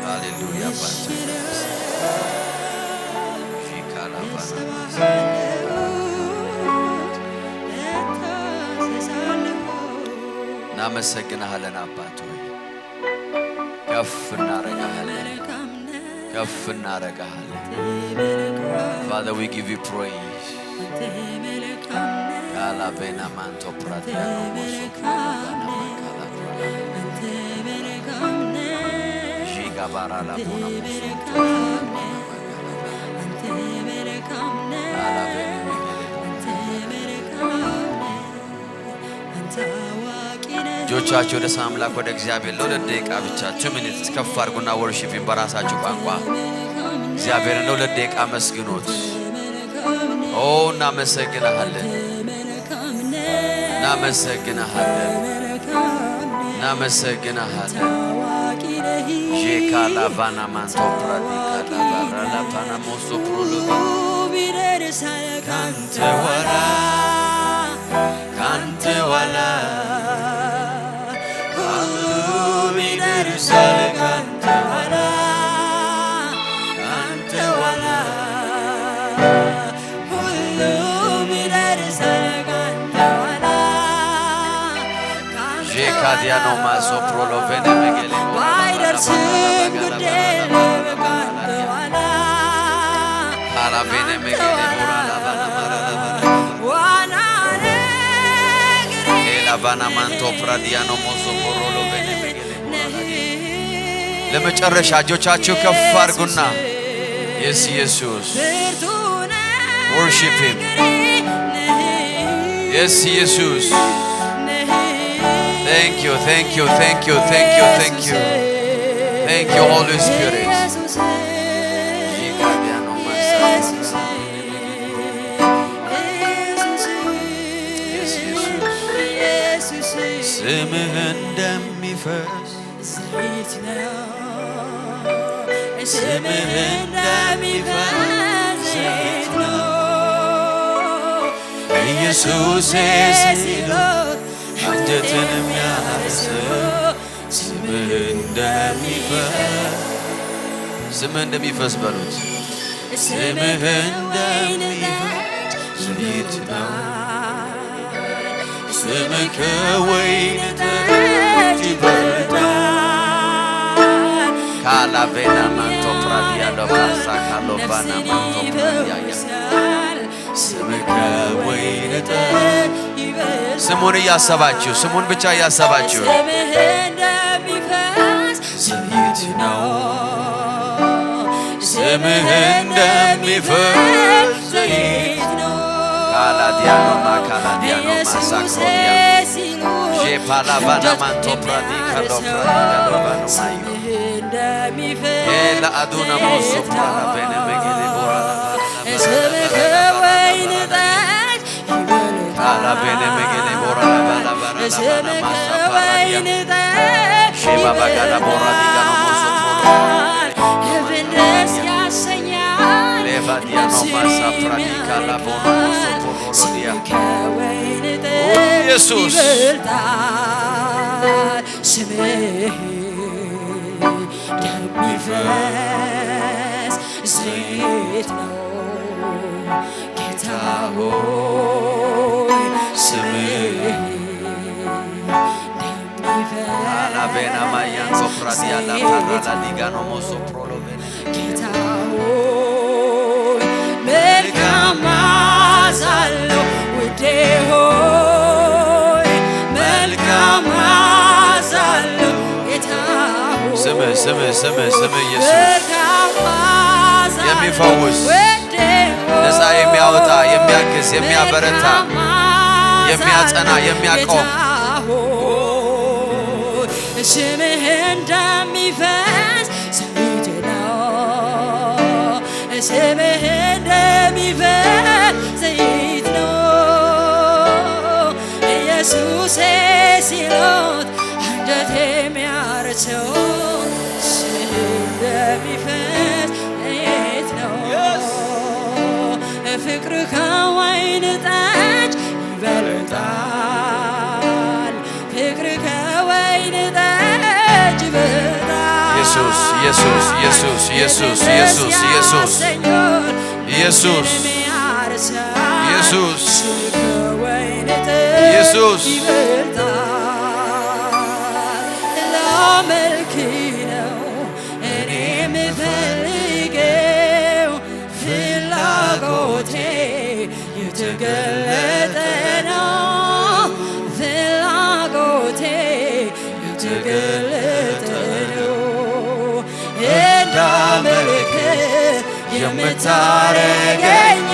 ሃሌሉያ ባንተ እናመሰግንሃለን አባት ሆይ ከፍ እናረጋሃለን ከፍ እናረጋሃለን Father we give you praise Kala bena manto pratiano moso bana makala Jiga bara la bona moso Kala bena ጆቻችሁ ወደ አምላክ ወደ እግዚአብሔር ለሁለት ደቂቃ ብቻ 2 minutes ከፍ አድርጉና ወርሺፕን በራሳችሁ ቋንቋ እግዚአብሔርን ለሁለት ደቂቃ መስግኑት ኦ እናመሰግንሃለን እናመሰግንሃለን እናመሰግንሃለን ጄካላ ባና ማንቶ ፕራዲካ ላባራ ላፓና ሞሶ ፕሮሎግ ካንተ ዋላ Kante wala Hullu mirar sale kante wala Jekadiano maso prolovene megele Waider singudele kante wala Halavene megele burala bana marala Wana negri Elavana manto pradiano moso prolovene megele ለመጨረሻ እጆቻችሁ ከፍ አድርጉና yes Jesus worship him yes Jesus thank you thank you thank you thank you thank you thank you Holy Spirit yes Jesus ስምህ እንደሚፈስ ዘይት ነው ስምህ እንደሚፈስ ዘይት ነው ኢየሱስ ሲሉት አንጀትን የሚያርስ ስምህ እንደሚፈስ በሉት ስምህ እንደሚፈስ ዘይት ነው ስምህ ከወይን ጠጅ ይበልጣል Kalavena manto pradia do pasa kalovana manto pradia ስምከ ወይነተ ስሙን ያሰባችሁ ስሙን ብቻ ያሰባችሁ ስምህ እንደሚፈስ ዘይት ነው ስምህ እንደሚፈስ ዘይት ነው ካላዲያኖ ማካላዲያኖ ማሳክሮዲያ ጄፓላቫና ማንቶ pradia do pradia do mayo Ela aduna moso para bene megele borala Esmeke wayne daj Ala bene megele borala bala bala Esmeke wayne daj Sheba bagala boradi gano moso pro Evendes ya señal Leva diano masa pratica la bono moso pro rodia Jesus እንደሚፈስ ዘይት ነው ጌታ ሆይ ስምህ እንደሚፈስ አላቤና ማያን ሶፕራዲያ ላታራላ ዲጋኖ ሞሶ ፕሮሎቬን ጌታ ሆይ መልካም መዓዛ አለው ውዴ ሆይ መልካም መዓዛ አለው ጌታ ስምህ ኢየሱስ የሚፈውስ ነፃ የሚያወጣ የሚያግዝ የሚያበረታ የሚያጸና የሚያቆም ስምህ እንደሚፈስ ዘይት ነው ስምህ እንደሚፈስ ዘይት ነው ኢየሱስ ሲሉት አንጀት የሚያርሰው እንደሚፈስ ዘይት ነው ፍቅር ከወይን ጠጅ ይበልጣል ኢየሱስ ኢየሱስ ኢየሱስ ኢየሱስ ኢየሱስ ኢየሱስ ኢየሱስ ኢየሱስ ኢየሱስ ላመልክ ነው እኔ የምፈልገው ፍላጎቴ የተገለጠ ነው ፍላጎቴ የተገለጠ ነው እንዳመልክ የምታረገኝ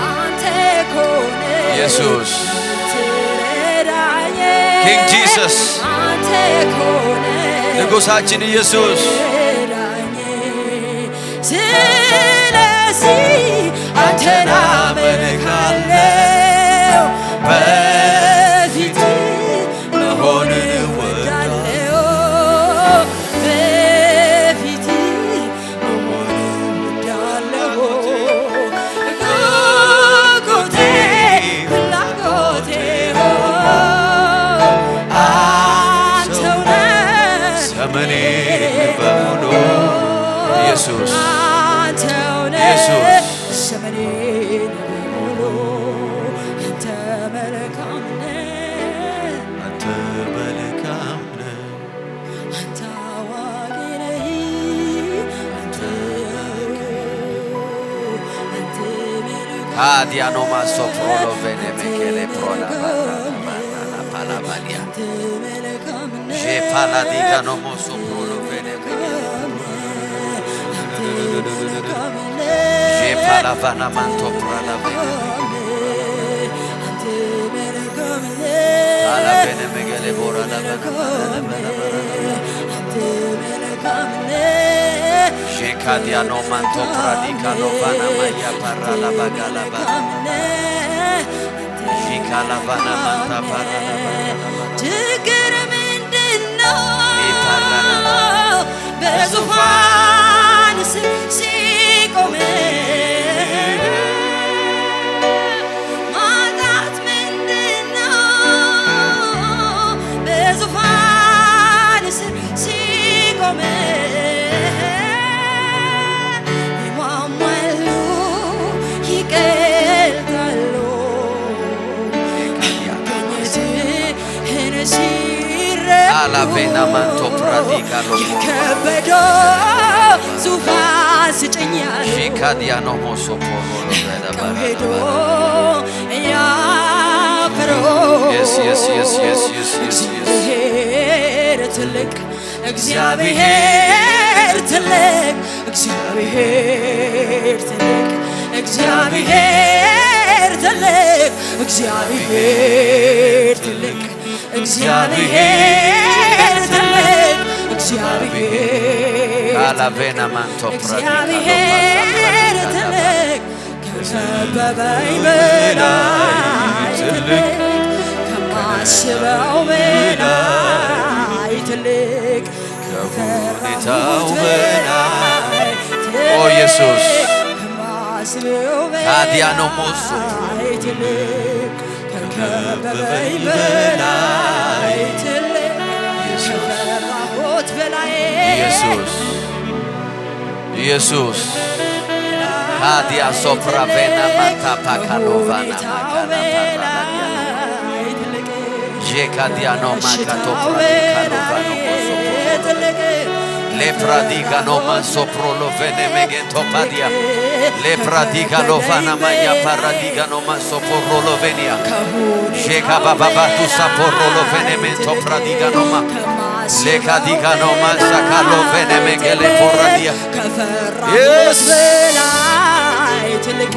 አንተ ኮነ ኢየሱስ ትረዳኝ ኪንግ ጂሰስ አንተ ኮነ ንጉሳችን ኢየሱስ ስለዚህ አንተን አመልካለሁ በፊት መሆንን እወዳለሁ በፊት መሆንን እወዳለሁ ጉጉቴ ፍላጎቴ አንተው ነህ ዘመኔ በሙሉ ኢየሱስ አንተው ነህ ኢየሱስ ዘመኔን በሙሉ አንተ መልካም ነህ አንተ መልካም ነህ አንተ አዋቂ ነህ አንተ መልካም ካዲያኖ ማሶፕሮሎ ቬኔሜኬሌ ፕሮላ ፓላባሊያ አንተ መልካም ነህ ጄፓላዲጋኖ ሞሶፕሮሎ ቬኔሜኬሌ ጄፓላቫና ማንቶ ፕራላ አላ ቬኔሜኬሌ ቦራላ ጄካዲያኖ ማንቶ ፕራዲካኖ ቫና ማያ ፓራላ ባጋላ ጂካላቫና ማንታ ፓራላ ችግር ምንድነው በዙፋን ስር ሲቆም ማጣት ምንድነው በዙፋን ስር ሲቆም ይሟሟሉ ይቀልጣሉ አላቬና ማንቶ ፕራዲካሎ የከበደው ዙፋን ስጭኛል ሺካዲያኖ ሞሶፖሎ ሄዶ ያፈረው እግዚአብሔር ትልቅ እግዚአብሔር ትልቅ እግዚአብሔር ትልቅ እግዚአብሔር ትልቅ እግዚአብሔር ትልቅ እግዚአብሔር ትልቅ እግዚአብሔር አላቬና ማንቶ እግዚአብሔር ትልቅ ከከበበኝ በላይ ትልቅ ከማስበው በላይ ትልቅ ከሁኔታው በላይ ኦ ኢየሱስ ከማስበው ካዲያኖ ሞሶ በላይ ትልቅ ከከበበኝ በላይ ትልቅ ከፈራሁት በላይ ኢየሱስ ኢየሱስ ካዲያ ሶፕራቬና ማንታ ፓካሎቫና ማካና ጄካዲያኖ ማካቶ ፕራዲካሎቫኖ ሞሶፖ ሌፕራዲጋኖ ማሶፕሮሎ ቬኔሜጌንቶ ፓዲያ ሌፕራዲጋሎ ቫና ማያ ፓራዲጋኖ ማሶፖሮሎ ቬኒያ ጄካ ባባባቱ ሳፖሮሎ ቬኔሜንቶ ፕራዲጋኖማ ሌካዲጋኖ ማሳካሎ ቬኔሜጌሌ ፖራዲያ ከፈራሁት በላይ ትልቅ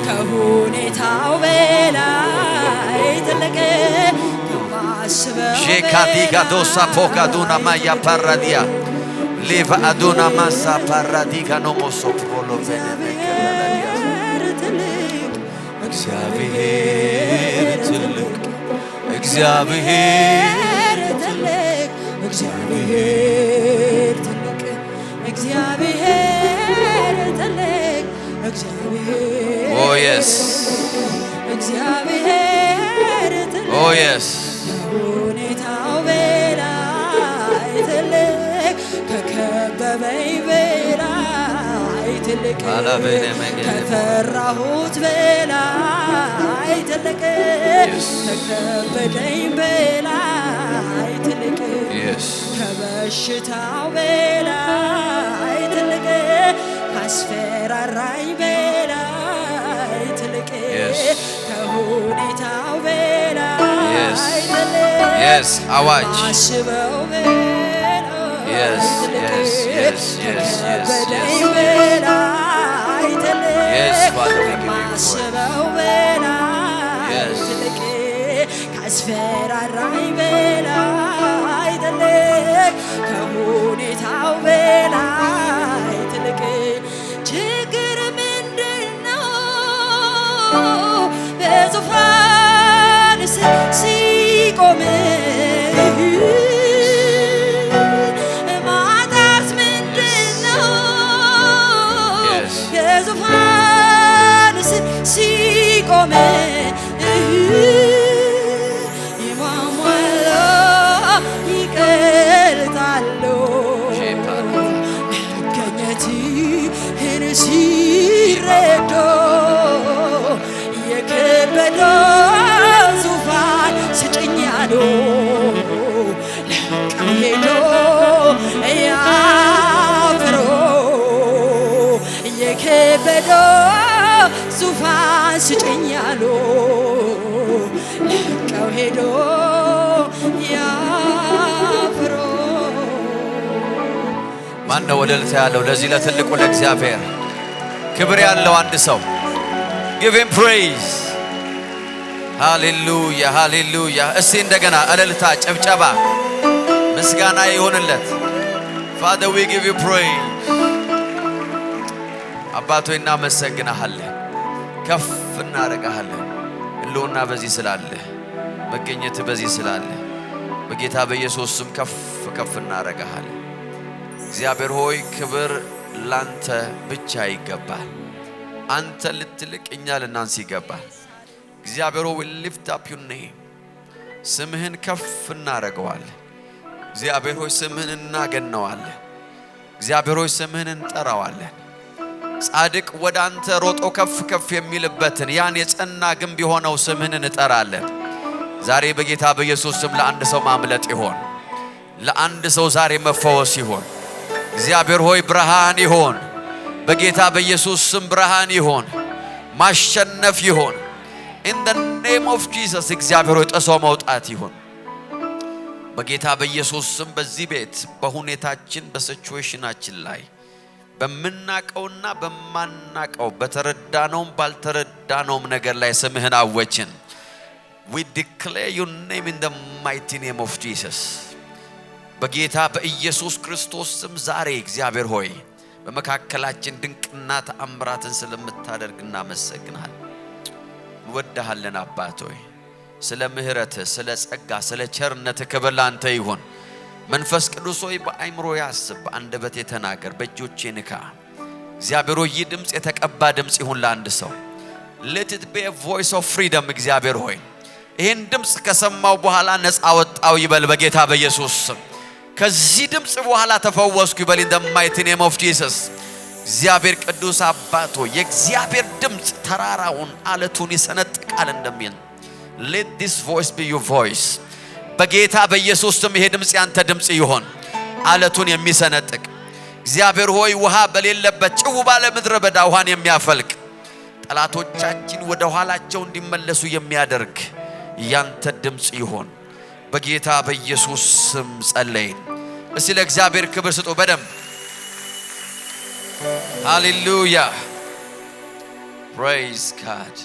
ከሁኔታው በላይ ትልቅ ከማስበው ጄካዲጋ ዶሳ ፖካዱና ማያ ፓራዲያ ሌቫ አዶና ማሳ ፓራዲጋኖ ሞሶፕሮሎ ቬኔሜጌላዲያ እግዚአብሔር ትልቅ እግዚአብሔር ትልቅ እግዚአብሔር ትልቅ እግዚአብሔር ትልቅ እግዚአብሔር ኦ የስ እግዚአብሔር ትልቅ ኦ የስ ሁኔታው በላይ ትልቅ ትልቅ አላበነ መገለ ከፈራሁት በላይ ትልቅ ከከበደኝ በላይ ትልቅ ከበሽታው በላይ ትልቅ ካስፈራራኝ በላይ ትልቅ ከሁኔታው በላይ ትልቅ አዋጅ አስበው ከከበደኝ በላይ ትልቅ ከማስበው በላይ ትልቅ ካስፈራራኝ በላይ ትልቅ ከሁኔታው በላይ ትልቅ ችግር ምንድነው በዙፋን ሲቆም ማጣት ምንድነው በዙፋን ሲቆም ይሟሟላ ይቀልጣሉ መገኘትህን ሲረዱ የከበደው ዙፋን ስጭኝ አሉ ለቀው ሄዶ ያፍሮ የከበደው ዙፋን ስጭኝ አሉ ለቀው ሄዶ ያፍሮ ማነው ወደልታ ያለው ለዚህ ለትልቁ ለእግዚአብሔር ክብር ያለው አንድ ሰው give him praise ሃሌሉያ ሃሌሉያ እስቲ እንደገና እልልታ ጭብጨባ ምስጋና ይሁንለት Father we give you praise አባቶ እናመሰግናለን ከፍ እናደርግሃለን ህልውና በዚህ ስላለ መገኘት በዚህ ስላለ በጌታ በኢየሱስ ስም ከፍ እናደርግሃለን እግዚአብሔር ሆይ ክብር ላንተ ብቻ ይገባል አንተ ልትልቅ እኛ ልናንስ ይገባል እግዚአብሔር ሆይ lift up your name ስምህን ከፍ እናደርገዋለን እግዚአብሔር ሆይ ስምህን እናገነዋለን እግዚአብሔር ሆይ ስምህን እንጠራዋለን ጻድቅ ወደ አንተ ሮጦ ከፍ የሚልበትን ያን የጸና ግንብ የሆነው ስምህን እንጠራለን ዛሬ በጌታ በኢየሱስ ስም ለአንድ ሰው ማምለጥ ይሆን ለአንድ ሰው ዛሬ መፈወስ ይሆን እግዚአብሔር ሆይ ብርሃን ይሆን በጌታ በኢየሱስ ስም ብርሃን ይሆን ማሸነፍ ይሆን in the name of Jesus እግዚአብሔር ሆይ ጥሶ መውጣት ይሆን በጌታ በኢየሱስ ስም በዚህ ቤት በሁኔታችን በሲቹዌሽናችን ላይ በመናቀውና በማናቀው በተረዳነውም ባልተረዳነውም ነገር ላይ ስምህን አወጅን we declare your name in the mighty name of Jesus በጌታ በኢየሱስ ክርስቶስ ስም ዛሬ እግዚአብሔር ሆይ በመካከላችን ድንቅና ተአምራትን ስለምታደርግ እናመሰግናለን እንወድሃለን አባት ሆይ ስለ ምህረትህ ስለ ጸጋ ስለ ቸርነትህ ክብር ላንተ ይሁን መንፈስ ቅዱስ ሆይ በአይምሮ ያስብ አንደበቴ ተናገር በእጆቼ ንካ እግዚአብሔር ሆይ ይህ ድምጽ የተቀባ ድምጽ ይሁን ለአንድ ሰው let it be a voice of freedom እግዚአብሔር ሆይ ይሄን ድምጽ ከሰማው በኋላ ነፃ ወጣው ይበል በጌታ በኢየሱስ ስም ከዚህ ድምጽ በኋላ ተፈወስኩ ይበል in the mighty name of Jesus እግዚአብሔር ቅዱስ አባት ሆይ የእግዚአብሔር ድምጽ ተራራውን አለቱን ይሰነጥቃል እንደሚል let this voice be your voice በጌታ በኢየሱስ ስም ይሄ ድምጽ ያንተ ድምጽ ይሆን አለቱን የሚሰነጥቅ እግዚአብሔር ሆይ ውሃ በሌለበት ጭው ባለ ምድረ በዳ ውሃን የሚያፈልቅ ጠላቶቻችን ወደ ኋላቸው እንዲመለሱ የሚያደርግ ያንተ ድምጽ ይሆን በጌታ በኢየሱስ ስም ጸለይን እስቲ ለእግዚአብሔር ክብር ስጡ በደንብ ሃሌሉያ praise God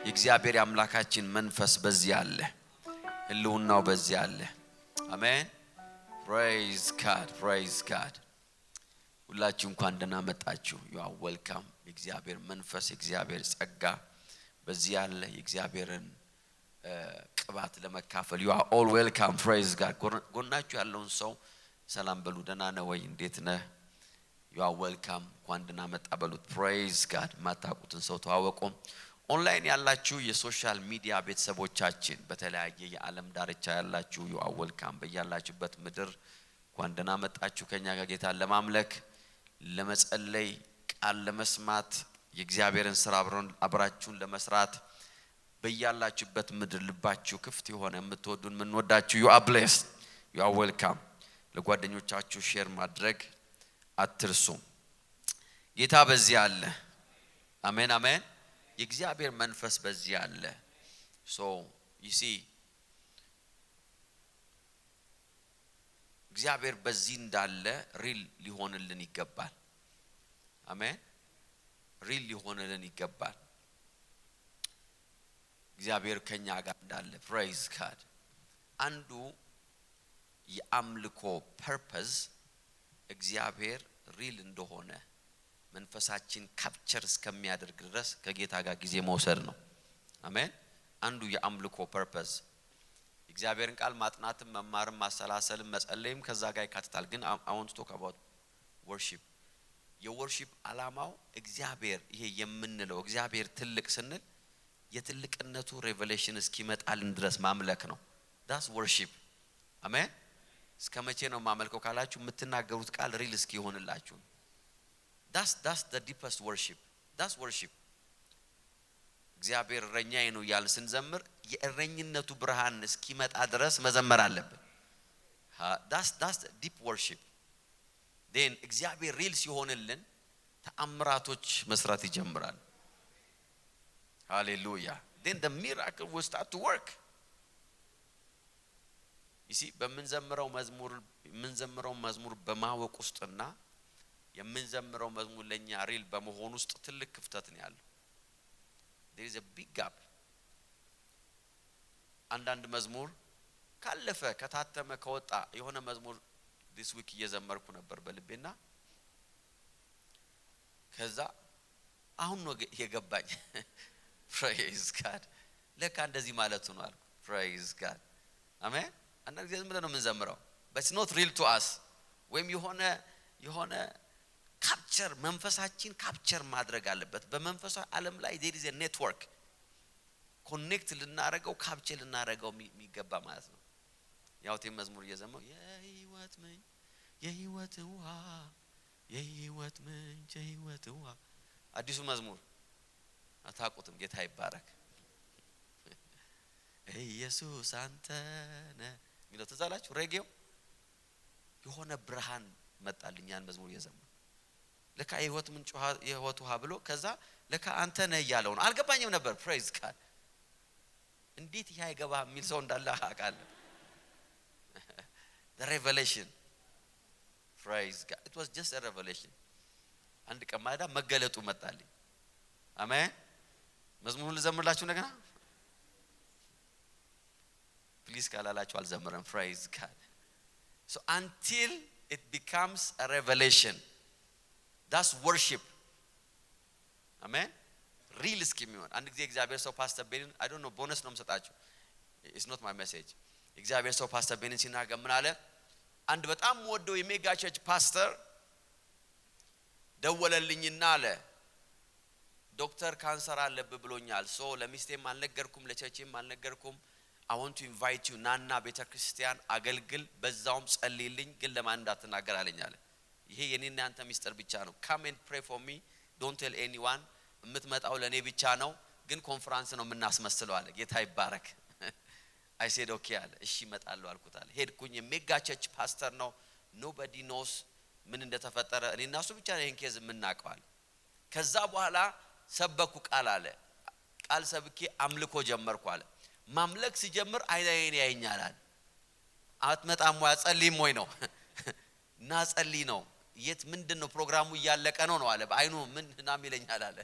የእግዚአብሔር አምላካችን መንፈስ በዚህ አለ ህልውናው በዚህ አለ አሜን praise God ሁላችሁ እንኳን ደህና መጣችሁ you are welcome የእግዚአብሔር መንፈስ የእግዚአብሔር ጸጋ በዚህ አለ የእግዚአብሔርን ቅባት ለመካፈል you are all welcome praise God ጎናችሁ ያለውን ሰው ሰላም በሉ ደህና ነህ ወይ እንዴት ነህ you are welcome እንኳን ደህና መጣ በሉት praise God ማታውቁትን ሰው ተዋወቁ ኦንላይን ያላችሁ የሶሻል ሚዲያ ቤተሰቦቻችን በተለያየ የዓለም ዳርቻ ያላችሁ you are welcome በያላችሁበት ምድር እንኳን ደህና መጣችሁ ከኛ ጋር ጌታን ለማምለክ ለመጸለይ ቃል ለመስማት የእግዚአብሔርን ሥራ አብራችሁን ለመስራት በያላችሁበት ምድር ልባችሁ ክፍት የሆነ የምትወዱን ምንወዳችሁ you are blessed you are welcome ለጓደኞቻችሁ ሼር ማድረግ አትርሱ ጌታ በዚህ አለ አሜን አሜን የእግዚአብሔር መንፈስ በዚህ አለ so you see እግዚአብሔር በዚህ እንዳለ ሪል ሊሆንልን ይገባል አሜን ሪል ሊሆንልን ይገባል እግዚአብሔር ከኛ ጋር እንዳለ praise God አንዱ የአምልኮ ፐርፐዝ እግዚአብሔር ሪል እንደሆነ መንፈሳችን ካፕቸር እስከሚያደርግ ድረስ ከጌታ ጋር ጊዜ መውሰድ ነው አሜን አንዱ የአምልኮ ፐርፐዝ እግዚአብሔርን ቃል ማጥናትም መማርም ማሰላሰልም መጸለይም ከዛ ጋር ይካተታል ግን I want to talk about worship የworship አላማው እግዚአብሔር ይሄ የምንለው እግዚአብሔር ትልቅ ስንል የትልቅነቱ ሬቨሌሽን እስኪመጣልን ድረስ ማምለክ ነው that's worship አሜን እስከመቼ ነው ማመልከው ካላችሁ የምትናገሩት ቃል ሪል እስኪሆንላችሁ that's the deepest worship that's worship እግዚአብሔር እረኛዬ ነው ያል ስንዘምር የእረኝነቱ ብርሃን እስኪመጣ ድረስ መዘመር አለብን that's deep worship then እግዚአብሔር ሪል ሲሆንልን ተአምራቶች መስራት ይጀምራል hallelujah then the miracle will start to work you see በመንዘምረው መዝሙር በማወቅ ውስጥና የምንዘምረው መዝሙር ለኛ ሪል በመሆን ውስጥ ትልቅ ክፍተት ነው ያለው there is a big gap አንዳንድ መዝሙር ካለፈ ከታተመ ከወጣ የሆነ መዝሙር this week እየዘመርኩ ነበር በልቤና ከዛ አሁን ነው የገባኝ praise God ለካ እንደዚህ ማለት ነው አልኩ praise God አሜን አንዳንድ ጊዜ ዝም ብለን ነው የምንዘምረው but it's not real to us ወይም የሆነ ካፕቸር መንፈሳችን ካፕቸር ማድረግ አለበት በመንፈሳዊ ዓለም ላይ there is a network ኮኔክት ልናረጋው ካፕቸር ልናረጋው የሚገባ ማለት ነው ያው መዝሙር እየዘመው የህይወት ምንጭ የህይወት ውሃ የህይወት ምንጭ የህይወት ውሃ አዲሱ መዝሙር አታውቁትም ጌታ ይባረክ ኢየሱስ አንተነ ሚለው ተዛላችሁ ሬጌው የሆነ ብርሃን መጣልኛን መዝሙር እየዘመው ለካ የህይወት ምንጭ የህይወት ውሃ ብሎ ከዛ ለካ አንተ ነህ ያለው ነው አልገባኝም ነበር praise God እንዴት ይሄ አይገባ የሚል ሰው እንዳለ አውቃለሁ the revelation praise God it was just a revelation አንድ ቀማዳ መገለጡ መጣልኝ አሜን መዝሙሩን ልዘምርላችሁ እንደገና ፕሊዝ ካላላችሁ አልዘምረም praise God so until it becomes a revelation that's worship amen real scheme አንድ ጊዜ እግዚአብሔር ሰው ፓስተር ቤንን I don't know ቦነስ ነው የምሰጣችሁ it's not my message እግዚአብሔር ሰው ፓስተር ቤንን ሲናገር ምን አለ አንድ በጣም ወደው የሜጋ ቸርች ፓስተር ደወለልኝና አለ ዶክተር ካንሰር አለብ ብሎኛል ሶ ለሚስቴም አልነገርኩም ለቸርችም አልነገርኩም I want to invite you ናና ቤተክርስቲያን አገልግል በዛውም ጸልይልኝ ግን ለማን እንዳትናገር አለኝ አለ ይሄ የኔና አንተ ሚስጥር ብቻ ነው come and pray for me don't tell anyone የምትመጣው ለኔ ብቻ ነው ግን ኮንፈረንስ ነው የምናስመስለው አለ ጌታ ይባረክ I said okay አለ እሺ እመጣለሁ አልኩት አለ ሄድኩኝ የሜጋ ቸርች ፓስተር ነው nobody knows ምን እንደተፈጠረ እኔና እሱ ብቻ ነው ይሄን ኬዝ የምናውቀው አለ ከዛ በኋላ ሰበኩ ቃል አለ ቃል ሰብኬ አምልኮ ጀመርኩ አለ ማምለክ ሲጀምር አይኔን ያየኛል አለ አትመጣም ወይ ጸልይም ወይ ነው እና ጸልይ ነው የት ምንድነው ፕሮግራሙ እያለቀ ነው አለ በአይኑ ምን እናም ይለኛል አለ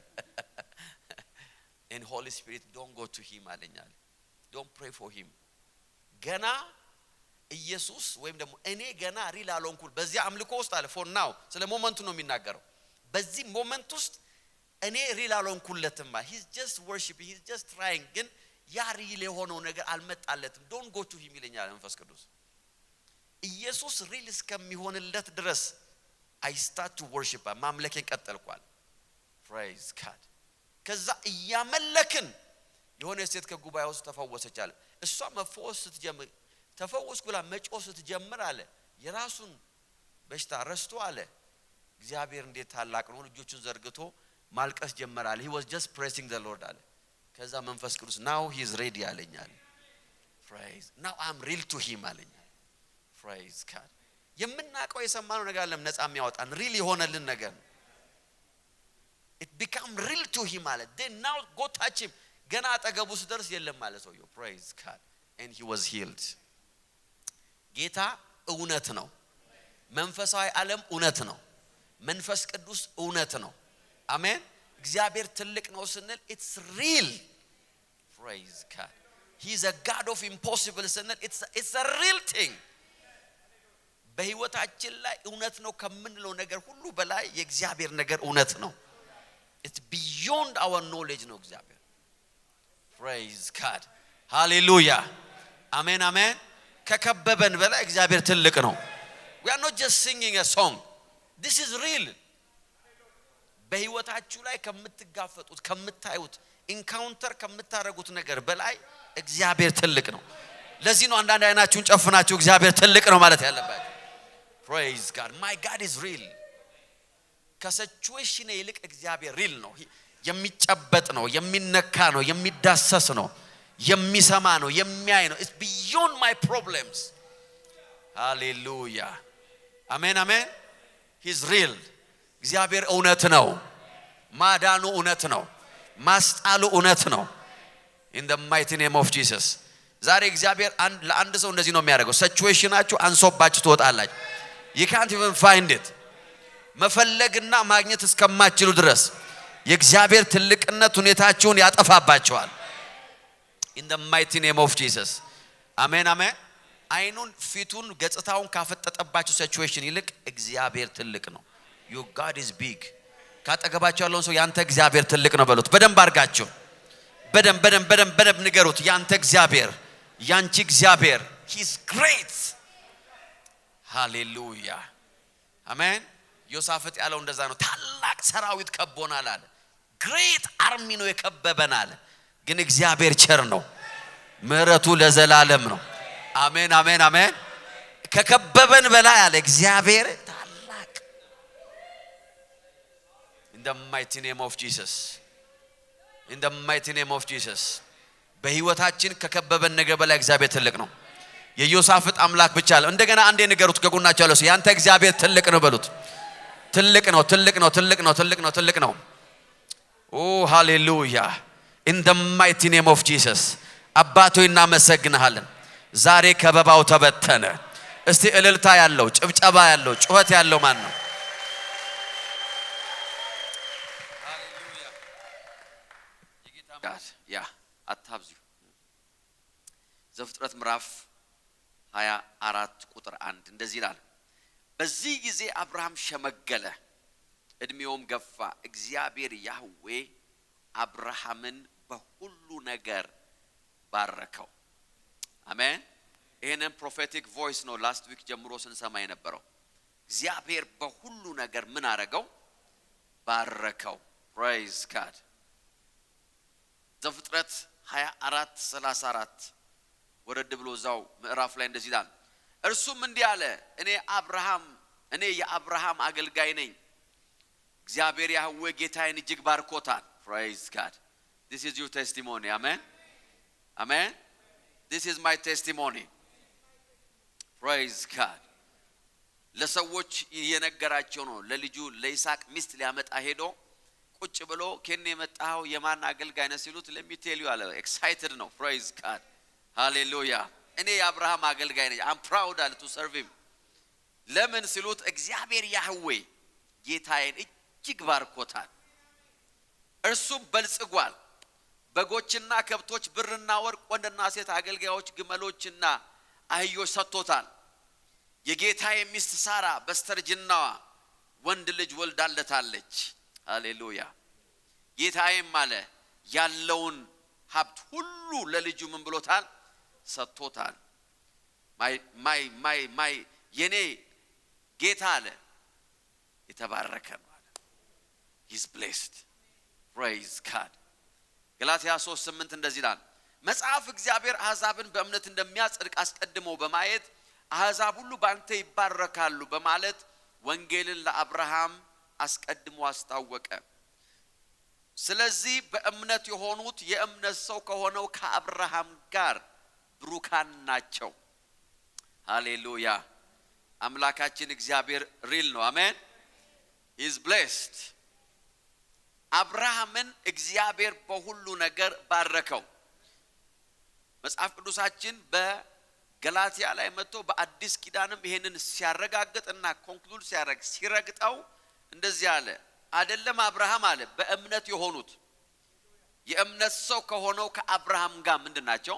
and Holy Spirit don't go to him አለኛል don't pray for him ገና ኢየሱስ ወይም ደግሞ እኔ ገና ሪል አልሆንኩል በዚህ አምልኮ ውስጥ አለ for now ስለ ሞመንቱ ነው የሚናገረው በዚህ ሞመንት ውስጥ እኔ ሪል አልሆንኩለትም he's just worshiping he's just trying ግን ያ ሪል የሆነው ነገር አልመጣለትም don't go to him ይለኛል መንፈስ ቅዱስ ኢየሱስ ሪል እስከሚሆንለት ድረስ I start to worship ማምለክን ቀጠልኳል praise God ከዛ እያመለክን የሆነ ሴት ከጉባኤው ውስጥ ተፈወሰች አለ እሷ መፈወስ ስትጀምር ተፈወስኩላ መጮህ ስትጀምር አለ የራሱን በሽታ ረስቶ አለ እግዚአብሔር እንዴት ታላቅ ነው ልጆቹን ዘርግቶ ማልቀስ ጀመራል he was just praising the Lord አለ ከዛ መንፈስ ቅዱስ now he is ready አለኛል praise now I'm real to him አለኛል praise God የምናቀው የሰማነው ነገር አለም ነፃ የሚያወጣን ሪል የሆነልን ነገር it become real to him ማለት then now go touch him ገና አጠገቡ ሲደርስ የለም ማለት ሰውየው praise God and he was healed ጌታ እውነት ነው መንፈሳዊ ዓለም እውነት ነው መንፈስ ቅዱስ እውነት ነው አሜን እግዚአብሔር ትልቅ ነው ስንል it's real praise God he is a God of impossible ስንል it's a real thing በህይወታችን ላይ እውነት ነው ከምንለው ነገር ሁሉ በላይ የእግዚአብሔር ነገር እውነት ነው it's beyond our knowledge ነው እግዚአብሔር praise God hallelujah amen amen ከከበበን በላይ እግዚአብሔር ትልቅ ነው we are not just singing a song this is real በህይወታችሁ ላይ ከምትጋፈጡት ከምታዩት ኢንካውንተር ከምታረጉት ነገር በላይ እግዚአብሔር ትልቅ ነው ለዚህ ነው አንዳንድ አይናችሁን ጨፍናችሁ እግዚአብሔር ትልቅ ነው ማለት ያለባችሁ praise God my God is real ከሲቹዌሽን ይልቅ እግዚአብሔር real ነው የሚጨበጥ ነው የሚነካ ነው የሚዳሰስ ነው የሚሰማ ነው የሚያይ ነው it's beyond my problems hallelujah amen amen he's real እግዚአብሔር እውነት ነው ማዳኑ እውነት ነው ማስጣሉ እውነት ነው in the mighty name of Jesus ዛሬ እግዚአብሔር ለአንድ ሰው እንደዚህ ነው የሚያደርገው ሲቹዌሽናችሁ አንሶባችሁ ትወጣላችሁ you can't even find it መፈለግና ማግኘት እስከማትችሉ ድረስ የእግዚአብሔር ትልቅነት ሁኔታችሁን ያጠፋባችኋል in the mighty name of Jesus amen amen አይኑን ፊቱን ገጽታውን ካፈጠጠባችሁ ሲቹዌሽን ይልቅ እግዚአብሔር ትልቅ ነው your God is big ካጠገባችሁ ያለውን ሰው ያንተ እግዚአብሔር ትልቅ ነው በሉት በደንብ አርጋችሁ በደንብ ንገሩት ያንተ እግዚአብሔር ያንቺ እግዚአብሔር he is great hallelujah amen ዮሳፍጥ ያለው እንደዛ ነው ታላቅ ሰራዊት ከቦናል አለ great army ነው የከበበናል ግን እግዚአብሔር ቸር ነው ምህረቱ ለዘላለም ነው አሜን አሜን አሜን ከከበበን በላይ አለ እግዚአብሔር ታላቅ in the mighty name of Jesus in the mighty name of Jesus በህይወታችን ከከበበን ነገር በላይ እግዚአብሔር ትልቅ ነው የዮሳፍጥ አምላክ ብቻ አለ እንደገና አንዴ ንገሩት ከጎናችሁ ያለው ያንተ እግዚአብሔር ትልቅ ነው በሉት ትልቅ ነው oh hallelujah in the mighty name of Jesus አባቶ እናመሰግንሃለን ዛሬ ከበባው ተበተነ እስቲ እልልታ ያለው ጭብጨባ ያለው ጩኸት ያለው ማን ነው ሃሌሉያ የጌታ ጋር ያ አታብዙ ዘፍጥረት ምዕራፍ 24 ቁጥር 1 እንደዚህ ይላል በዚህ ጊዜ አብርሃም ሸመገለ እድሜውም ገፋ እግዚአብሔር ያህዌ አብርሃምን በሁሉ ነገር ባረከው አሜን ይሄንን ፕሮፌቲክ ቮይስ ነው ላስት ዊክ ጀምሮ ስንሰማ የነበረው እግዚአብሔር በሁሉ ነገር ምን አረጋው ባረከው praise God ዘፍጥረት 24:34 ወረድ ብሎ ዛው ምዕራፍ ላይ እንደዚህ ይላል እርሱም እንዲህ አለ እኔ የአብርሃም አገልጋይ ነኝ እግዚአብሔር ያህዌ ጌታዬን እጅግ ባርኮታል praise God this is your testimony amen amen this is my testimony praise God ለሰዎች የነገራቸው ነው ለልጁ ለይስሐቅ ሚስት ሊያመጣ ሄዶ ቁጭ ብሎ ከኔ የመጣው የማን አገልጋይ ነው ሲሉት let me tell you አለ excited ነው praise God hallelujah እኔ የአብርሃም አገልጋይ ነኝ I'm proud to serve him ለምን ሲሉት እግዚአብሔር ያህዌ ጌታዬን እጅግ ባርኮታል እርሱም በልጽጓል በጎችና ከብቶች ብርና ወርቅ ወንድና ሴት አገልጋዮች ግመሎችና አህዮች ሰጥቶታል የጌታዬ ሚስት ሳራ በስተርጅናዋ ወንድ ልጅ ወልዳለታለች ሃሌሉያ ጌታዬም አለ ያለውን ሀብት ሁሉ ለልጁ ምን ብሎታል ሰጥቶታል ማይ የኔ ጌታ አለ የተባረከ ነው አለ he's blessed praise God ገላትያ 3:8 እንደዚህ ይላል መጽሐፍ እግዚአብሔር አሕዛብን በእምነት እንደሚያጸድቅ አስቀድሞ በማየት አሕዛብ ሁሉ ባንተ ይባረካሉ በማለት ወንጌልን ለአብርሃም አስቀድሞ አስታወቀ። ስለዚህ በእምነት የሆኑት የእምነት ሰው ከሆነው ከአብርሃም ጋር ብሩካን ናቸው። ሃሌሉያ! አምላካችን እግዚአብሔር ሪል ነው። አሜን። he is blessed። አብርሃምን እግዚአብሔር በሁሉ ነገር ባረከው። መጽሐፍ ቅዱሳችን በገላትያ ላይ መጥቶ በአዲስ ኪዳንም ይሄንን ሲያረጋግጥና ኮንክሉድ ሲያረግ ሲረግጠው እንደዚህ አለ። አይደለም አብርሃም አለ በእምነት የሆኑት የእምነት ሰው ከሆነው ከአብርሃም ጋር ምንድናቸው?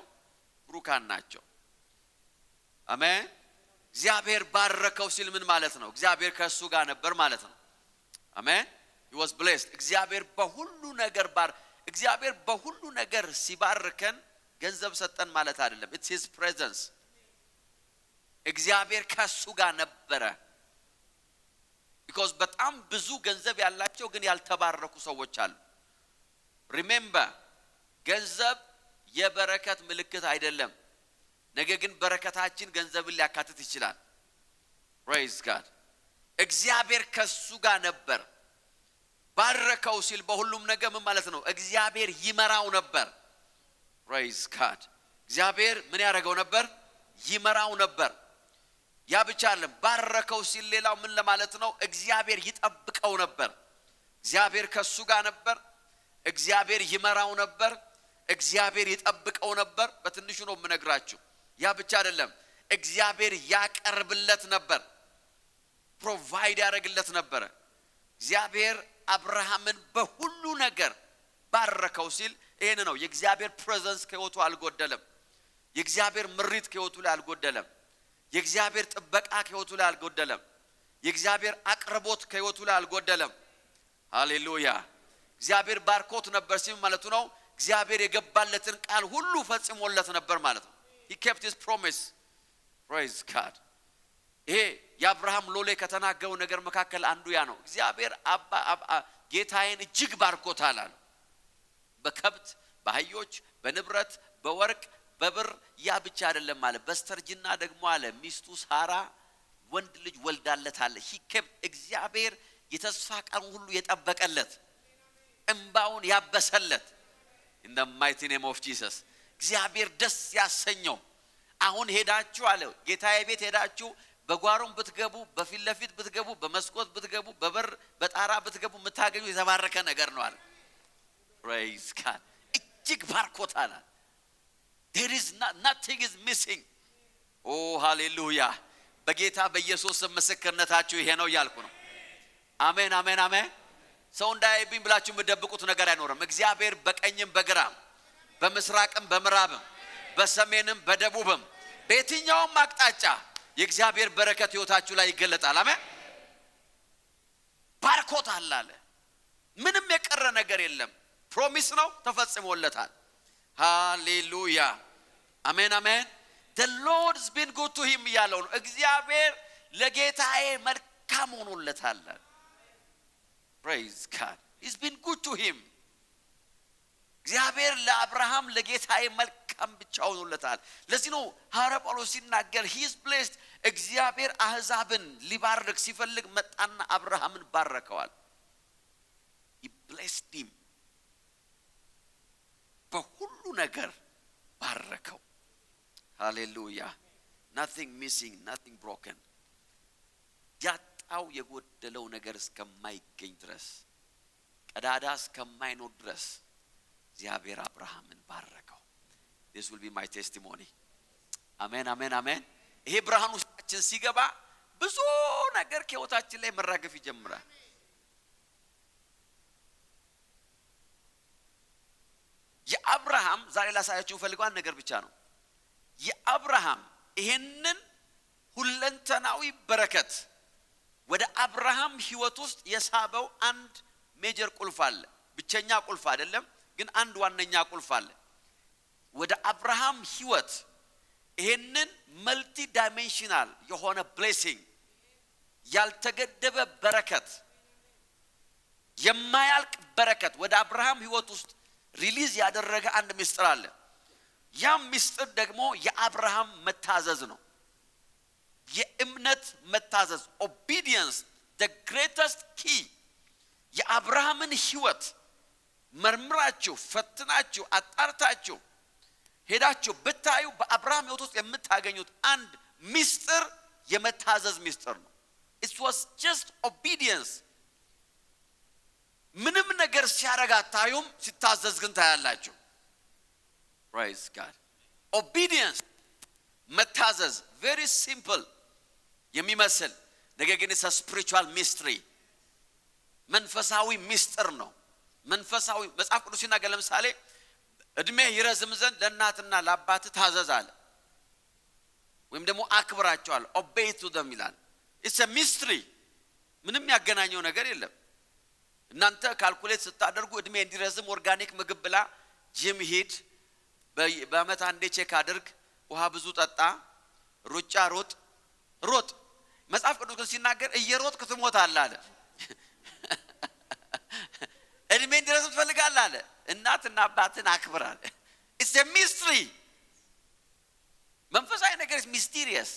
ብሩካን ናቸው። አሜን። እግዚአብሔር ባረከው ሲል ምን ማለት ነው? እግዚአብሔር ከሱ ጋር ነበር ማለት ነው። አሜን። he was blessed። እግዚአብሔር በሁሉ ነገር ሲባርከን ገንዘብ ሰጠን ማለት አይደለም። it's his presence። እግዚአብሔር ከሱ ጋር ነበረ። because በጣም ብዙ ገንዘብ ያላቸው ግን ያልተባረኩ ሰዎች አሉ። remember ገንዘብ የበረከት ምልክት አይደለም። ነገር ግን በረከታችን ገንዘብን ሊያካትት ይችላል። praise God። እግዚአብሔር ከሱ ጋር ነበር። ባረከው ሲል በሁሉም ነገር ምን ማለት ነው? እግዚአብሔር ይመራው ነበር። praise God። እግዚአብሔር ምን ያደርገው ነበር? ይመራው ነበር። ያ ብቻ አይደለም። ባረከው ሲል ሌላው ምን ለማለት ነው? እግዚአብሔር ይጠብቀው ነበር። እግዚአብሔር ከሱ ጋር ነበር። እግዚአብሔር ይመራው ነበር። እግዚአብሔር ይጠብቀው ነበር። በትንሹ ነው የምነግራችሁ። ያ ብቻ አይደለም። እግዚአብሔር ያቀርብለት ነበር። ፕሮቫይድ ያደርግለት ነበር። እግዚአብሔር አብርሃምን በሁሉ ነገር ባረከው ሲል ይሄን ነው። የእግዚአብሔር ፕሬዘንስ ከህይወቱ አልጎደለም። የእግዚአብሔር ምሪት ከህይወቱ ላይ አልጎደለም። የእግዚአብሔር ጥበቃ ከህይወቱ ላይ አልጎደለም። የእግዚአብሔር አቅርቦት ከህይወቱ ላይ አልጎደለም። ሃሌሉያ! እግዚአብሔር ባርኮት ነበር ሲል ማለቱ ነው እግዚአብሔር የገባለትን ቃል ሁሉ ፈጽሞለት ነበር ማለት ነው። he kept his promise። praise God። ይሄ የአብርሃም ሎሌ ከተናገረው ነገር መካከል አንዱ ያ ነው። እግዚአብሔር ጌታዬን እጅግ ባርኮታል አለ። በከብት በአህዮች በንብረት በወርቅ በብር። ያ ብቻ አይደለም ማለት በስተርጅና ደግሞ አለ ሚስቱ ሳራ ወንድ ልጅ ወልዳለታል። he kept እግዚአብሔር የተስፋ ቃል ሁሉ የጠበቀለት እንባውን ያበሰለት in the mighty name of Jesus። እግዚአብሔር ደስ ያሰኘው። አሁን ሄዳችሁ አለ ጌታዬ ቤት ሄዳችሁ በጓሮም ብትገቡ በፊት ለፊት ብትገቡ በመስኮት ብትገቡ በበር በጣራ ብትገቡ የምታገኙ የተባረከ ነገር ነው አለ። praise God። እጅግ ባርኮታል። there is nothing is missing። oh hallelujah። በጌታ በኢየሱስ ምስክርነታችሁ ይሄ ነው ያልኩ ነው። አሜን አሜን አሜን። ሰው እንዳይብኝ ብላችሁ የምትደብቁት ነገር አይኖርም። እግዚአብሔር በቀኝም በግራም በምስራቅም በምዕራብም በሰሜንም በደቡብም በየትኛውም አቅጣጫ የእግዚአብሔር በረከት ህይወታችሁ ላይ ይገለጣል። አሜን። ባርኮታል አለ። ምንም የቀረ ነገር የለም። ፕሮሚስ ነው፣ ተፈጽሞለታል። ሃሌሉያ አሜን አሜን። the Lord has been good to him ያለው ነው። እግዚአብሔር ለጌታዬ መልካም ሆኖለታል። praise God። he's been good to him። እግዚአብሔር ለአብርሃም ለጌታዬ መልካም ብቻ ሆኖለታል። ለዚህ ነው ሐዋርያው ጳውሎስ ሲናገር he is blessed። እግዚአብሔር አህዛብን ሊባርክ ሲፈልግ መጣና አብርሃምን ባረከዋል። he blessed him። በሁሉ ነገር ባረከው። ሃሌሉያ። nothing missing nothing broken። ያጣው የጎደለው ነገር እስከማይገኝ ድረስ ቀዳዳ እስከማይኖር ድረስ እግዚአብሔር አብርሃምን ባረከው። this will be my testimony። አሜን አሜን አሜን። ይሄ ብርሃን ውስጣችን ሲገባ ብዙ ነገር ከህይወታችን ላይ መራገፍ ይጀምራል። የአብርሃም ዛሬ ላሳያችሁ ፈልጓን ነገር ብቻ ነው። የአብርሃም ይሄንን ሁለንተናዊ በረከት ወደ አብርሃም ህይወት ውስጥ የሳበው አንድ ሜጀር ቁልፍ አለ። ብቸኛ ቁልፍ አይደለም ግን አንድ ዋነኛ ቁልፍ አለ። ወደ አብርሃም ህይወት ይሄንን መልቲ ዳይሜንሽናል የሆነ ብሌሲንግ ያልተገደበ በረከት የማያልቅ በረከት ወደ አብርሃም ህይወት ውስጥ ሪሊዝ ያደረገ አንድ ምስጢር አለ። ያ ምስጢር ደግሞ የአብርሃም መታዘዝ ነው። የእምነት መታዘዝ obedience the greatest key የአብርሃምን ህይወት መርምራችሁ ፈትናችሁ አጣርታችሁ ሄዳችሁ ብታዩ በአብርሃም ህይወት ውስጥ የምታገኙት አንድ ሚስጥር የመታዘዝ ሚስጥር ነው። it was just obedience። ምንም ነገር ሲያረጋ ታዩም ሲታዘዝ ግን ታያላችሁ። praise God። obedience መታዘዝ very simple የሚመስል ነገር ግን it's a spiritual mystery። መንፈሳዊ ሚስጥር ነው። መንፈሳዊ መጽሐፍ ቅዱስ ሲናገር ለምሳሌ እድሜ ይረዝም ዘንድ ለእናትና ለአባት ታዘዝ አለ። ወይም ደግሞ አክብራቸዋል obey to them ይላል። it's a mystery። ምንም ያገናኘው ነገር የለም። እናንተ ካልኩሌት ስታደርጉ እድሜ እንዲረዝም ኦርጋኒክ ምግብ ብላ፣ ጂም ሂድ፣ በአመት አንዴ ቼክ አድርግ፣ ውሃ ብዙ ጠጣ፣ ሩጫ ሮጥ። መጽሐፍ ቅዱስ ግን ሲናገር እየሮጥክ ትሞታለህ አለ። እድሜ እንዲረዝም ትፈልጋለህ አለ። እናትና አባትን አክብር አለ። it's a mystery። መንፈሳዊ ነገር is mysterious።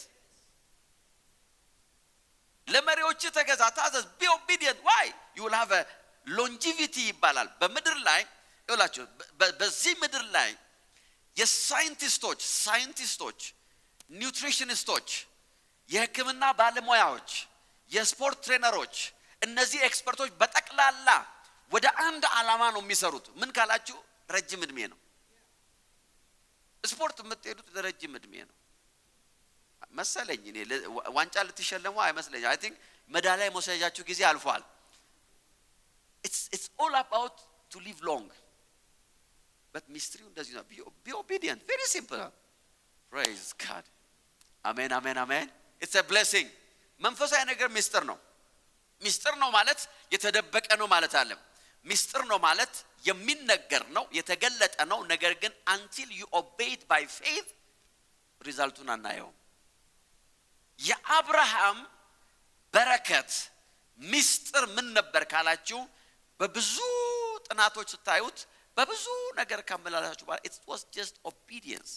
ለመሪዎች ተገዛ፣ ታዘዝ፣ be obedient። why you will have a longevity ይባላል። በምድር ላይ ይላችሁ በዚህ ምድር ላይ የሳይንቲስቶች ኒውትሪሽኒስቶች፣ የሕክምና ባለሙያዎች፣ የስፖርት ትሬነሮች፣ እነዚህ ኤክስፐርቶች በጠቅላላ ወደ አንድ ዓላማ ነው የሚሰሩት። ምን ካላችሁ ረጅም እድሜ ነው። ስፖርት የምትሄዱት ለረጅም እድሜ ነው መሰለኝ። እኔ ዋንጫ ልትሸለሙ አይመስለኝ። I think ሜዳሊያ መውሰጃችሁ ጊዜ አልፏል። it's all about to live long። but mystery እንደዚህ ነው። be obedient, very simple። praise God። amen። it's a blessing። መንፈሳዊ ነገር ሚስጥር ነው። ሚስጥር ነው ማለት የተደበቀ ነው ማለት አይደለም። ሚስጥር ነው ማለት የሚነገር ነው፣ የተገለጠ ነው። ነገር ግን until you obey it by faith ሪዛልቱን አናየው። የአብርሃም በረከት ሚስጥር ምን ነበር ካላችሁ በብዙ ጥናቶች ስታዩት በብዙ ነገር ካመላላችሁ በኋላ it was just obedience።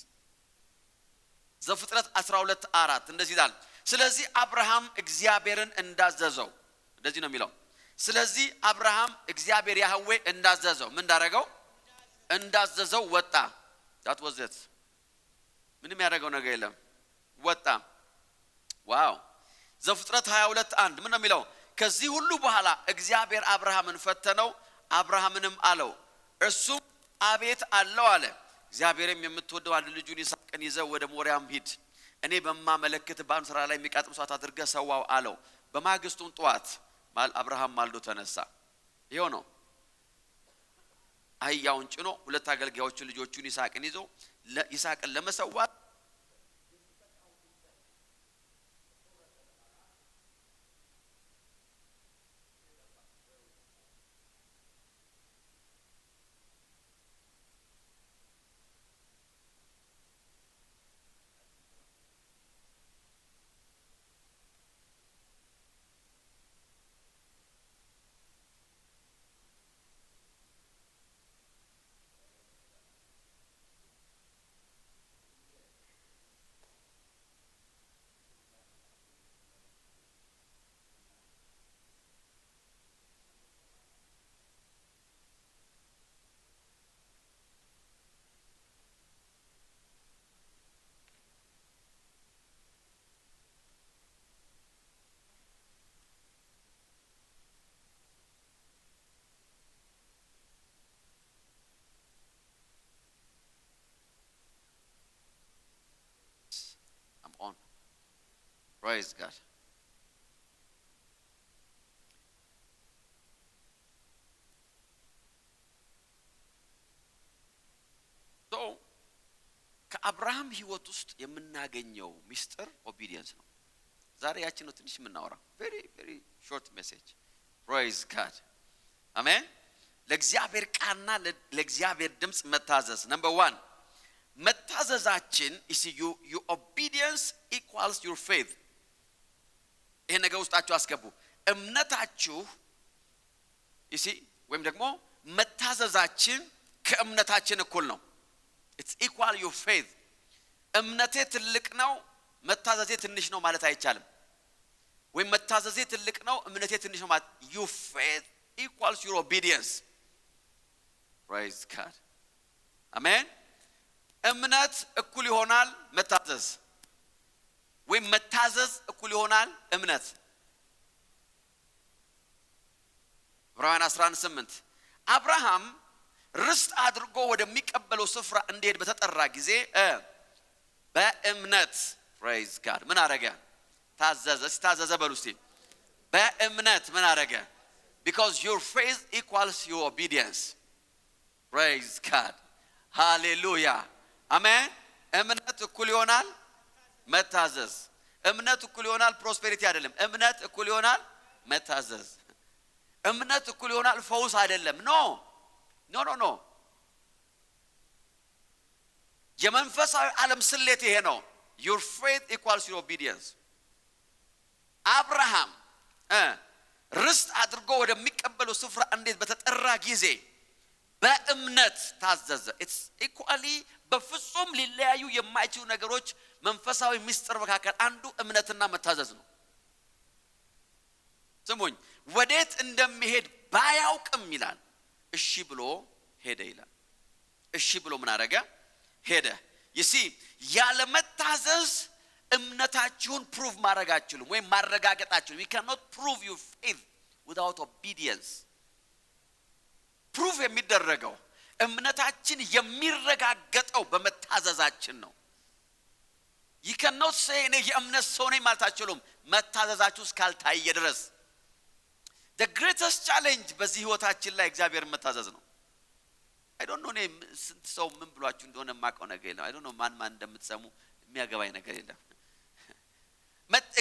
ዘፍጥረት 12:4 እንደዚህ ይላል። ስለዚህ አብርሃም እግዚአብሔርን እንዳዘዘው፣ እንደዚህ ነው የሚለው። ስለዚህ አብርሃም እግዚአብሔር ያህዌ እንዳዘዘው ምን እንዳረገው? እንዳዘዘው ወጣ። that was it። ምንም ያደረገው ነገር የለም፣ ወጣ። ዋው። ዘፍጥረት 22:1 ምን ነው የሚለው? ከዚህ ሁሉ በኋላ እግዚአብሔር አብርሃምን ፈተነው፣ አብርሃምንም አለው፣ እርሱ አቤት አለው አለ። እግዚአብሔርም የምትወደው አንድ ልጁን ይስሐቅን ይዘው ወደ ሞሪያም ሂድ፣ እኔ በማመለክት በአንስራ ላይ የሚቃጥም ሰዓት አድርገህ ሰዋው አለው። በማግስቱም ጠዋት አብርሃም ማልዶ ተነሳ። ይሄው ነው። አህያውን ጭኖ ሁለት አገልጋዮቹን ልጆቹን ይስሐቅን ይዞ ይስሐቅን ለመሰዋት praise God። ከአብርሃም ህይወት ውስጥ የምናገኘው ሚስጥር ኦቢዲየንስ ነው። ዛሬ ያችን ነው ትንሽ የምናወራው። very short message። praise God። አሜን። ለእግዚአብሔር ቃልና ለእግዚአብሔር ድምጽ መታዘዝ number 1 መታዘዛችን is your obedience equals your faith። ይሄ ነገር ውስጣችሁ አስገቡ። እምነታችሁ ወይም ደግሞ መታዘዛችን ከእምነታችን እኩል ነው። it's equal your faith። እምነቴ ትልቅ ነው መታዘዜ ትንሽ ነው ማለት አይቻልም። ወይም መታዘዜ ትልቅ ነው እምነቴ ትንሽ ነው ማለት your faith equals your obedience. Praise God. Amen. እምነት እኩል ይሆናል መታዘዝ ወይ መታዘዝ እኩል ይሆናል እምነት። ዕብራውያን 11:8 አብርሃም ርስት አድርጎ ወደሚቀበለው ስፍራ እንዲሄድ በተጠራ ጊዜ በእምነት praise God ምን አረገ? ታዘዘ። ታዘዘ በሉ እስቲ። በእምነት ምን አረገ? because your faith equals your obedience. Praise God. Hallelujah. Amen. እምነት እኩል ይሆናል መታዘዝ። እምነት እኩል ይሆናል ፕሮስፔሪቲ አይደለም። እምነት እኩል ይሆናል መታዘዝ። እምነት እኩል ይሆናል ፈውስ አይደለም። ኖ ኖ ኖ ኖ። የመንፈሳዊ ዓለም ስሌት ይሄ ነው። your faith equals your obedience. አብርሃም ርስት አድርጎ ወደሚቀበለው ስፍራ እንዴት በተጠራ ጊዜ በእምነት ታዘዘ። it's equally በፍጹም ሊለያዩ የማይችሉ ነገሮች መንፈሳዊ ምስጢር መካከል አንዱ እምነትና መታዘዝ ነው። ስሙኝ፣ ወዴት እንደሚሄድ ባያውቅም ይላል እሺ ብሎ ሄደ ይላል። እሺ ብሎ ምን አደረገ? ሄደ። you see ያለ መታዘዝ እምነታችሁን ፕሩቭ ማድረግ አትችሉም ወይ ማረጋገጥ አትችሉም። you cannot prove your faith without obedience. ፕሩቭ የሚደረገው እምነታችን የሚረጋገጠው በመታዘዛችን ነው። you cannot say እኔ የእምነት ሰው ነኝ ማለት አትችሉም መታዘዛችሁ እስካልታየ ድረስ። the greatest challenge በዚህ ህይወታችን ላይ እግዚአብሔርን መታዘዝ ነው። I don't know እኔ ስንት ሰው ምን ብሏችሁ እንደሆነ ማቀው ነገር የለም። I don't know ማን እንደምትሰሙ የሚያገባኝ ነገር የለም።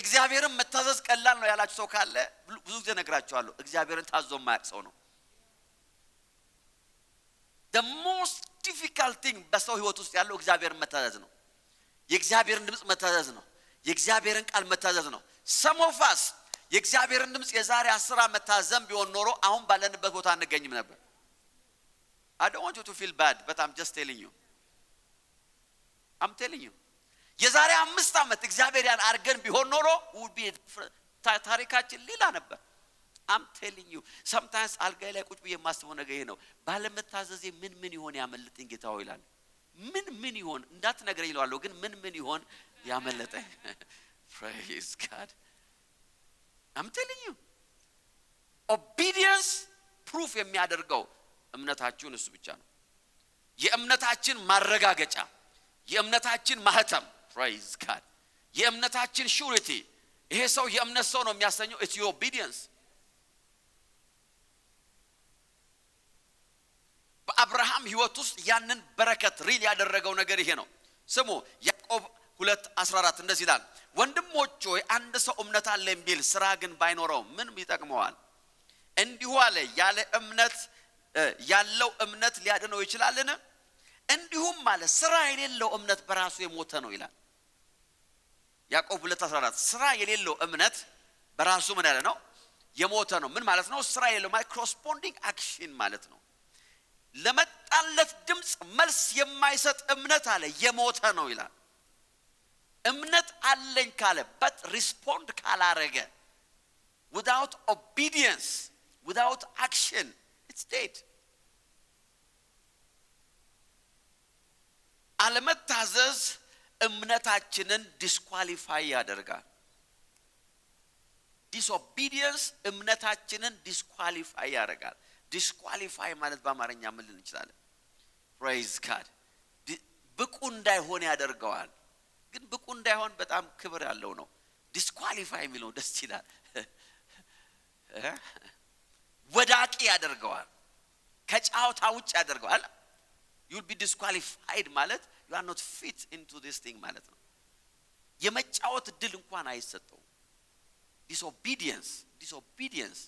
እግዚአብሔርን መታዘዝ ቀላል ነው ያላችሁ ሰው ካለ ብዙ ጊዜ ነግራችኋለሁ። እግዚአብሔርን ታዞ የማያውቅ ሰው ነው። the most difficult thing በሰው ህይወት ውስጥ ያለው እግዚአብሔርን መታዘዝ ነው። የእግዚአብሔርን ድምጽ መታዘዝ ነው። የእግዚአብሔርን ቃል መታዘዝ ነው። some of us የእግዚአብሔርን ድምጽ የዛሬ 10 ዓመት ታዘም ቢሆን ኖሮ አሁን ባለንበት ቦታ አንገኝም ነበር። I don't want you to feel bad, but I'm just telling you. I'm telling you. የዛሬ 5 ዓመት እግዚአብሔር ያን አርገን ቢሆን ኖሮ would be ታሪካችን ሌላ ነበር። I'm telling you. sometimes አልጋይ ላይ ቁጭ ብዬ ማስበው ነገር ይሄ ነው። ባለመታዘዜ ምን ይሆን ያመለጠኝ ጌታው ይላል። ምን ይሆን እንዳትነግረኝ ይላልው ግን ምን ይሆን ያመለጠኝ? Praise God. I'm telling you. obedience proof የሚያደርገው እምነታችሁን እሱ ብቻ ነው። የእምነታችን ማረጋገጫ፣ የእምነታችን ማህተም praise God። የእምነታችን surety ይሄ ሰው የእምነት ሰው ነው የሚያሰኘው it's your obedience። በአብርሃም ህይወት ውስጥ ያንን በረከት ሪል ያደረገው ነገር ይሄ ነው። ስሙ ያዕቆብ 2:14 እንደዚህ ይላል፣ ወንድሞች ሆይ አንድ ሰው እምነት አለኝ ቢል ስራ ግን ባይኖረው ምን ይጠቅመዋል? እንዲሁ አለ ያለ እምነት ያለው እምነት ሊያድነው ይችላልን? እንዲሁም ማለት ስራ የሌለው እምነት በራሱ የሞተ ነው ይላል። ያዕቆብ 2:14 ስራ የሌለው እምነት በራሱ ምን ያለ ነው? የሞተ ነው። ምን ማለት ነው? ስራ የሌለው ማለት corresponding action ማለት ነው። ለመጣለት ድምጽ መልስ የማይሰጥ እምነት አለ የሞተ ነው ይላል። እምነት አለኝ ካለ but respond ካላረገ without obedience, without action, it's dead. አለመታዘዝ እምነታችንን ዲስኳሊፋይ ያደርጋል። disobedience እምነታችንን ዲስኳሊፋይ ያደርጋል። ዲስኳሊፋይ ማለት በአማርኛ ምን ልንል እንችላለን? praise God። ብቁ እንዳይሆን ያደርገዋል። ግን ብቁ እንዳይሆን በጣም ክብር ያለው ነው። ዲስኳሊፋይ የሚለው ደስ ይላል። ወዳቂ ያደርገዋል። ከጫውታ ውጭ ያደርገዋል። you will be disqualified ማለት you are not fit into this thing ማለት ነው። የመጫወት ድል እንኳን አይሰጠው። disobedience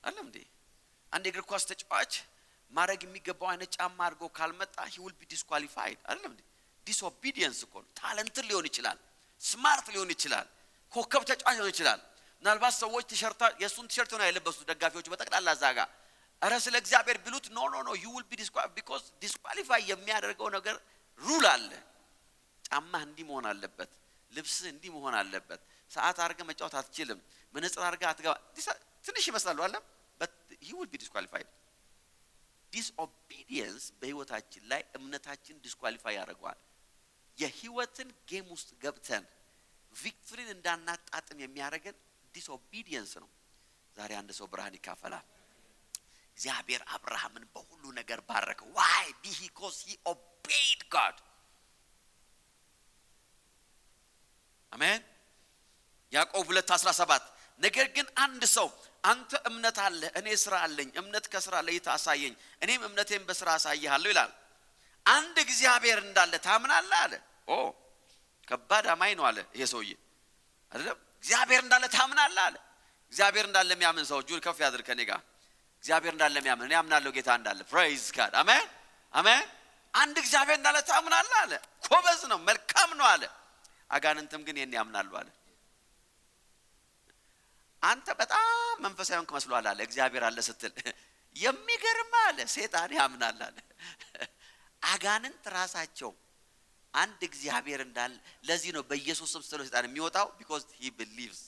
አለም እንዴ አንድ እግር ኳስ ተጫዋች ማድረግ የሚገባው አይነት ጫማ አድርጎ ካልመጣ he will be disqualified አለም እንዴ። disobedience እኮ ታለንት ሊሆን ይችላል፣ ስማርት ሊሆን ይችላል፣ ኮከብ ተጫዋች ሊሆን ይችላል። ምናልባት ሰዎች የሱን ቲሸርት ነው ያለበሱት ደጋፊዎች በጠቅላላ ዛጋ አረ ስለ እግዚአብሔር ቢሉት no you will be disqualified because disqualify የሚያደርገው ነገር ሩል አለ። ጫማ እንዲህ መሆን አለበት፣ ልብስ እንዲህ መሆን አለበት፣ ሰዓት አድርገህ መጫወት አትችልም፣ መነጽር አድርገህ አትገባ። ትንሽ ይመስላል አይደል? but he will be disqualified. Disobedience በህይወታችን ላይ እምነታችን ዲስኳሊፋይ ያደርጋል። የህይወትን ጌም ውስጥ ገብተን ቪክቶሪን እንዳናጣጥም የሚያደርገን disobedience ነው። ዛሬ አንድ ሰው ብርሃን ይካፈላል። እግዚአብሔር አብርሃምን በሁሉ ነገር ባረከው። why? because he obeyed God. አሜን። ያዕቆብ 2:17 ነገር ግን አንድ ሰው አንተ እምነት አለ እኔ ስራ አለኝ እምነት ከስራ ለይተህ አሳየኝ እኔም እምነቴን በስራ አሳይሃለሁ ይላል። አንድ እግዚአብሔር እንዳለ ታምናለህ አለ። ከባድ አማኝ ነው አለ ይሄ ሰውዬ አይደለም። እግዚአብሔር እንዳለ ታምናለህ አለ። እግዚአብሔር እንዳለ የሚያምን ሰው እጁን ከፍ ያድርግ ከኔ ጋር። እግዚአብሔር እንዳለ የሚያምን እኔ አምናለሁ ጌታ እንዳለ። praise God አሜን አሜን። አንድ እግዚአብሔር እንዳለ ታምናለህ አለ። ኮበዝ ነው መልካም ነው አለ። አጋንንትም ግን የኔ ያምናሉ አለ። አንተ በጣም መንፈሳዊውን ከመስሏል አለ እግዚአብሔር አለ ስትል የሚገርም አለ ሰይጣን ያምናል አለ። አጋንንት ራሳቸው አንድ እግዚአብሔር እንዳለ ለዚህ ነው በኢየሱስ ስም ስለ ሰይጣን የሚወጣው because he believes።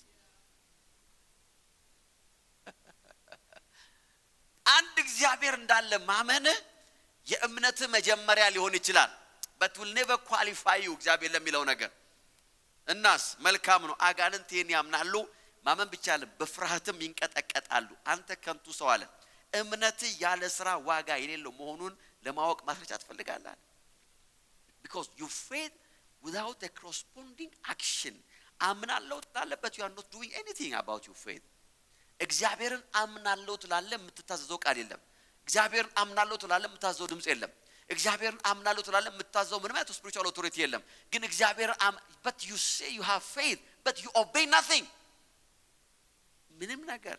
አንድ እግዚአብሔር እንዳለ ማመን የእምነት መጀመሪያ ሊሆን ይችላል but will never qualify you እግዚአብሔር ለሚለው ነገር። እናስ መልካም ነው። አጋንንት ይሄን ያምናሉ ማመን ብቻ አይደለም በፍርሃትም ይንቀጠቀጣሉ። አንተ ከንቱ ሰው አለ እምነት ያለ ስራ ዋጋ የሌለው መሆኑን ለማወቅ ማስረጃ ትፈልጋለህ because you faith without a corresponding action አምናለሁ ትላለህ but you are not doing anything about your faith። እግዚአብሔርን አምናለሁ ትላለህ የምትታዘዘው ቃል የለም። እግዚአብሔርን አምናለሁ ትላለህ የምትታዘዘው ድምጽ የለም። እግዚአብሔርን አምናለሁ ትላለህ የምትታዘዘው ምንም አይነት spiritual authority የለም። ግን እግዚአብሔር but you say you have faith but you obey nothing ምንም ነገር።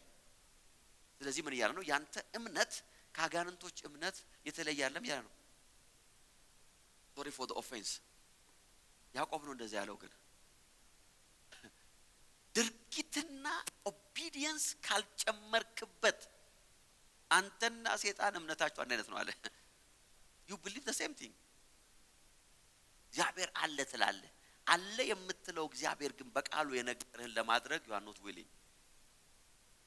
ስለዚህ ምን ያለ ነው ያንተ እምነት ከአጋንንቶች እምነት የተለየ አይደለም ያለ ነው። sorry for the offense ያዕቆብ ነው እንደዚህ ያለው። ግን ድርጊትና obedience ካልጨመርክበት አንተና ሰይጣን እምነታችሁ አንድ አይነት ነው አለ። you believe the same thing። እግዚአብሔር አለ ትላለህ አለ የምትለው እግዚአብሔር ግን በቃሉ የነገርህን ለማድረግ you are not willing።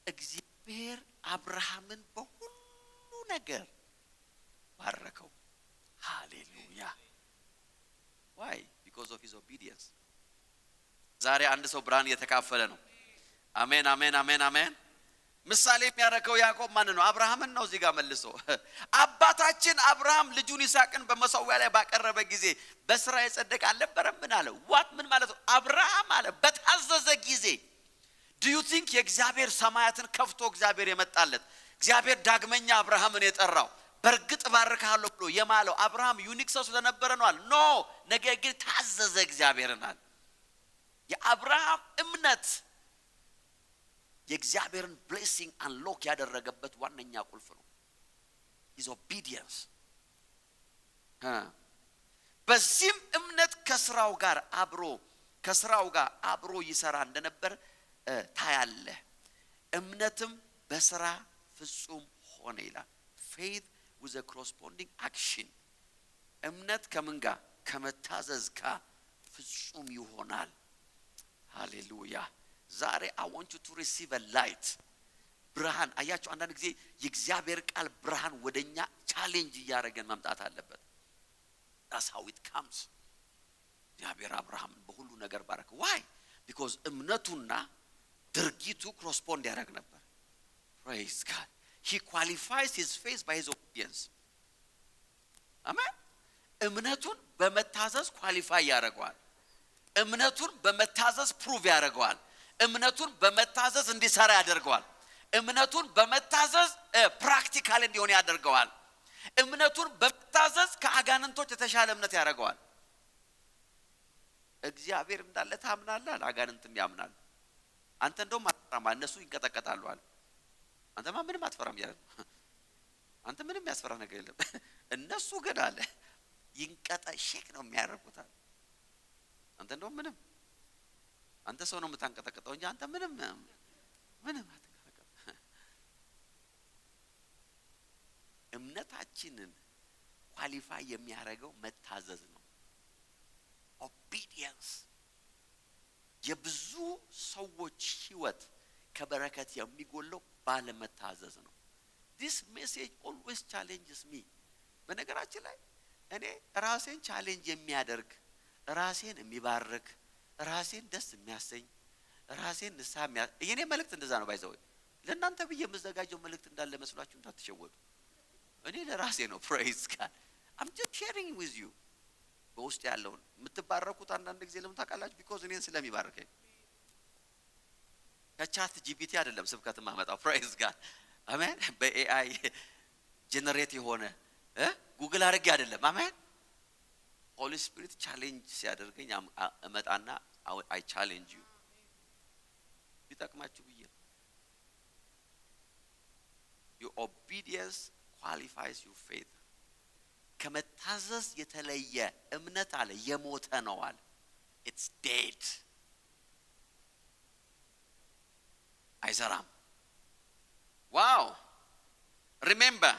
እግዚአብሔር አብርሃምን በሁሉ ነገር ባረከው። ሃሌሉያ why? because of his obedience። ዛሬ አንድ ሰው ብርሃን እየተካፈለ ነው። አሜን አሜን አሜን አሜን። ምሳሌ የሚያረከው ያዕቆብ ማን ነው? አብርሃምን ነው። እዚህ ጋር መልሶ አባታችን አብርሃም ልጁን ይስሐቅን በመሰዊያ ላይ ባቀረበ ጊዜ በስራ የጸደቀ አልነበረም ምን አለ? ዋት ምን ማለት ነው? አብርሃም አለ በታዘዘ ጊዜ do you think የእግዚአብሔር ሰማያትን ከፍቶ እግዚአብሔር የመጣለት እግዚአብሔር ዳግመኛ አብርሃምን የጠራው በርግጥ ባርካለሁ ብሎ የማለው አብርሃም ዩኒክ ሰው ስለነበረ ነው አለ? ኖ ነገር ግን ታዘዘ እግዚአብሔርን አለ። የአብርሃም እምነት የእግዚአብሔርን blessing unlock ያደረገበት ዋነኛ ቁልፍ ነው his obedience። በዚህም እምነት ከስራው ጋር አብሮ ይሰራ እንደነበር ታያለ። እምነትም በስራ ፍጹም ሆነ ይላል። faith with a corresponding action እምነት ከምን ጋር ከመታዘዝ ጋር ፍጹም ይሆናል። ሃሌሉያ። ዛሬ I want you to receive a light ብርሃን። አያችሁ አንዳንድ ጊዜ የእግዚአብሔር ቃል ብርሃን ወደኛ ቻሌንጅ እያደረገን መምጣት አለበት። that's how it comes። እግዚአብሔር አብርሃምን በሁሉ ነገር ባረከ። why? because እምነቱና ድርጊቱ correspond ያደርግ ነበር። praise God። he qualifies his faith by his obedience። አሜን። እምነቱን በመታዘዝ ኳሊፋይ ያደርገዋል። እምነቱን በመታዘዝ ፕሩቭ ያደርገዋል። እምነቱን በመታዘዝ እንዲሰራ ያደርገዋል። እምነቱን በመታዘዝ ፕራክቲካል እንዲሆን ያደርገዋል። እምነቱን በመታዘዝ ከአጋንንቶች የተሻለ እምነት ያደርገዋል። እግዚአብሔር እንዳለ ታምናለህ፣ አጋንንትም ያምናል። አንተ እንደውም አትፈራም፣ እነሱ ይንቀጠቀጣሉ አለ። አንተማ ምንም አትፈራም ያለ አንተ ምንም ያስፈራ ነገር የለም። እነሱ ግን አለ ይንቀጠሸክ ነው የሚያደርጉት። አንተ እንደውም ምንም አንተ ሰው ነው የምታንቀጠቀጠው እንጂ አንተ ምንም አትንቀጠቀጥ። እምነታችንን ኳሊፋይ የሚያደርገው መታዘዝ ነው። obedience። የብዙ ሰዎች ህይወት ከበረከት የሚጎለው ባለመታዘዝ ነው። this message always challenges me። በነገራችን ላይ እኔ ራሴን ቻሌንጅ የሚያደርግ ራሴን የሚባርክ ራሴን ደስ የሚያሰኝ ራሴን ንሳሚያ የኔ መልእክት እንደዛ ነው። ባይዘው ለእናንተ ብዬ የምዘጋጀው መልእክት እንዳለ መስሏችሁ እንዳትሸወዱ። እኔ ለራሴ ነው። praise God I'm just sharing with you። በውስጥ ያለውን የምትባረኩት አንዳንድ ጊዜ ለምን ታውቃላችሁ? because እኔን ስለሚባርከኝ ከቻት ጂፒቲ አይደለም ስብከት ማመጣው። praise God አሜን። በኤአይ ጀነሬት የሆነ ጉግል አድርጌ አይደለም። አሜን። ሆሊ ስፒሪት ቻሌንጅ ሲያደርገኝ እመጣና I challenge you ቢጠቅማችሁ ብዬ። your obedience qualifies your faith። ከመታዘዝ የተለየ እምነት አለ የሞተ ነው አለ። it's dead አይሰራም። wow remember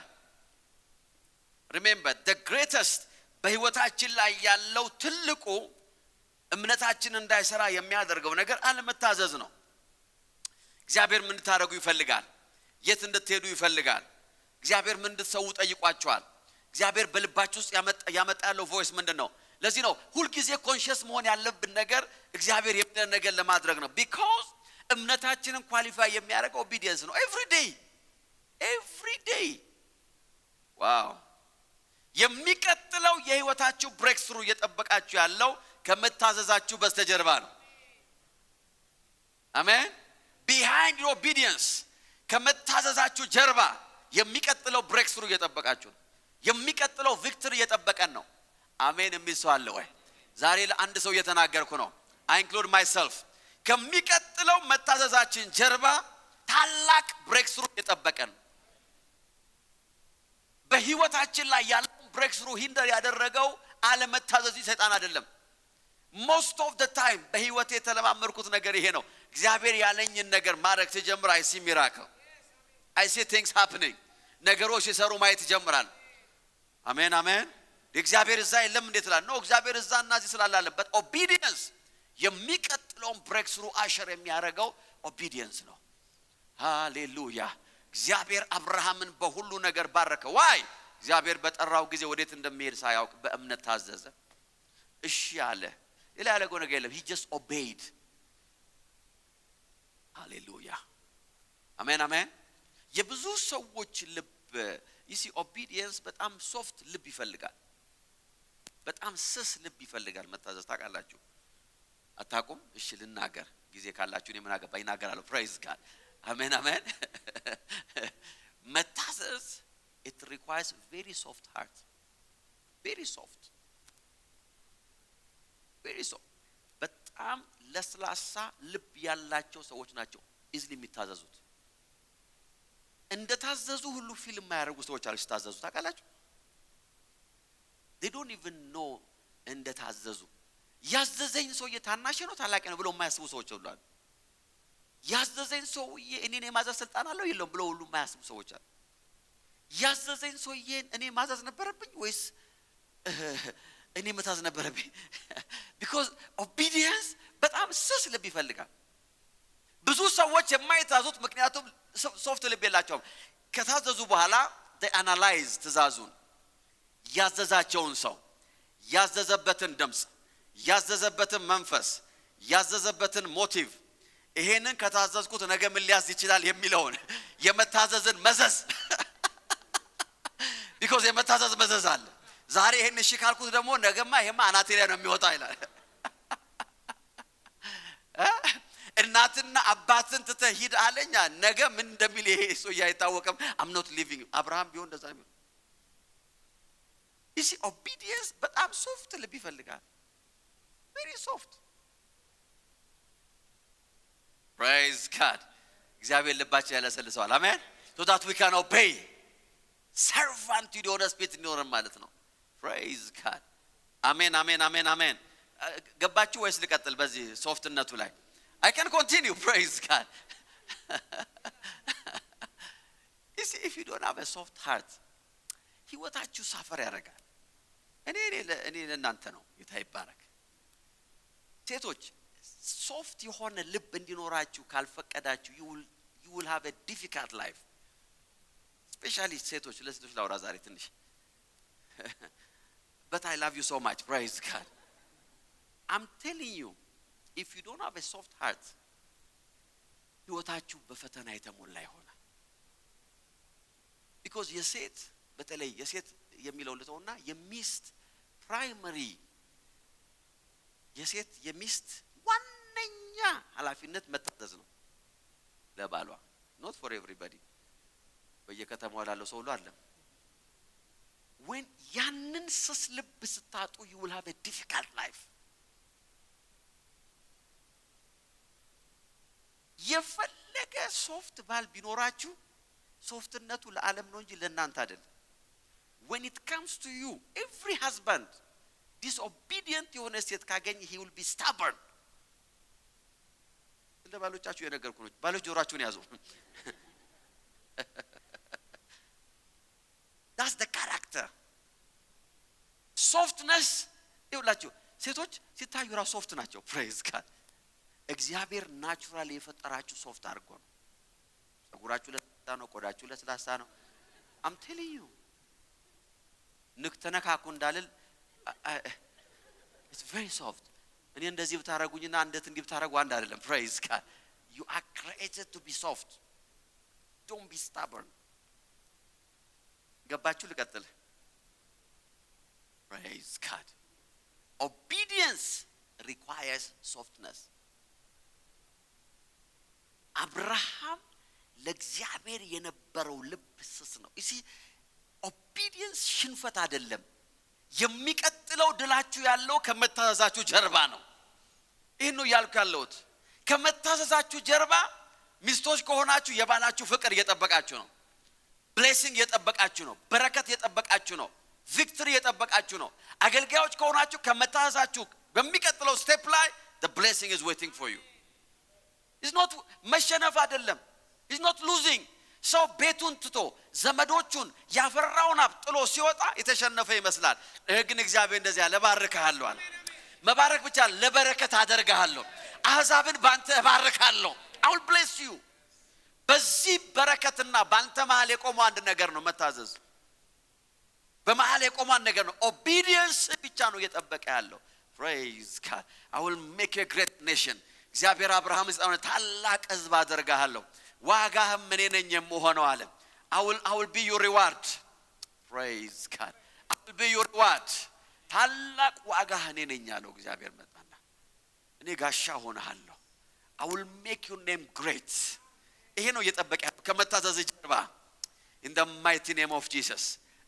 the greatest በህይወታችን ላይ ያለው ትልቁ እምነታችን እንዳይሰራ የሚያደርገው ነገር አለመታዘዝ ነው። እግዚአብሔር ምን እንድታረጉ ይፈልጋል? የት እንድትሄዱ ይፈልጋል? እግዚአብሔር ምን እንድትሰው ጠይቋቸዋል? እግዚአብሔር በልባችሁ ውስጥ ያመጣ ያለው ቮይስ ምንድነው? ለዚህ ነው ሁሉ ጊዜ ኮንሺየስ መሆን ያለብን ነገር እግዚአብሔር የሚለን ነገር ለማድረግ ነው። because እምነታችንን ኳሊፋይ የሚያደርገው ኦቢዲየንስ ነው። every day wow የሚቀጥለው የህይወታችሁ ብሬክ ስሩ እየጠበቃችሁ ያለው ከመታዘዛችሁ በስተጀርባ ነው። አሜን። behind your obedience ከመታዘዛችሁ ጀርባ የሚቀጥለው ብሬክ ስሩ እየጠበቃችሁ ነው። የሚቀጥለው ቪክቶሪ እየጠበቀን ነው። አሜን የሚል ሰው አለ ወይ? ዛሬ ለአንድ ሰው እየተናገርኩ ነው። I include myself። ከሚቀጥለው መታዘዛችን ጀርባ ታላቅ ብሬክ ስሩ እየጠበቀን። በህይወታችን ላይ ያለው ብሬክ ስሩ ሂንደር ያደረገው አለመታዘዝ ሰይጣን አይደለም። most of the time በህይወቴ የተለማመድኩት ነገር ይሄ ነው። እግዚአብሔር ያለኝን ነገር ማድረግ ሲጀምር I see miracle I see things happening። ነገሮች ሲሰሩ ማየት ይጀምራል። አሜን አሜን። እግዚአብሔር እዛ የለም እንዴት ይላል? ነው እግዚአብሔር እዛ እና እዚህ ስላላለበት obedience የሚቀጥለውን ብሬክ ስሩ አሸር የሚያደርገው obedience ነው። ሃሌሉያ። እግዚአብሔር አብርሃምን በሁሉ ነገር ባረከ። ዋይ እግዚአብሔር በጠራው ጊዜ ወዴት እንደሚሄድ ሳያውቅ በእምነት ታዘዘ። እሺ አለ። ሌላ ያለገው ነገር የለም። he just obeyed። ሃሌሉያ አሜን አሜን። የብዙ ሰዎች ልብ ይሲ obedience በጣም ሶፍት ልብ ይፈልጋል። በጣም ስስ ልብ ይፈልጋል መታዘዝ። ታውቃላችሁ አታውቁም? እሺ ልናገር ጊዜ ካላችሁ እኔ ምን አገባ ይናገራለሁ። praise God አሜን አሜን። መታዘዝ it requires very soft heart። very soft በጣም ለስላሳ ልብ ያላቸው ሰዎች ናቸው easily የሚታዘዙት። እንደታዘዙ ሁሉ ፊልም ማያረጉ ሰዎች አሉ ሲታዘዙ። ታውቃላችሁ they don't even know እንደታዘዙ። ያዘዘኝ ሰውዬ ታናሽ ነው ታላቅ ነው ብሎ የማያስቡ ሰዎች ሁሉ አሉ። ያዘዘኝ ሰውዬ እኔን የማዘዝ ስልጣን አለው የለውም ብሎ ሁሉ የማያስቡ ሰዎች አሉ። ያዘዘኝ ሰውዬ እኔ ማዘዝ ነበረብኝ ወይስ እኔ መታዘዝ ነበረብኝ? because obedience በጣም ስስ ልብ ይፈልጋል። ብዙ ሰዎች የማይታዙት ምክንያቱም ሶፍት ልብ የላቸውም። ከታዘዙ በኋላ they analyze ትእዛዙን፣ ያዘዛቸውን ሰው፣ ያዘዘበትን ድምጽ፣ ያዘዘበትን መንፈስ፣ ያዘዘበትን ሞቲቭ፣ ይሄንን ከታዘዝኩት ነገ ምን ሊያዝ ይችላል የሚለውን የመታዘዝን መዘዝ because የመታዘዝ መዘዝ አለ። ዛሬ ይሄን እሺ ካልኩት ደግሞ ነገማ ይሄማ አናቴ ላይ ነው የሚወጣው ይላል። እናትና አባትን ተተሂድ አለኛ ነገ ምን እንደሚል ይሄ ሰው አይታወቅም። I'm not living አብርሃም ቢሆን እንደዛ ነው። ይሲ obedience በጣም ሶፍት ልብ ይፈልጋል። very soft praise God እግዚአብሔር ልባችን ያለሰልሰዋል። አሜን so that we can obey servant የሆነ ስፒሪት እንዲኖር ማለት ነው። praise God አሜን አሜን አሜን አሜን። ገባችሁ ወይስ ልቀጥል በዚህ ሶፍትነቱ ላይ? I can continue praise God you see if you don't have a soft heart ህይወታችሁ ሳፈር ያደርጋል። እኔ ለእናንተ ነው ጌታ ይባረክ። ሴቶች ሶፍት የሆነ ልብ እንዲኖራችሁ ካልፈቀዳችሁ you will have a difficult life. Especially ሴቶች ለሴቶች ላውራ ዛሬ ትንሽ but I love you so much, praise God. I'm telling you, if you don't have a soft heart, ህይወታችሁ በፈተና የተሞላ ይሆናል። because የሴት በተለይ የሴት የሚለው ልተውና የሚስት ፕራይመሪ የሴት የሚስት ዋነኛ ኃላፊነት መታዘዝ ነው ለባሏ። not for everybody በየከተማው ላለው ሰው ሁሉ አይደለም። when ያንን ስስ ልብ ስታጡ you will have a difficult life. የፈለገ ሶፍት ባል ቢኖራችሁ ሶፍትነቱ ለዓለም ነው እንጂ ለእናንተ አይደለም። when it comes to you, every husband disobedient የሆነ ሴት ካገኘ he will be stubborn. እንደ ባሎቻችሁ የነገርኩ ነው። ባሎች ጆሮአችሁን ያዙ። that's the character. softness ይውላችሁ ሴቶች ሲታዩ ራሱ ሶፍት ናቸው። praise God. እግዚአብሔር ናቹራሊ የፈጠራችሁ ሶፍት አድርጎ ነው። ጸጉራችሁ ለስላሳ ነው፣ ቆዳችሁ ለስላሳ ነው። I'm telling you, ንክተነካኩ እንዳልል it's very soft. እኔ እንደዚህ ብታረጉኝና እንዴት እንዲህ ብታረጉ አንድ አይደለም። praise God. you are created to be soft. don't be stubborn. ገባችሁ? ልቀጥል። praise God. obedience requires softness. አብርሃም ለእግዚአብሔር የነበረው ልብ ስስ ነው። እሺ obedience ሽንፈት አይደለም። የሚቀጥለው ድላችሁ ያለው ከመታዘዛችሁ ጀርባ ነው። ይሄን ነው ያልኩ ያለሁት። ከመታዘዛችሁ ጀርባ ሚስቶች ከሆናችሁ የባላችሁ ፍቅር እየጠበቃችሁ ነው። ብሌሲንግ እየጠበቃችሁ ነው። በረከት እየጠበቃችሁ ነው። ቪክቶሪ እየጠበቃችሁ ነው። አገልጋዮች ከሆናችሁ ከመታዘዛችሁ በሚቀጥለው ስቴፕ ላይ the blessing is waiting for you. It's not መሸነፍ አይደለም. It's not losing. ሰው ቤቱን ትቶ ዘመዶቹን ያፈራውን ሀብት ጥሎ ሲወጣ የተሸነፈ ይመስላል። ግን እግዚአብሔር እንደዚህ ያለ ባርካለሁ አለ። መባረክ ብቻ ለበረከት አደርጋለሁ። አሕዛብን ባንተ እባርካለሁ. I will bless you. በዚህ በረከትና ባንተ መሃል የቆመው አንድ ነገር ነው፣ መታዘዝ። በመሃል የቆመው አንድ ነገር ነው፣ obedience ብቻ ነው እየጠበቀ ያለው። praise God. I will make you a great nation. እግዚአብሔር አብርሃም ጻነ ታላቅ ሕዝብ አደርጋለሁ፣ ዋጋህም እኔ ነኝ የምሆነው አለ። I will be your reward. praise God. I will be your reward. ታላቅ ዋጋህ እኔ ነኝ አለው እግዚአብሔር መጣና እኔ ጋሻ ሆነሃለሁ። I will make your name great. ይሄ ነው እየጠበቀ ከመታዘዝ ጀርባ in the mighty name of Jesus.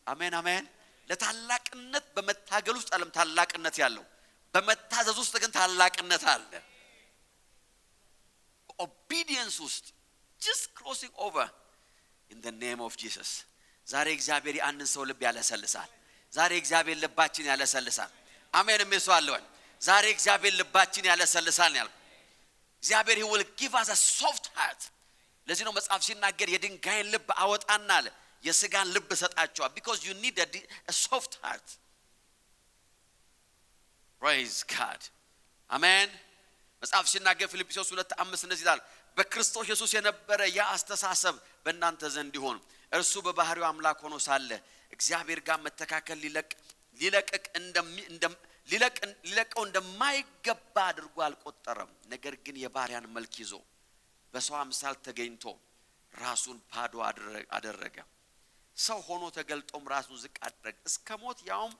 አሜን አሜን። ለታላቅነት በመታገል ውስጥ ዓለም ታላቅነት ያለው፣ በመታዘዝ ውስጥ ግን ታላቅነት አለ። obedience ውስጥ just crossing over in the name of Jesus. ዛሬ እግዚአብሔር ያንን ሰው ልብ ያለሰልሳል። ዛሬ እግዚአብሔር ልባችን ያለሰልሳል። አሜን የሚሰዋለው ዛሬ እግዚአብሔር ልባችን ያለሰልሳል ያለው እግዚአብሔር he will give us a soft heart. ለዚህ ነው መጽሐፍ ሲናገር የድንጋይን ልብ አወጣና አለ የሥጋን ልብ ሰጣቸዋል። because you need a soft heart. praise God. አሜን። መጽሐፍ ሲናገር ፊልጵስዩስ 2:5 እንደዚህ ይላል፣ በክርስቶስ ኢየሱስ የነበረ ያ አስተሳሰብ በእናንተ ዘንድ ይሁን። እርሱ በባህሪው አምላክ ሆኖ ሳለ እግዚአብሔር ጋር መተካከል ሊለቀው እንደማይገባ አድርጎ አልቆጠረም። ነገር ግን የባሪያን መልክ ይዞ በሰው አምሳል ተገኝቶ ራሱን ባዶ አደረገ። ሰው ሆኖ ተገልጦም ራሱን ዝቅ አደረገ፣ እስከ ሞት ያውም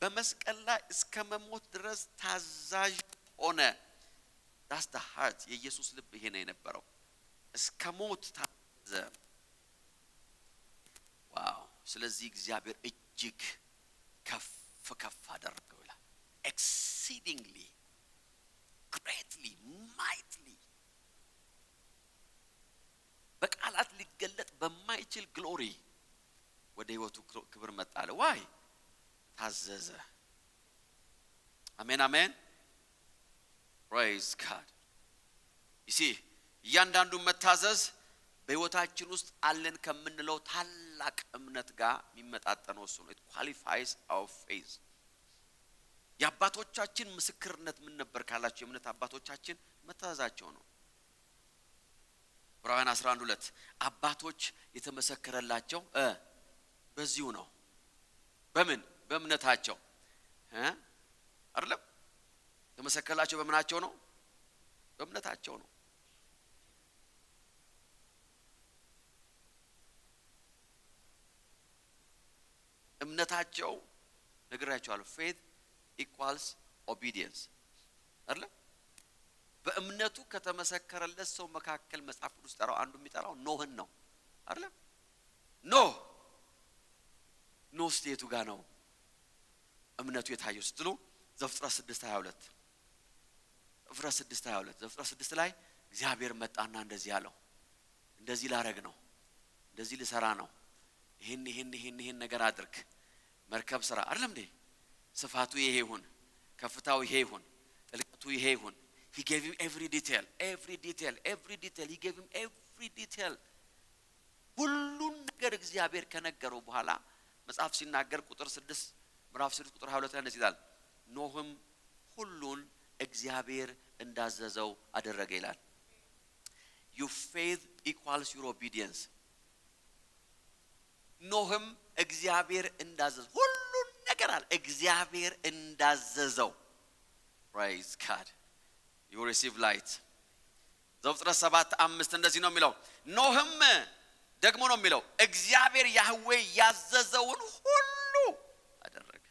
በመስቀል ላይ እስከ መሞት ድረስ ታዛዥ ሆነ። that's the heart. የኢየሱስ ልብ ይሄ ነው የነበረው። እስከ ሞት ታዘዘ። ዋው! ስለዚህ እግዚአብሔር እጅግ ከፍ አደረገው ይላል። exceedingly, greatly, mightily በቃላት ሊገለጥ በማይችል ግሎሪ ወደ ህይወቱ ክብር መጣለ። ዋይ ታዘዘ። አሜን አሜን። praise God. you see እያንዳንዱ መታዘዝ በህይወታችን ውስጥ አለን ከምንለው ታላቅ እምነት ጋር የሚመጣጠነው እሱ ነው። it qualifies our faith. የአባቶቻችን ምስክርነት ምን ነበር ካላችሁ የእምነት አባቶቻችን መታዘዛቸው ነው። ዕብራውያን 11:2 አባቶች የተመሰከረላቸው በዚሁ ነው። በምን? በእምነታቸው አይደለም? የተመሰከረላቸው በምናቸው ነው? በእምነታቸው ነው። እምነታቸው ነግራቸዋለሁ። faith equals obedience አይደለም? በእምነቱ ከተመሰከረለት ሰው መካከል መጽሐፍ ቅዱስ ጠራው አንዱ የሚጠራው ኖህን ነው አይደለም? ኖህ ስቴቱ ጋር ነው እምነቱ የታየው ስትሉ ዘፍጥረት 6:22 ዘፍጥረት 6 ላይ እግዚአብሔር መጣና እንደዚህ አለው፣ እንደዚህ ላረግ ነው፣ እንደዚህ ልሰራ ነው፣ ይሄን ነገር አድርግ፣ መርከብ ስራ አይደለም እንዴ? ስፋቱ ይሄ ይሁን፣ ከፍታው ይሄ ይሁን፣ ጥልቀቱ ይሄ ይሁን። he gave him every detail he gave him every detail ሁሉን ነገር እግዚአብሔር ከነገረው በኋላ መጽሐፍ ሲናገር ምዕራፍ 6 ቁጥር 22 ላይ እንደዚህ ይላል፣ ኖህም ሁሉን እግዚአብሔር እንዳዘዘው አደረገ ይላል። your faith equals your obedience። ኖህም እግዚአብሔር እንዳዘዘው ሁሉን ነገር አለ እግዚአብሔር እንዳዘዘው። praise God, you receive light። ዘፍጥረት 7:5 እንደዚህ ነው የሚለው፣ ኖህም ደግሞ ነው የሚለው እግዚአብሔር ያህዌ ያዘዘውን ሁሉ አደረገ።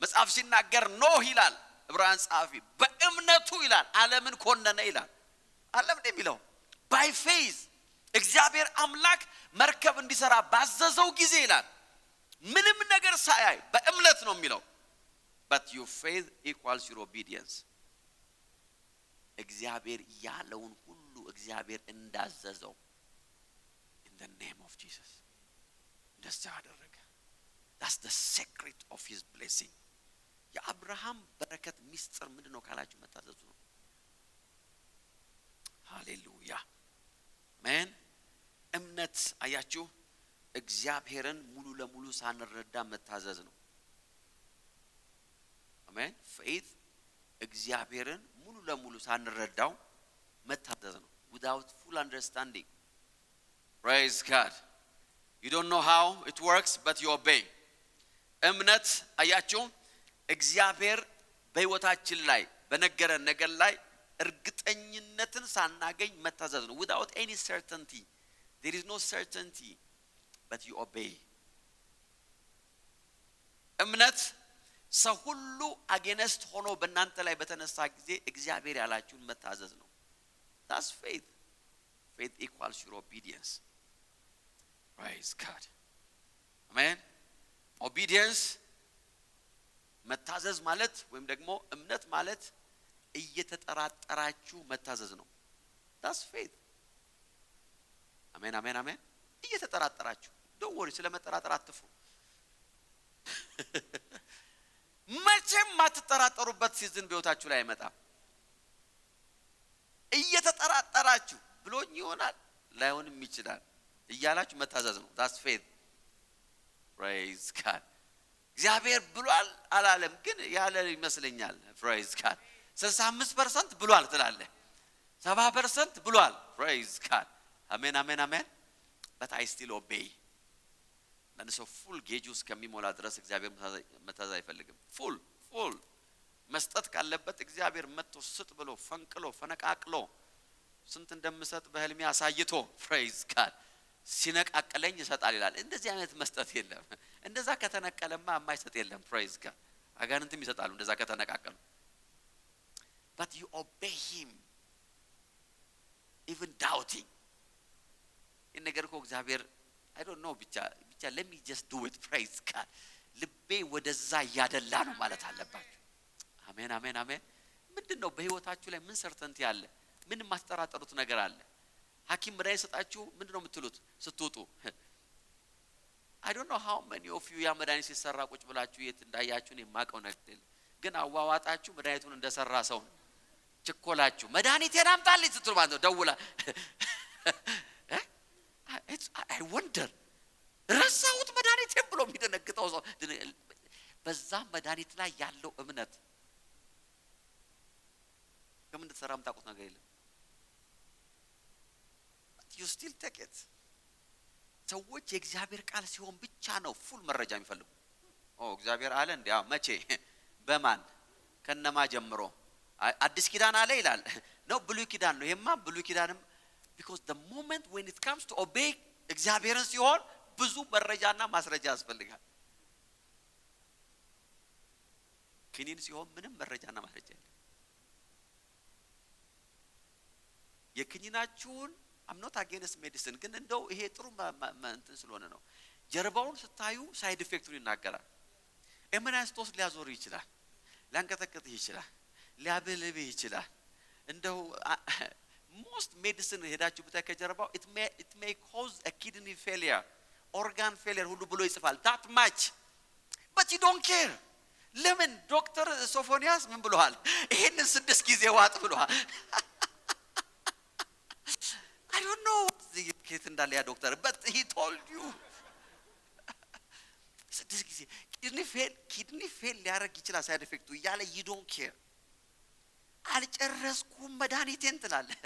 መጽሐፍ ሲናገር ኖህ ይላል ዕብራውያን ጸሐፊ በእምነቱ ይላል ዓለምን ኮነነ ይላል። ዓለም እንደሚለው by faith እግዚአብሔር አምላክ መርከብ እንዲሰራ ባዘዘው ጊዜ ይላል ምንም ነገር ሳያይ በእምነት ነው የሚለው። but your faith equals your obedience። እግዚአብሔር ያለውን ሁሉ እግዚአብሔር እንዳዘዘው in the name of Jesus እንደዛ አደረገ። that's the secret of his blessing። የአብርሃም በረከት ሚስጥር ምንድነው ካላችሁ መታዘዙ ነው። ሃሌሉያ አሜን። እምነት አያችሁ እግዚአብሔርን ሙሉ ለሙሉ ሳንረዳ መታዘዝ ነው። አሜን። faith እግዚአብሔርን ሙሉ ለሙሉ ሳንረዳው መታዘዝ ነው። without full understanding። praise God, you don't know how it works but you obey። እምነት አያችሁ እግዚአብሔር በህይወታችን ላይ በነገረን ነገር ላይ እርግጠኝነትን ሳናገኝ መታዘዝ ነው። without any certainty there is no certainty but you obey። እምነት ሰው ሁሉ አጌንስት ሆኖ በእናንተ ላይ በተነሳ ጊዜ እግዚአብሔር ያላችሁን መታዘዝ ነው። that's faith equals your obedience። praise God, amen። obedience መታዘዝ ማለት ወይም ደግሞ እምነት ማለት እየተጠራጠራችሁ መታዘዝ ነው። that's faith። አሜን። እየተጠራጠራችሁ don't worry፣ ስለመጠራጠር አትፍሩ። መቼም ማትጠራጠሩበት ሲዝን በህይወታችሁ ላይ አይመጣም። እየተጠራጠራችሁ ብሎኝ ይሆናል ላይሆንም ይችላል እያላችሁ መታዘዝ ነው። that's faith። praise God። እግዚአብሔር ብሏል አላለም ግን ያለ ይመስለኛል። praise God። 65% ብሏል ትላለህ፣ 70% ብሏል። praise God። አሜን። but I still obey። ለነሱ ፉል ጌጁስ ከሚሞላ ድረስ እግዚአብሔር መታዘዝ አይፈልግም። ፉል መስጠት ካለበት እግዚአብሔር መጥቶ ስጥ ብሎ ፈንቅሎ ፈነቃቅሎ ስንት እንደምሰጥ በህልሜ አሳይቶ praise God ሲነቃቀለኝ ይሰጣል ይላል። እንደዚህ አይነት መስጠት የለም። እንደዛ ከተነቀለማ የማይሰጥ የለም። praise God አጋንንትም ይሰጣሉ እንደዛ ከተነቃቀሉ። but you obey him even doubting። ነገር እኮ እግዚአብሔር I don't know ብቻ let me just do it praise God ልቤ ወደዛ ያደላ ነው ማለት አለባችሁ። አሜን። ምንድነው በህይወታችሁ ላይ ምን ሰርተንት ያለ ምን ማስተራጠሩት ነገር አለ? ሐኪም መድኃኒት ሰጣችሁ ምንድነው የምትሉት ስትወጡ? I don't know how many of you ያ መድኃኒት ሲሰራ ቁጭ ብላችሁ የት እንዳያችሁን የማቀው ነገር ግን አዋዋጣችሁ መድኃኒቱን እንደሰራ ሰው ችኮላችሁ መድኃኒቴን አምጣልኝ ስትሉ ማለት ነው ደውላ I wonder ረሳሁት መድኃኒቴን ብሎ የሚደነግጠው ሰው በዛ መድኃኒት ላይ ያለው እምነት ከምን ተሰራም ታውቁት ነገር የለም። you still take it። ሰዎች የእግዚአብሔር ቃል ሲሆን ብቻ ነው ፉል መረጃ የሚፈልጉ። እግዚአብሔር አለ እንዴ? መቼ? በማን? ከነማ ጀምሮ? አዲስ ኪዳን አለ ይላል ነው ብሉይ ኪዳን ነው። ይሄማ ብሉይ ኪዳንም because the moment when it comes to obey እግዚአብሔርን ሲሆን ብዙ መረጃና ማስረጃ ያስፈልጋል። ክኒን ሲሆን ምንም መረጃና ማስረጃ የለም። የክኒናችሁን I'm not against medicine ግን እንደው ይሄ ጥሩ እንትን ስለሆነ ነው። ጀርባውን ስታዩ ሳይድ ኢፌክቱን ይናገራል። ኤመናስቶስ ሊያዞር ይችላል፣ ሊያንቀጠቅጥ ይችላል፣ ሊያበለብ ይችላል። እንደው most medicine ሄዳችሁ ብታይ ከጀርባው it may cause a kidney failure, organ failure ሁሉ ብሎ ይጽፋል። that much but you don't care። ለምን? ዶክተር ሶፎኒያስ ምን ብለዋል? ይሄንን 6 ጊዜ ዋጥ ብለዋል። I don't know ከየት እንዳለ ያ ዶክተር but he told you 6 ጊዜ kidney fail ሊያረግ ይችላል ሳይድ ኢፌክቱ እያለ you don't care። አልጨረስኩም መድኃኒቴን ትላለህ።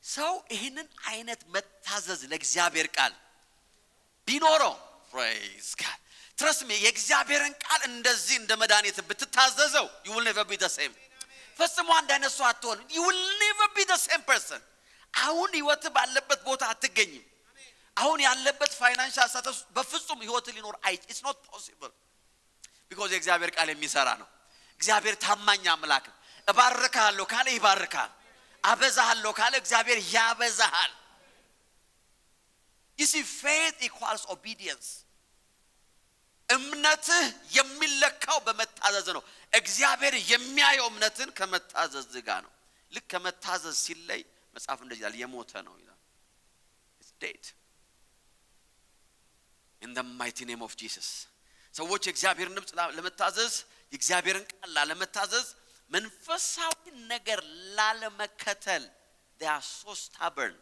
ሰው ይሄንን አይነት መታዘዝ ለእግዚአብሔር ቃል ቢኖረው praise God trust me የእግዚአብሔርን ቃል እንደዚህ እንደ መድኃኒት ብትታዘዘው you will never be the same። ፈጽሞ አንድ አይነት ሰው አትሆንም። you will never be the same person። አሁን ህይወት ባለበት ቦታ አትገኝም። አሁን ያለበት ፋይናንሻል ስታተስ በፍጹም ህይወት ሊኖር it's not possible because የእግዚአብሔር ቃል የሚሰራ ነው። እግዚአብሔር ታማኝ አምላክ ነው። እባርካለሁ ካለ ይባርካል፣ አበዛሃለሁ ካለ እግዚአብሔር ያበዛሃል። you see faith equals obedience። እምነትህ የሚለካው በመታዘዝ ነው። እግዚአብሔር የሚያየው እምነትን ከመታዘዝ ጋር ነው። ልክ ከመታዘዝ ሲለይ መጽሐፍ እንደዚህ ይላል የሞተ ነው ይላል። it's dead in the mighty name of Jesus። ሰዎች የእግዚአብሔርን ድምጽ ለመታዘዝ የእግዚአብሔርን ቃል ለመታዘዝ መንፈሳዊ ነገር ላለመከተል they are so stubborn።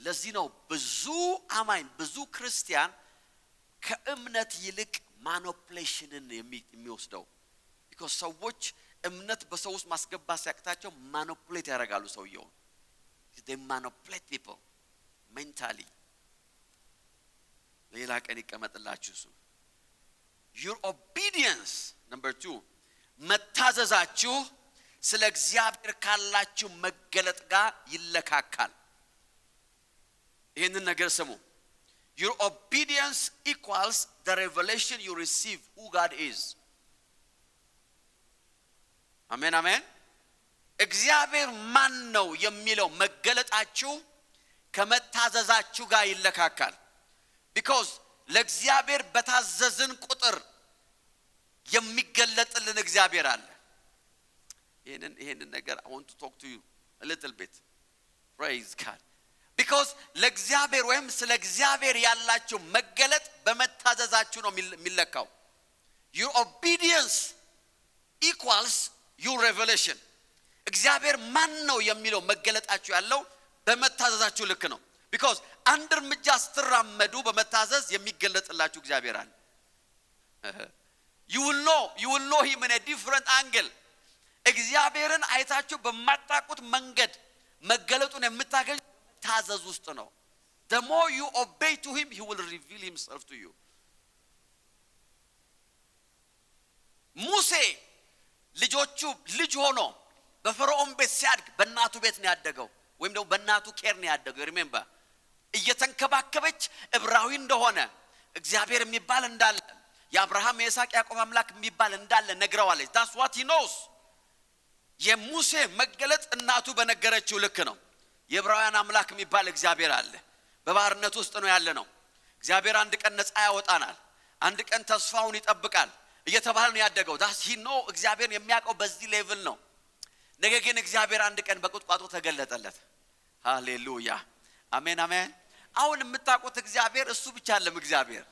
ለዚህ ነው ብዙ አማኝ ብዙ ክርስቲያን ከእምነት ይልቅ ማኒፑሌሽንን የሚወስደው። because ሰዎች እምነት በሰው ውስጥ ማስገባት ሲያቅታቸው ማኒፑሌት ያደርጋሉ ሰውየውን። they manipulate people mentally። ሌላ ቀን ይቀመጥላችሁ እሱ። your obedience number 2 መታዘዛችሁ ስለ እግዚአብሔር ካላችሁ መገለጥ ጋር ይለካካል። ይሄንን ነገር ስሙ። your obedience equals the revelation you receive who God is። አሜን አሜን። እግዚአብሔር ማን ነው የሚለው መገለጣችሁ ከመታዘዛችሁ ጋር ይለካካል። because ለእግዚአብሔር በታዘዝን ቁጥር የሚገለጥልን እግዚአብሔር አለ። ይሄንን ነገር I want to talk to you a little bit. praise God because ለእግዚአብሔር ወይም ስለ እግዚአብሔር ያላችሁ መገለጥ በመታዘዛችሁ ነው የሚለካው። your obedience equals your revelation። እግዚአብሔር ማን ነው የሚለው መገለጣችሁ ያለው በመታዘዛችሁ ልክ ነው። because አንድ እርምጃ ስትራመዱ በመታዘዝ የሚገለጥላችሁ እግዚአብሔር አለ። you will know him in a different angle። እግዚአብሔርን አይታችሁ በማታውቁት መንገድ መገለጡን የምታገኙ ታዘዝ ውስጥ ነው። the more you obey to him he will reveal himself to you። ሙሴ ልጅ ሆኖ በፈርዖን ቤት ሲያድግ በእናቱ ቤት ነው ያደገው ወይም ደግሞ በእናቱ ኬር ነው ያደገው። remember እየተንከባከበች ዕብራዊ እንደሆነ እግዚአብሔር የሚባል እንዳለ የአብርሃም የይስሐቅ ያዕቆብ አምላክ የሚባል እንዳለ ነግረዋለች። that's what he knows። የሙሴ መገለጥ እናቱ በነገረችው ልክ ነው። የዕብራውያን አምላክ የሚባል እግዚአብሔር አለ። በባርነት ውስጥ ነው ያለ ነው። እግዚአብሔር አንድ ቀን ነፃ ያወጣናል፣ አንድ ቀን ተስፋውን ይጠብቃል እየተባለ ነው ያደገው። that's he know እግዚአብሔር የሚያውቀው በዚህ ሌቭል ነው። ነገር ግን እግዚአብሔር አንድ ቀን በቁጥቋጦ ተገለጠለት። ሃሌሉያ አሜን አሜን። አሁን የምታውቁት እግዚአብሔር እሱ ብቻ አይደለም እግዚአብሔር።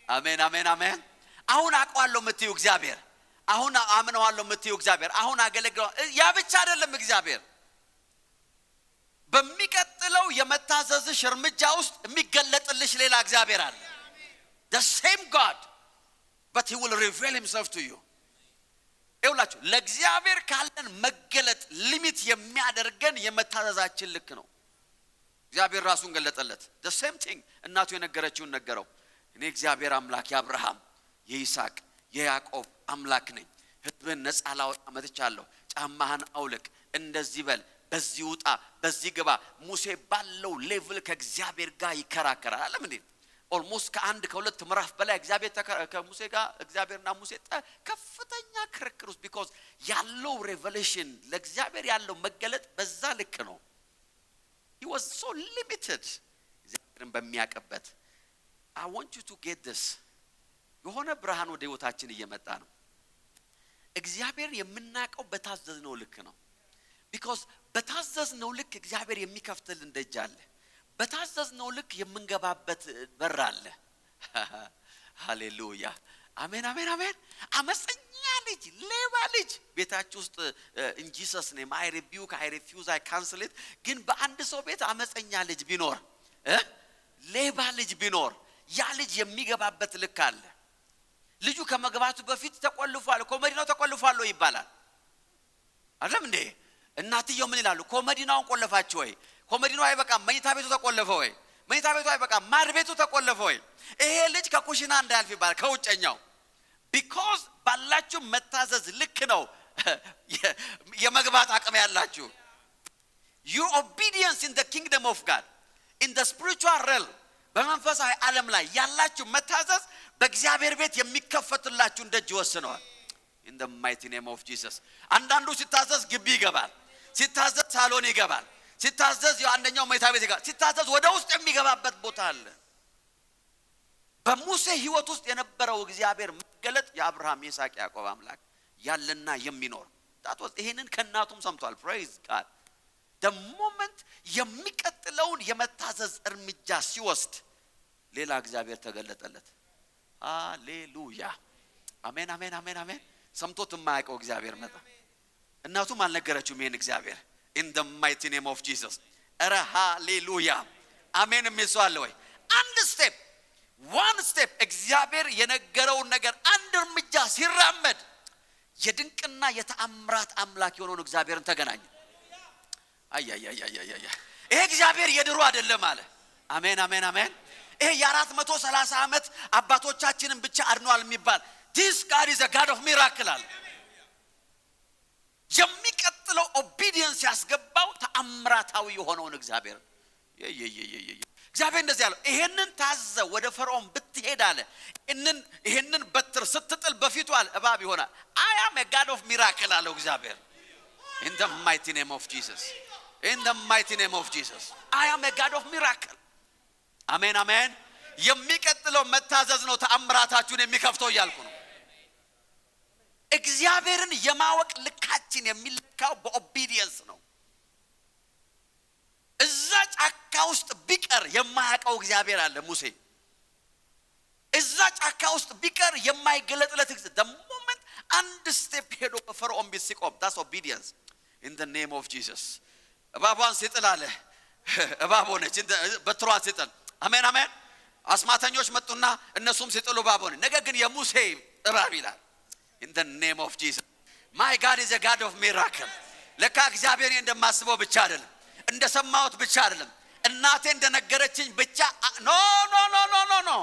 አሜን አሜን አሜን። አሁን አውቀዋለሁ የምትዩ እግዚአብሔር፣ አሁን አምነዋለሁ የምትዩ እግዚአብሔር፣ አሁን አገለግለው ያ ብቻ አይደለም እግዚአብሔር። በሚቀጥለው የመታዘዝሽ እርምጃ ውስጥ የሚገለጥልሽ ሌላ እግዚአብሔር አለ። the same God, but he will reveal himself to you. ይውላችሁ ለእግዚአብሔር ካለን መገለጥ ሊሚት የሚያደርገን የመታዘዛችን ልክ ነው። እግዚአብሔር ራሱን ገለጠለት። the same thing እናቱ የነገረችውን ነገረው። እኔ እግዚአብሔር አምላክ የአብርሃም የይስሐቅ የያዕቆብ አምላክ ነኝ። ሕዝብን ነፃ ላወጣ መጥቻለሁ። ጫማህን አውልቅ፣ እንደዚህ በል፣ በዚህ ውጣ፣ በዚህ ግባ። ሙሴ ባለው ሌቭል ከእግዚአብሔር ጋር ይከራከራል አይደል እንዴ? ኦልሞስት ከአንድ ከሁለት ምዕራፍ በላይ እግዚአብሔር ከሙሴ ጋር እግዚአብሔርና ሙሴ ከፍተኛ ክርክር ውስጥ because ያለው ሬቨሌሽን ለእግዚአብሔር ያለው መገለጥ በዛ ልክ ነው። he was so limited እግዚአብሔርን በሚያቀበት I want you to get this የሆነ ብርሃን ወደ ህይወታችን እየመጣ ነው። እግዚአብሔርን የምናቀው በታዘዝነው ልክ ነው because በታዘዝነው ልክ እግዚአብሔር የሚከፍትልን ደጅ አለ። በታዘዝነው ልክ የምንገባበት በር አለ። ሃሌሉያ አሜን አሜን አሜን። አመፀኛ ልጅ ሌባ ልጅ ቤታችሁ ውስጥ in Jesus name I rebuke, I refuse, I cancel it። ግን በአንድ ሰው ቤት አመፀኛ ልጅ ቢኖር ሌባ ልጅ ቢኖር ያ ልጅ የሚገባበት ልክ አለ። ልጁ ከመግባቱ በፊት ተቆልፏል፣ ኮመዲናው ተቆልፏል ይባላል አይደል እንዴ? እናትየው ምን ይላሉ? ኮመዲናውን ቆለፋችሁ ወይ? ኮመዲናው አይበቃም፣ መኝታ ቤቱ ተቆለፈ ወይ? መኝታ ቤቱ አይበቃም፣ ማድ ቤቱ ተቆለፈ ወይ? ይሄ ልጅ ከኩሽና እንዳያልፍ ይባላል ከውጨኛው because ባላችሁ መታዘዝ ልክ ነው የመግባት አቅም ያላችሁ። your obedience in the kingdom of God, in the spiritual realm, በመንፈሳዊ ዓለም ላይ ያላችሁ መታዘዝ በእግዚአብሔር ቤት የሚከፈትላችሁ ደጅ ይወስነዋል። in the mighty name of Jesus። አንዳንዱ ሲታዘዝ ግቢ ይገባል፣ ሲታዘዝ ሳሎን ይገባል፣ ሲታዘዝ የአንደኛው መኝታ ቤት ይገባል፣ ሲታዘዝ ወደ ውስጥ የሚገባበት ቦታ አለ። በሙሴ ህይወት ውስጥ የነበረው እግዚአብሔር መገለጥ የአብርሃም የይስሐቅ ያዕቆብ አምላክ ያለና የሚኖር ታጥወስ ይሄንን ከናቱም ሰምቷል። praise God። the moment የሚቀጥለውን የመታዘዝ እርምጃ ሲወስድ ሌላ እግዚአብሔር ተገለጠለት። ሃሌሉያ አሜን አሜን አሜን አሜን። ሰምቶት የማያውቀው እግዚአብሔር መጣ። እናቱም አልነገረችውም ይሄን እግዚአብሔር in the mighty name of Jesus። ኧረ ሃሌሉያ አሜን የሚሰዋል ወይ? አንድ ስቴፕ one step እግዚአብሔር የነገረውን ነገር አንድ እርምጃ ሲራመድ የድንቅና የተአምራት አምላክ የሆነውን እግዚአብሔርን ተገናኘ። አያያያያያ ይሄ እግዚአብሔር የድሮ አይደለም አለ። አሜን አሜን አሜን። ይሄ የ430 ዓመት አባቶቻችንን ብቻ አድኗል የሚባል this God is a God of miracle አለ። የሚቀጥለው ኦቢዲየንስ ያስገባው ተአምራታዊ የሆነውን እግዚአብሔር እግዚአብሔር እንደዚህ ያለው ይሄንን ታዘ ወደ ፈርዖን ብትሄድ አለ ይሄንን በትር ስትጥል በፊቱ አለ እባብ ይሆናል። I am a God of miracle አለው እግዚአብሔር in the mighty name of Jesus, in the mighty name of Jesus I am a God of miracle። አሜን አሜን። የሚቀጥለው መታዘዝ ነው ተአምራታችሁን የሚከፍተው እያልኩ ነው። እግዚአብሔርን የማወቅ ልካችን የሚለካው በኦቢዲየንስ ነው። እዛ ጫካ ውስጥ ቢቀር የማያውቀው እግዚአብሔር አለ ሙሴ። እዛ ጫካ ውስጥ ቢቀር የማይገለጥለት the moment አንድ ስቴፕ ሄዶ በፈርዖን ቤት ሲቆም that's obedience in the name of Jesus። እባቧን ሲጥል አለ እባብ ሆነች በትሯን ሲጥል አሜን አሜን። አስማተኞች መጡና እነሱም ሲጥሉ እባብ ሆነ። ነገር ግን የሙሴ እባብ ይላል in the name of Jesus። my God is a God of miracle። ለካ እግዚአብሔር እንደማስበው ብቻ አይደለም፣ እንደሰማሁት ብቻ አይደለም፣ እናቴ እንደነገረችኝ ብቻ no no no no no no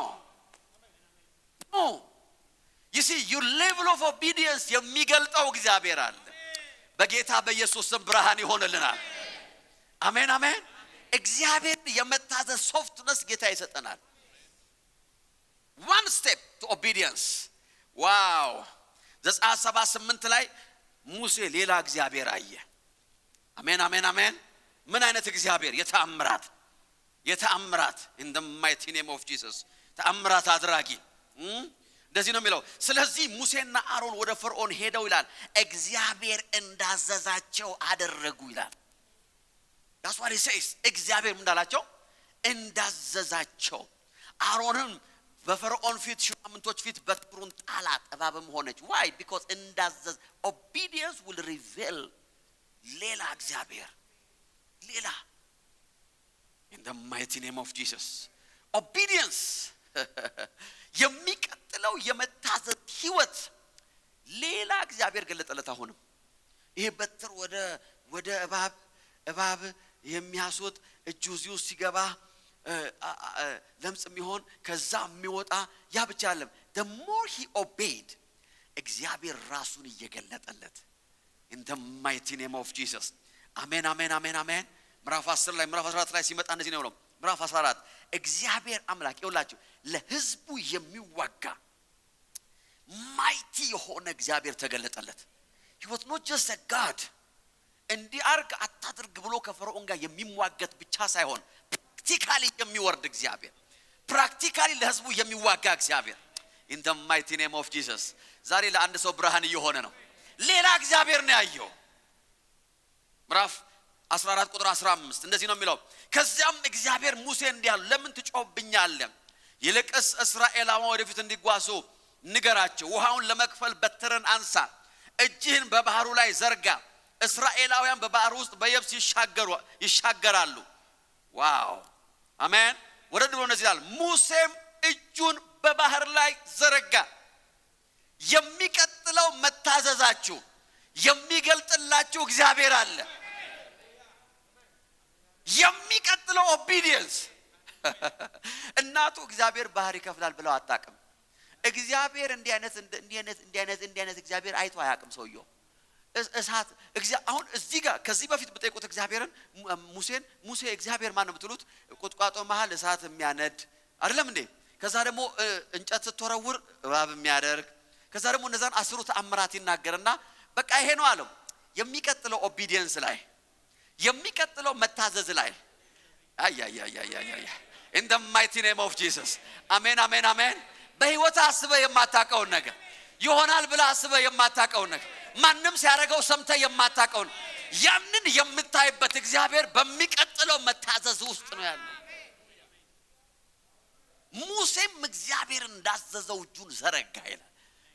no you see your level of obedience የሚገልጠው እግዚአብሔር አለ። በጌታ በኢየሱስ ስም ብርሃን ይሆንልናል። አሜን አሜን። እግዚአብሔር የመታዘዝ ሶፍትነስ ጌታ ይሰጠናል። one step to obedience wow ዘጸአት 78 ላይ ሙሴ ሌላ እግዚአብሔር አየ። አሜን አሜን አሜን። ምን አይነት እግዚአብሔር? የተአምራት in the mighty name of Jesus ተአምራት አድራጊ። እንደዚህ ነው የሚለው። ስለዚህ ሙሴና አሮን ወደ ፈርዖን ሄደው ይላል እግዚአብሔር እንዳዘዛቸው አደረጉ ይላል። that's what he says። እግዚአብሔር ምን እንዳላቸው እንዳዘዛቸው። አሮንም በፈርዖን ፊት ሹማምንቶች ፊት በትሩን ጣላት፣ እባብም ሆነች። why? because እንዳዘዝ obedience will reveal ሌላ እግዚአብሔር ሌላ in the mighty name of Jesus. Obedience የሚቀጥለው የመታዘዝ ህይወት ሌላ እግዚአብሔር ገለጠለት። አሁንም ይሄ በትር ወደ እባብ የሚያስወጥ እጁ እዚሁ ሲገባ ለምጽ የሚሆን ከዛ የሚወጣ ያ ብቻ አይደለም። the more he obeyed እግዚአብሔር ራሱን እየገለጠለት in the mighty name of Jesus. አሜን አሜን አሜን አሜን። ምዕራፍ 10 ላይ ምዕራፍ 14 ላይ ሲመጣ እንደዚህ ነው። ምዕራፍ 14 እግዚአብሔር አምላክ ይውላችሁ ለህዝቡ የሚዋጋ ማይቲ የሆነ እግዚአብሔር ተገለጠለት። he was not just a god እንዲያርግ አታድርግ ብሎ ከፈርዖን ጋር የሚዋጋት ብቻ ሳይሆን ፕራክቲካሊ የሚወርድ እግዚአብሔር፣ ፕራክቲካሊ ለህዝቡ የሚዋጋ እግዚአብሔር in the mighty name of Jesus. ዛሬ ለአንድ ሰው ብርሃን እየሆነ ነው። ሌላ እግዚአብሔር ነው ያየው። ምዕራፍ 14 ቁጥር 15 እንደዚህ ነው የሚለው። ከዚያም እግዚአብሔር ሙሴ እንዲያል ለምን ትጮህብኛለህ? ይልቅስ እስራኤላውያን ወደፊት እንዲጓዙ ንገራቸው። ውሃውን ለመክፈል በትርን አንሳ፣ እጅህን በባህሩ ላይ ዘርጋ። እስራኤላውያን በባህሩ ውስጥ በየብስ ይሻገራሉ። ዋው አሜን። ወረድ ብሎ እንደዚህ ይላል። ሙሴም እጁን በባህር ላይ ዘረጋ። የሚቀጥለው መታዘዛችሁ የሚገልጥላችሁ እግዚአብሔር አለ። የሚቀጥለው ኦቢዲየንስ እናቱ እግዚአብሔር ባህር ይከፍላል ብለው አጣቀም። እግዚአብሔር እንዲህ አይነት እግዚአብሔር አይቶ አያውቅም ሰውየው። እሳት አሁን እዚህ ጋር ከዚህ በፊት በጠይቁት እግዚአብሔርን ሙሴ እግዚአብሔር ማን ነው ብትሉት ቁጥቋጦ መሃል እሳት የሚያነድ አይደለም እንዴ? ከዛ ደግሞ እንጨት ስትወረውር እባብ የሚያደርግ ከዛ ደግሞ እነዛን 10 ተአምራት ይናገርና በቃ ይሄ ነው አለው። የሚቀጥለው ኦቢዲየንስ ላይ የሚቀጥለው መታዘዝ ላይ አያ in the mighty name of Jesus. አሜን አሜን አሜን። በህይወት አስበ የማታቀው ነገር ይሆናል ብለ አስበ የማታቀው ነገር ማንንም ሲያረጋው ሰምተ የማታቀው ያንን የምታይበት እግዚአብሔር በሚቀጥለው መታዘዝ ውስጥ ነው ያለው። ሙሴም እግዚአብሔር እንዳዘዘው እጁን ዘረጋ ይላል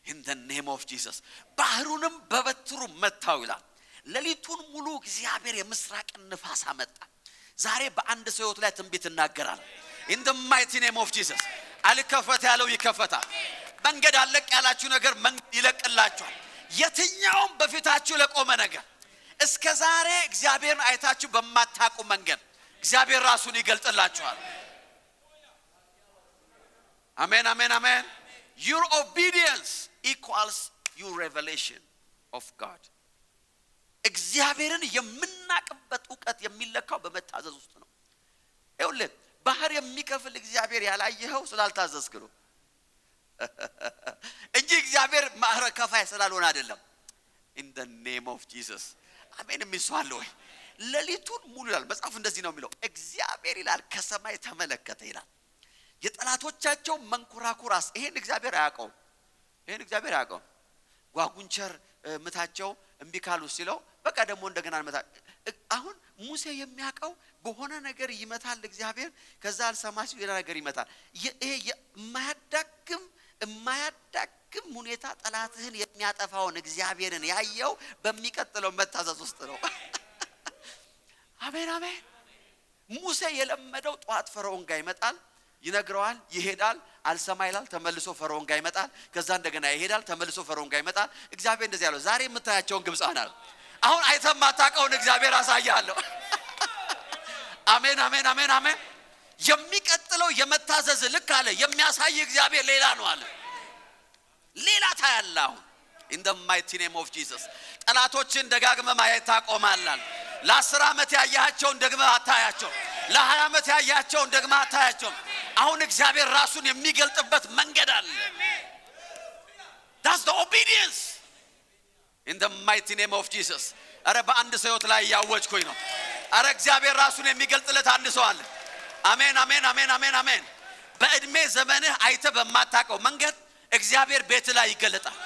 in the name of Jesus. ባህሩንም በበትሩ መታው ይላል። ለሊቱን ሙሉ እግዚአብሔር የምስራቅን ንፋስ አመጣ። ዛሬ በአንድ ሰው ህይወት ላይ ትንቢት እናገራለሁ in the mighty name of Jesus. አልከፈት ያለው ይከፈታል። መንገድ አለቅ ያላችሁ ነገር መንገድ ይለቅላችኋል። የትኛውም በፊታችሁ ለቆመ ነገር እስከ ዛሬ እግዚአብሔርን አይታችሁ በማታውቁ መንገድ እግዚአብሔር ራሱን ይገልጥላችኋል። አሜን አሜን አሜን። Your obedience equals your revelation of God. እግዚአብሔርን የምናቀበት ዕውቀት የሚለካው በመታዘዝ ውስጥ ነው። ይኸውልህ ባህር የሚከፍል እግዚአብሔር ያላየኸው ስላልታዘዝክ ነው እንጂ እግዚአብሔር ባህር ከፋይ ስላልሆነ አይደለም። in the name of Jesus. አሜን። የሚስዋል ወይ ለሊቱን ሙሉ ይላል መጽሐፍ እንደዚህ ነው የሚለው። እግዚአብሔር ይላል ከሰማይ ተመለከተ ይላል የጠላቶቻቸው መንኩራኩራስ። ይሄን እግዚአብሔር አያውቀው። ጓጉንቸር ምታቸው እምቢ ካሉ ሲለው በቃ ደግሞ እንደገና መታ። አሁን ሙሴ የሚያውቀው በሆነ ነገር ይመታል እግዚአብሔር፣ ከዛ አልሰማ ሲል ሌላ ነገር ይመታል። ይሄ የማያዳግም ሁኔታ ጠላትህን የሚያጠፋውን እግዚአብሔርን ያየው በሚቀጥለው መታዘዝ ውስጥ ነው። አሜን አሜን። ሙሴ የለመደው ጧት ፈርዖን ጋር ይመጣል፣ ይነግረዋል፣ ይሄዳል፣ አልሰማ ይላል፣ ተመልሶ ፈርዖን ጋር ይመጣል፣ ከዛ እንደገና ይሄዳል፣ ተመልሶ ፈርዖን ጋር ይመጣል። እግዚአብሔር እንደዚህ ያለው ዛሬ የምታያቸውን ግብጻን አለ አሁን አይተማ ታቀውን እግዚአብሔር አሳያለሁ። አሜን አሜን አሜን አሜን። የሚቀጥለው የመታዘዝ ልክ አለ የሚያሳይ እግዚአብሔር ሌላ ነው አለ። ሌላ ታያለው in the mighty name of Jesus. ጠላቶችን ደጋግመ ማየት ታቆማለህ። ለ10 ዓመት ያያቸውን ደግመ አታያቸው፣ ለ20 ዓመት ያያቸውን ደግመ አታያቸው። አሁን እግዚአብሔር ራሱን የሚገልጥበት መንገድ አለ። That's the obedience in the mighty name of Jesus. አረ በአንድ ሰው ህይወት ላይ ያወጅኩኝ ነው። አረ እግዚአብሔር ራሱን የሚገልጥለት አንድ ሰው አለ። አሜን አሜን አሜን አሜን አሜን። በእድሜ ዘመንህ አይተ በማታቀው መንገድ እግዚአብሔር ቤት ላይ ይገለጣል፣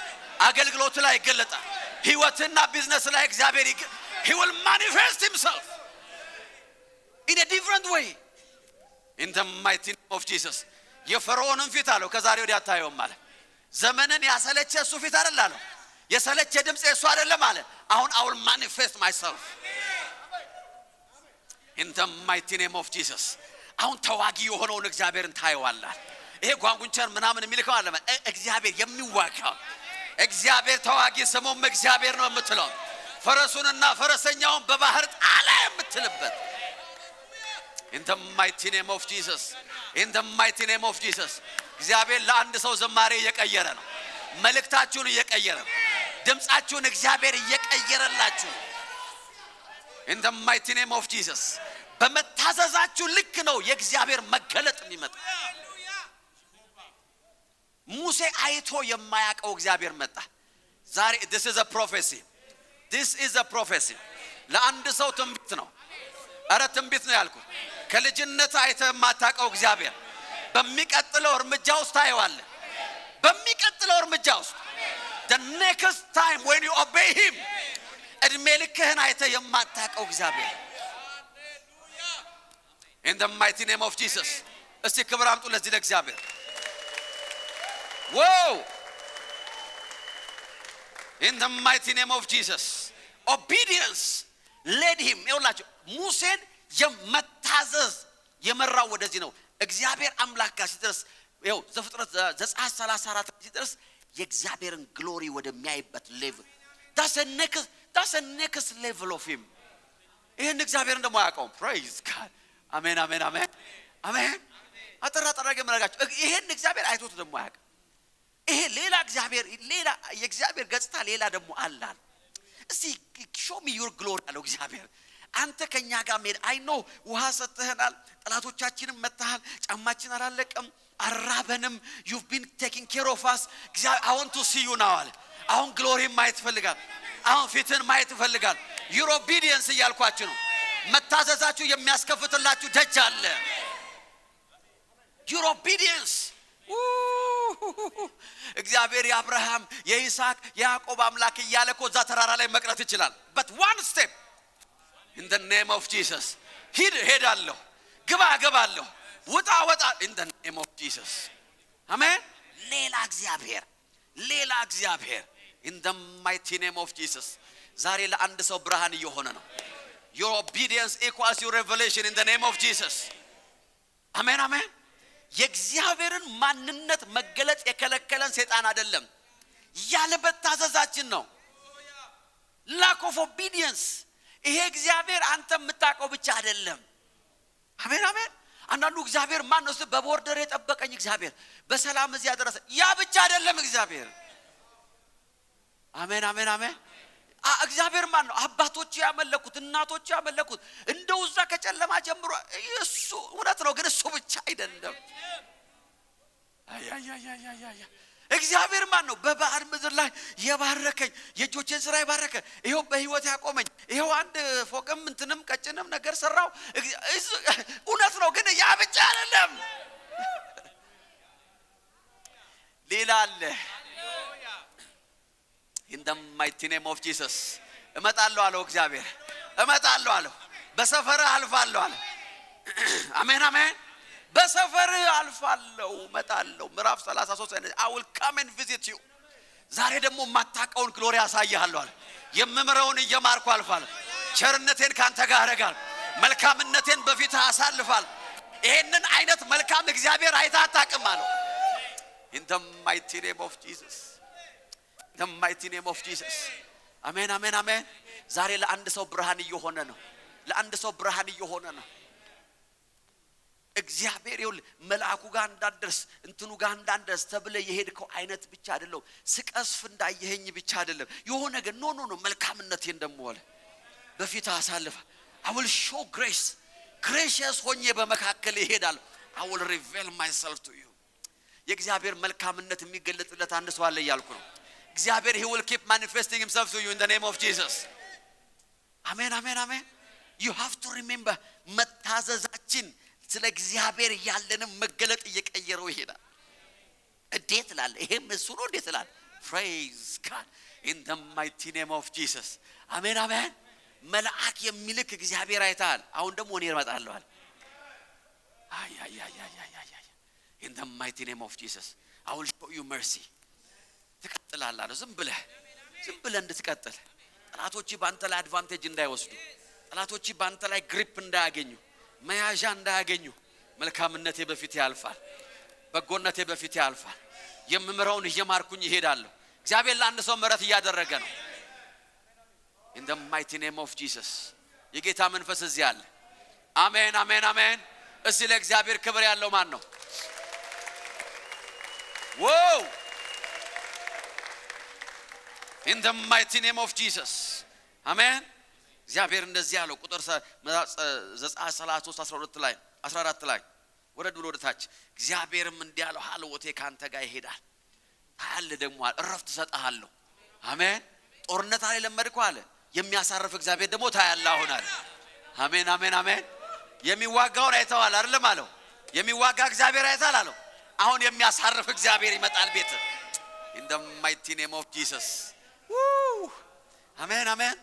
አገልግሎት ላይ ይገለጣል፣ ህይወትና ቢዝነስ ላይ እግዚአብሔር he will manifest himself in a different way in the mighty name of Jesus. የፈርዖንን ፊት አለው ከዛሬ ወዲያ አታየውም ማለት ዘመንን ያሰለቸ እሱ ፊት አይደል አለው። የሰለቸ ድምጽ እሱ አይደለም አለ። አሁን I will manifest myself in the mighty name of Jesus አሁን ተዋጊ የሆነውን እግዚአብሔርን ታየዋለህ ይሄ ጓንጉንቸር ምናምን የሚልከው አለ እግዚአብሔር የሚዋጋው እግዚአብሔር ተዋጊ ስሙም እግዚአብሔር ነው የምትለው ፈረሱንና ፈረሰኛውን በባህር ጣለ የምትልበት in the mighty name of Jesus in the mighty name of Jesus እግዚአብሔር ለአንድ ሰው ዝማሬ እየቀየረ ነው መልእክታችሁን እየቀየረ ነው ድምጻችሁን እግዚአብሔር እየቀየረላችሁ in the mighty name of Jesus በመታዘዛችሁ ልክ ነው የእግዚአብሔር መገለጥ የሚመጣ ሙሴ አይቶ የማያቀው እግዚአብሔር መጣ ዛሬ this is a prophecy ለአንድ ሰው ትንቢት ነው አረ ትንቢት ነው ያልኩት ከልጅነት አይተ የማታቀው እግዚአብሔር በሚቀጥለው እርምጃ ውስጥ ታየዋለህ በሚቀጥለው እርምጃ ውስጥ the next time when you obey him እድሜ ልክህን አይተ የማታቀው እግዚአብሔር in the mighty name of Jesus እስቲ ክብር አምጡ ለዚህ ለእግዚአብሔር wow in the mighty name of Jesus obedience led him ይውላችሁ ሙሴን የመታዘዝ የመራው ወደዚህ ነው እግዚአብሔር አምላክ ጋር ሲደርስ ይው ዘፍጥረት ዘጸአት 34 ሲደርስ የእግዚአብሔርን ግሎሪ ወደሚያይበት ሌቭል that's a next level of him ይሄን እግዚአብሔርን ደግሞ ያውቀው praise God አሜን አሜን አሜን አሜን አጠራጠራገ መረጋችሁ ይሄን እግዚአብሔር አይቶት ደግሞ ያውቀ ይሄ ሌላ እግዚአብሔር ሌላ የእግዚአብሔር ገጽታ ሌላ ደግሞ አላል እስቲ show me your glory አለው እግዚአብሔር አንተ ከኛ ጋር ሜድ አይ ኖ ውሃ ሰጥተናል ጠላቶቻችንን መታሃል ጫማችን አላለቀም አራበንም you've been taking care of us I want to see you now አሁን ግሎሪ ማየት ፈልጋል አሁን ፊትን ማየት ፈልጋል your obedience እያልኳችሁ ነው መታዘዛችሁ የሚያስከፍትላችሁ ደጅ አለ your obedience እግዚአብሔር የአብርሃም የይስሐቅ የያዕቆብ አምላክ እያለኮ ዛ ተራራ ላይ መቅረት ይችላል but one step in the name of Jesus ሄዳለሁ ገባለሁ ወጣ in the name of Jesus አሜን ሌላ እግዚአብሔር in the mighty name of Jesus ዛሬ ለአንድ ሰው ብርሃን እየሆነ ነው your obedience equals your revelation in the name of Jesus አሜን አሜን የእግዚአብሔርን ማንነት መገለጥ የከለከለን ሰይጣን አይደለም ያለበታዘዛችን ነው lack of obedience ይሄ እግዚአብሔር አንተ የምታቀው ብቻ አይደለም አሜን አሜን አንዳንዱ እግዚአብሔር ማን ነው በቦርደር የጠበቀኝ እግዚአብሔር በሰላም እዚያ ደረሰ ያ ብቻ አይደለም እግዚአብሔር አሜን አሜን አሜን እግዚአብሔር ማን ነው አባቶች ያመለኩት እናቶች ያመለኩት እንደው እዛ ከጨለማ ጀምሮ እሱ እውነት ነው ግን እሱ ብቻ አይደለም አያ እግዚአብሔር ማን ነው በባህር ምድር ላይ የባረከኝ የጆቼን ስራ ይባረከ ይሄው በህይወት ያቆመኝ ይሄው አንድ ፎቅም እንትንም ቀጭንም ነገር ሰራው እውነት ነው ግን ያ ብቻ አይደለም ሌላ አለ in the mighty name of Jesus እመጣለሁ አለው እግዚአብሔር እመጣለሁ አለው በሰፈር አልፋለሁ አለ አሜን አሜን በሰፈር አልፋለሁ እመጣለሁ ምዕራፍ 33 I will come and visit you ዛሬ ደግሞ ማታቀውን ግሎሪ ያሳያለሁ አለ የምምረውን እየማርኩ አልፋለሁ ቸርነቴን ካንተ ጋር አረጋለሁ መልካምነቴን በፊት አሳልፋለሁ ይሄንን አይነት መልካም እግዚአብሔር አይታጣቅም አለው in the mighty name of Jesus the mighty name of Jesus አሜን አሜን አሜን ዛሬ ለአንድ ሰው ብርሃን እየሆነ ነው ለአንድ ሰው ብርሃን እየሆነ ነው እግዚአብሔር ይሁን መልአኩ ጋር እንዳደርስ እንትኑ ጋር እንዳደርስ ተብለ የሄድከው አይነት ብቻ አይደለም ስቀስፍ እንዳየኸኝ ብቻ አይደለም የሆነ ግን ኖ መልካምነቴን ደሞለ በፊት አሳልፈ I will show gracious ሆኜ በመካከል ይሄዳል I will reveal myself to you የእግዚአብሔር መልካምነት የሚገለጥለት አንድ ሰው አለ ያልኩ ነው እግዚአብሔር he will keep manifesting himself to you in the name of Jesus አሜን አሜን አሜን you have to remember መታዘዛችን ስለ እግዚአብሔር ያለንም መገለጥ እየቀየረው ይሄዳል እንዴት ላለ ይሄም እሱ ነው እንዴት ላለ praise God in the mighty name of Jesus አሜን አሜን መልአክ የሚልክ እግዚአብሔር አይታል አሁን ደግሞ እኔ እመጣለሁ አለ አይ in the mighty name of Jesus I will show you mercy ትቀጥላለህ ዝም ብለህ እንድትቀጥል ጠላቶች ባንተ ላይ አድቫንቴጅ እንዳይወስዱ ጠላቶች ባንተ ላይ ግሪፕ እንዳያገኙ መያዣ እንዳያገኙ መልካምነቴ በፊት ያልፋል በጎነቴ በፊት ያልፋል የምምረውን እየማርኩኝ ይሄዳለሁ እግዚአብሔር ለአንድ ሰው ምሕረት እያደረገ ነው in the mighty name of Jesus የጌታ መንፈስ እዚህ አለ አሜን አሜን አሜን እስቲ ለእግዚአብሔር ክብር ያለው ማን ነው wow in the mighty name of Jesus አሜን እግዚአብሔር እንደዚህ ያለው ቁጥር ዘጸአት 33:12 ላይ 14 ላይ ወረድ ብሎ ወደታች እግዚአብሔርም እንዲህ ያለው ሐልወቴ ካንተ ጋር ይሄዳል ታያለ ደግሞ እረፍት ሰጣለሁ አሜን ጦርነት ላይ ለመድከው አለ የሚያሳርፍ እግዚአብሔር ደግሞ ታያለ አሁናል አሜን አሜን አሜን የሚዋጋውን አይተዋል አይደለም አለው የሚዋጋ እግዚአብሔር አይታል አለው አሁን የሚያሳርፍ እግዚአብሔር ይመጣል ቤት in the mighty name of Jesus አሜን አሜን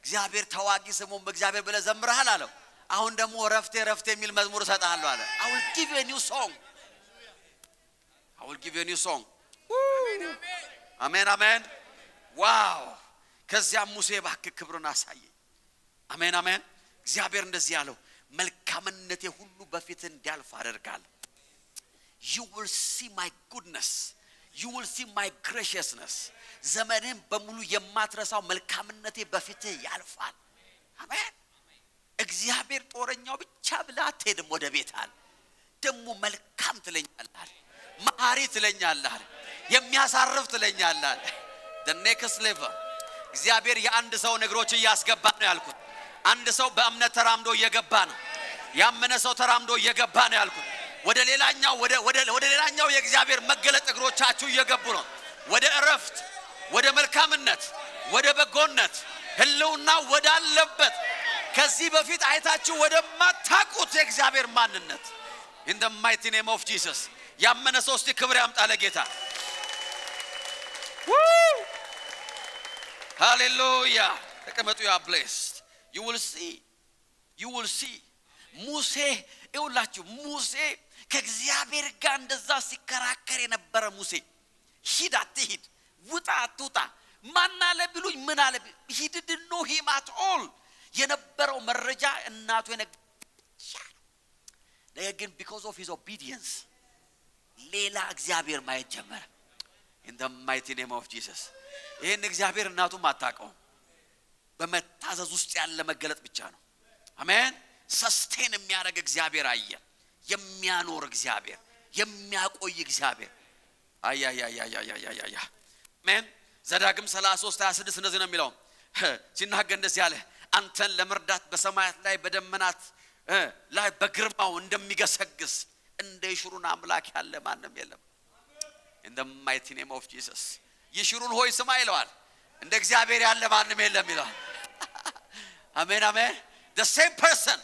እግዚአብሔር ተዋጊ ስሙም በእግዚአብሔር ብለ ዘምረሃል አለው አሁን ደግሞ ረፍቴ የሚል መዝሙር ሰጣለሁ አለ I will give you a new song I will give you a new song አሜን አሜን ዋው ከዚያ ሙሴ ባክ ክብሩን አሳየ አሜን አሜን እግዚአብሔር እንደዚህ ያለው መልካምነቴ ሁሉ በፊት እንዲያልፍ አደርጋለሁ you will see my goodness you will see my graciousness ዘመንን በሙሉ የማትረሳው መልካምነቴ በፊት ያልፋል አሜን እግዚአብሔር ጦረኛው ብቻ ብላ አትሄድም ወደ ቤታል ደሞ መልካም ትለኛለህ መሐሪ ትለኛለህ የሚያሳርፍ ትለኛለህ the next level እግዚአብሔር የአንድ ሰው ነገሮች ያስገባ ነው ያልኩት አንድ ሰው በእምነት ተራምዶ እየገባ ነው ያመነ ሰው ተራምዶ እየገባ ነው ያልኩት ወደ ሌላኛው የእግዚአብሔር መገለጥ እግሮቻችሁ እየገቡ ነው ወደ እረፍት ወደ መልካምነት ወደ በጎነት ህልውና ወዳለበት ከዚህ በፊት አይታችሁ ወደ ማታቁት የእግዚአብሔር ማንነት in the mighty name of Jesus ያመነ ሰው እስቲ ክብር ያምጣ ለጌታ hallelujah ተቀመጡ you are blessed you will see ሙሴ ይውላችሁ ሙሴ ከእግዚአብሔር ጋር እንደዛ ሲከራከር የነበረ ሙሴ ሂድ አትሂድ ውጣ አትውጣ ማን አለ ቢሉኝ ምን አለ he didn't know him at all የነበረው መረጃ እናቱ ግን because of his obedience ሌላ እግዚአብሔር ማየት ጀመረ in the mighty name of Jesus ይሄን እግዚአብሔር እናቱ ማታቀው በመታዘዝ ውስጥ ያለ መገለጥ ብቻ ነው አሜን ሰስቴን የሚያደርግ እግዚአብሔር አየ የሚያኖር እግዚአብሔር የሚያቆይ እግዚአብሔር አያ አሜን ዘዳግም 33:26 እንደዚህ ነው የሚለው ሲናገር እንደዚህ ያለ አንተን ለመርዳት በሰማያት ላይ በደመናት ላይ በግርማው እንደሚገሰግስ እንደ ይሽሩን አምላክ ያለ ማንም የለም in the mighty name of Jesus ይሽሩን ሆይ ስማ ይለዋል እንደ እግዚአብሔር ያለ ማንም የለም ይላል አሜን አሜን the same person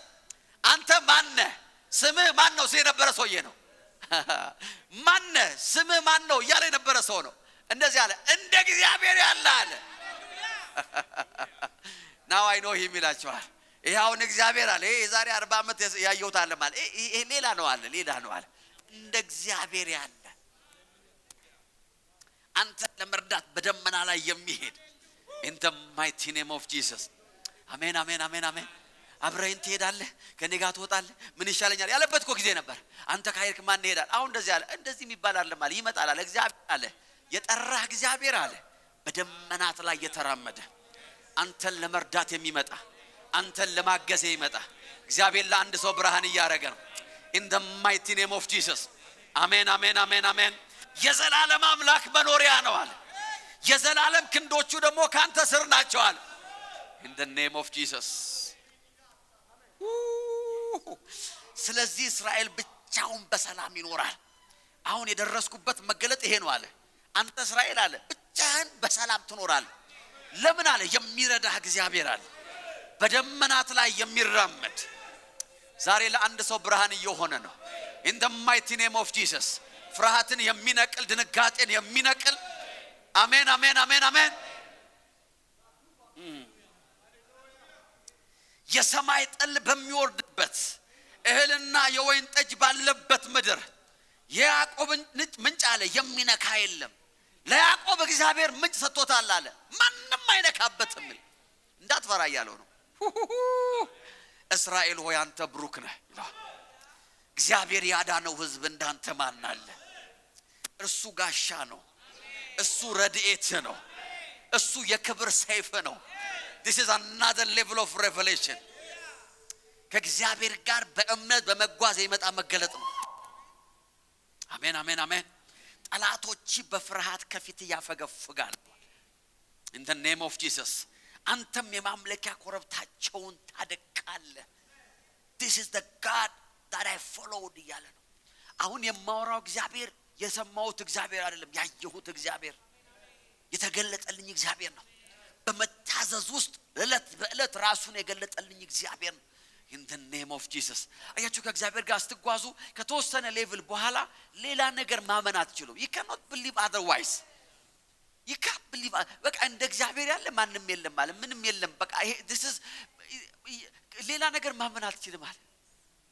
አንተ ማን ስምህ ማን ነው የነበረ ሰውዬ ነው ማን ስምህ ማን ነው ያለ የነበረ ሰው ነው እንደዚህ አለ እንደ እግዚአብሔር ያለ አለ now I know him ይላችኋል ይሄውን እግዚአብሔር አለ ይሄ ዛሬ 40 ዓመት ያየሁት አለ ማለት ይሄ ሌላ ነው አለ እንደ እግዚአብሔር ያለ አንተ ለመርዳት በደመና ላይ የሚሄድ in the mighty name of Jesus አሜን አሜን አሜን አሜን አብረን ትሄዳለህ ከኔ ጋር ትወጣለህ ምን ይሻለኛል ያለበት እኮ ጊዜ ነበር አንተ ካይርክ ማን ይሄዳል አሁን እንደዚህ አለ እንደዚህ የሚባል አለ ማለት ይመጣል አለ እግዚአብሔር አለ የጠራህ እግዚአብሔር አለ በደመናት ላይ የተራመደ አንተን ለመርዳት የሚመጣ አንተን ለማገዝ ይመጣ እግዚአብሔር ለአንድ ሰው ብርሃን ያያረገ ነው in the mighty name of Jesus አሜን አሜን አሜን አሜን የዘላለም አምላክ መኖሪያ ነው አለ የዘላለም ክንዶቹ ደግሞ ካንተ ስር ናቸው አለ in the name of Jesus ስለዚህ እስራኤል ብቻውን በሰላም ይኖራል አሁን የደረስኩበት መገለጥ ይሄ ነው አለ አንተ እስራኤል አለ ብቻህን በሰላም ትኖራለህ ለምን አለ የሚረዳህ እግዚአብሔር አለ በደመናት ላይ የሚራመድ ዛሬ ለአንድ ሰው ብርሃን እየሆነ ነው in the mighty name of Jesus ፍርሃትን የሚነቅል ድንጋጤን የሚነቅል አሜን አሜን አሜን አሜን የሰማይ ጠል በሚወርድበት እህልና የወይን ጠጅ ባለበት ምድር ያዕቆብን ምንጭ አለ የሚነካ የለም ለያዕቆብ እግዚአብሔር ምንጭ ሰጥቶታል አለ ማንንም አይነካበትም እንዳትፈራ ያለው ነው እስራኤል ሆይ አንተ ብሩክ ነህ ይላል። እግዚአብሔር ያዳነው ሕዝብ እንዳንተ ማን አለ? እርሱ ጋሻ ነው፣ እሱ ረድኤት ነው፣ እሱ የክብር ሰይፍ ነው። This is another level of revelation. ከእግዚአብሔር ጋር በእምነት በመጓዝ የመጣ መገለጥ ነው። አሜን አሜን አሜን። ጠላቶች በፍርሃት ከፊት ያፈገፍጋሉ። In the name of Jesus. አንተም የማምለኪያ ኮረብታቸውን ታደቃለህ። This is the God that I followed እያለ ነው። አሁን የማወራው እግዚአብሔር የሰማሁት እግዚአብሔር አይደለም፣ ያየሁት እግዚአብሔር የተገለጠልኝ እግዚአብሔር ነው። በመታዘዝ ውስጥ እለት በእለት ራሱን የገለጠልኝ እግዚአብሔር ነው። In the name of Jesus. አያችሁ ከእግዚአብሔር ጋር ስትጓዙ ከተወሰነ ሌቭል በኋላ ሌላ ነገር ማመን አትችሉም። You cannot believe otherwise. You can't believe በቃ እንደ እግዚአብሔር ያለ ማንም የለም ማለት ምንም የለም። በቃ this is ሌላ ነገር ማመን አትችልም ማለት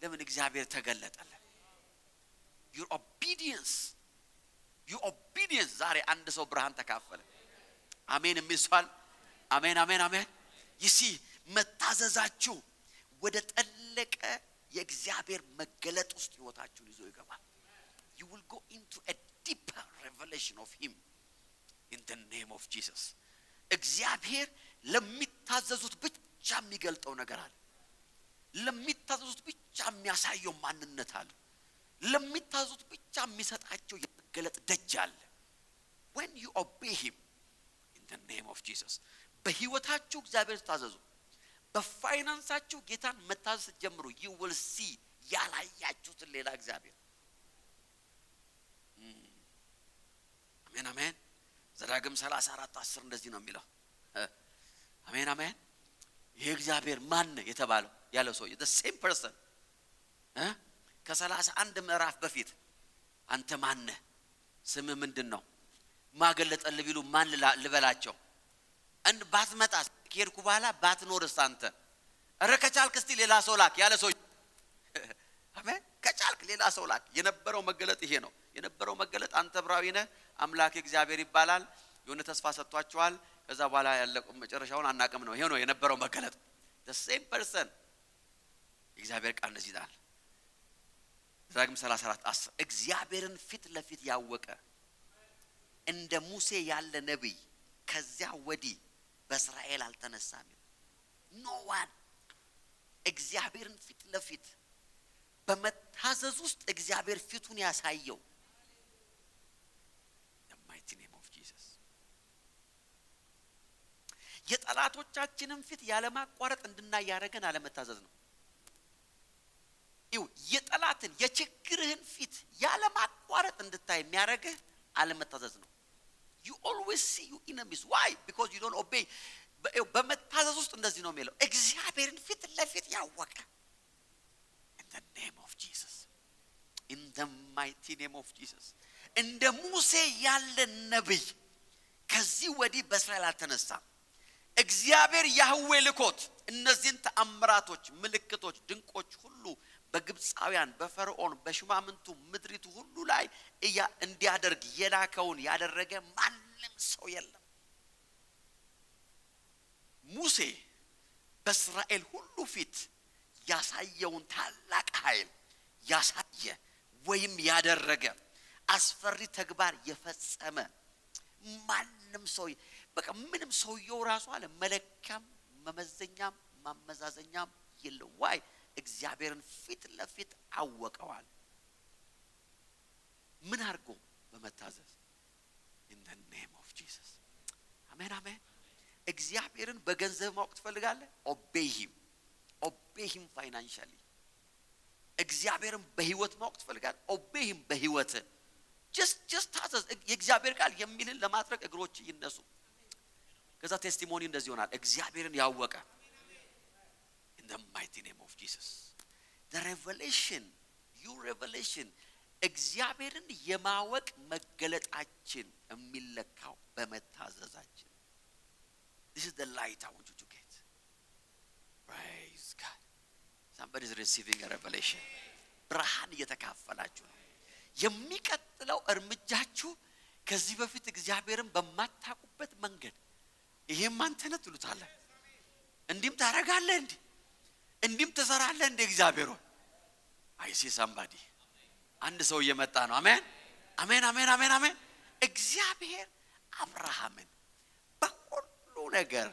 ለምን እግዚአብሔር ተገለጠለ። Your obedience ዛሬ አንድ ሰው ብርሃን ተካፈለ። አሜን የሚስዋል አሜን አሜን አሜን። you see መታዘዛችሁ ወደ ጠለቀ የእግዚአብሔር መገለጥ ውስጥ ህይወታችሁን ይዞ ይገባል። You will go into a deeper revelation of him in the name of Jesus. እግዚአብሔር ለሚታዘዙት ብቻ የሚገልጠው ነገር አለ። ለሚታዘዙት ብቻ የሚያሳየው ማንነት አለ። ለሚታዘዙት ብቻ የሚሰጣቸው የመገለጥ ደጅ አለ። When you obey him in the name of Jesus. በህይወታችሁ እግዚአብሔር ታዘዙ። በፋይናንሳችሁ ጌታን መታዘዝ ጀምሩ። you will see ያላያችሁት ሌላ እግዚአብሔር። አሜን አሜን። ዘዳግም 34:10 እንደዚህ ነው የሚለው። አሜን አሜን። ይሄ እግዚአብሔር ማን የተባለው ያለው ሰው the same person ከ31 ምዕራፍ በፊት አንተ ማን ስም ምንድነው ማገለጠልህ ቢሉ ማን ልበላቸው እንድ ባትመጣ ከሄድኩ በኋላ ባትኖርስ አንተ ረከቻልክ እስቲ ሌላ ሰው ላክ ያለ ሰው አሜን። ከቻልክ ሌላ ሰው ላክ። የነበረው መገለጥ ይሄ ነው። የነበረው መገለጥ አንተ ብራዊ ነህ አምላክ እግዚአብሔር ይባላል። የሆነ ተስፋ ሰጥቷቸዋል። ከዛ በኋላ ያለው መጨረሻውን አናቀም ነው። ይሄ ነው የነበረው መገለጥ። the same person እግዚአብሔር ቃል እንደዚህ ይላል። ዘዳግም 34:10 እግዚአብሔርን ፊት ለፊት ያወቀ እንደ ሙሴ ያለ ነብይ ከዚያ ወዲህ በእስራኤል አልተነሳም። no one እግዚአብሔርን ፊት ለፊት በመታዘዝ ውስጥ እግዚአብሔር ፊቱን ያሳየው the mighty name of Jesus. የጠላቶቻችንን ፊት ያለ ማቋረጥ እንድናይ ያረገን አለመታዘዝ ነው። ይው የጠላትን የችግርህን ፊት ያለ ማቋረጥ እንድታይ የሚያረግህ አለመታዘዝ ነው። You always see your enemies. Why? Because you don't obey. በመታዘዝ ውስጥ እንደዚህ ነው የሚለው እግዚአብሔርን ፊት ለፊት ያወቀ in the name of Jesus. In the mighty name of Jesus. እንደ ሙሴ ያለ ነብይ ከዚህ ወዲህ በእስራኤል አልተነሳም። እግዚአብሔር ያህዌ ልኮት እነዚህን ተአምራቶች ምልክቶች ድንቆች ሁሉ በግብፃውያን በፈርዖን በሽማምንቱ ምድሪቱ ሁሉ ላይ እንዲያደርግ የላከውን ያደረገ ማንም ሰው የለም። ሙሴ በእስራኤል ሁሉ ፊት ያሳየውን ታላቅ ኃይል ያሳየ ወይም ያደረገ አስፈሪ ተግባር የፈጸመ ማንም ሰው በቃ ምንም ሰውየው ራሱ አለ መለካም መመዘኛም ማመዛዘኛም የለው። ዋይ እግዚአብሔርን ፊት ለፊት አወቀዋል። ምን አርጎ በመታዘዝ in the name of Jesus. አሜን አሜን። እግዚአብሔርን በገንዘብ ማወቅ ትፈልጋለህ? obey him financially. እግዚአብሔርን በህይወት ማወቅ ትፈልጋለህ? obey him በህይወት just ታዘዝ። የእግዚአብሔር ቃል የሚልን ለማድረግ እግሮች ይነሱ። ከዛ ቴስቲሞኒ እንደዚህ ይሆናል። እግዚአብሔርን ያወቀ in the mighty name of Jesus. The revelation, your revelation እግዚአብሔርን የማወቅ መገለጣችን የሚለካው በመታዘዛችን። This is the light I want you to get. Praise God. Somebody is receiving a revelation. ብርሃን እየተካፈላችሁ ነው። የሚቀጥለው እርምጃችሁ ከዚህ በፊት እግዚአብሔርን በማታውቁበት መንገድ ይሄም አንተ ነህ ትሉታለህ፣ እንዲህም ታረጋለህ እንዴ እንዲም ተሰራለህ እንደ እግዚአብሔር ሆይ አይ ሲ ሳምባዲ አንድ ሰው እየመጣ ነው አሜን አሜን አሜን አሜን አሜን እግዚአብሔር አብርሃምን በሁሉ ነገር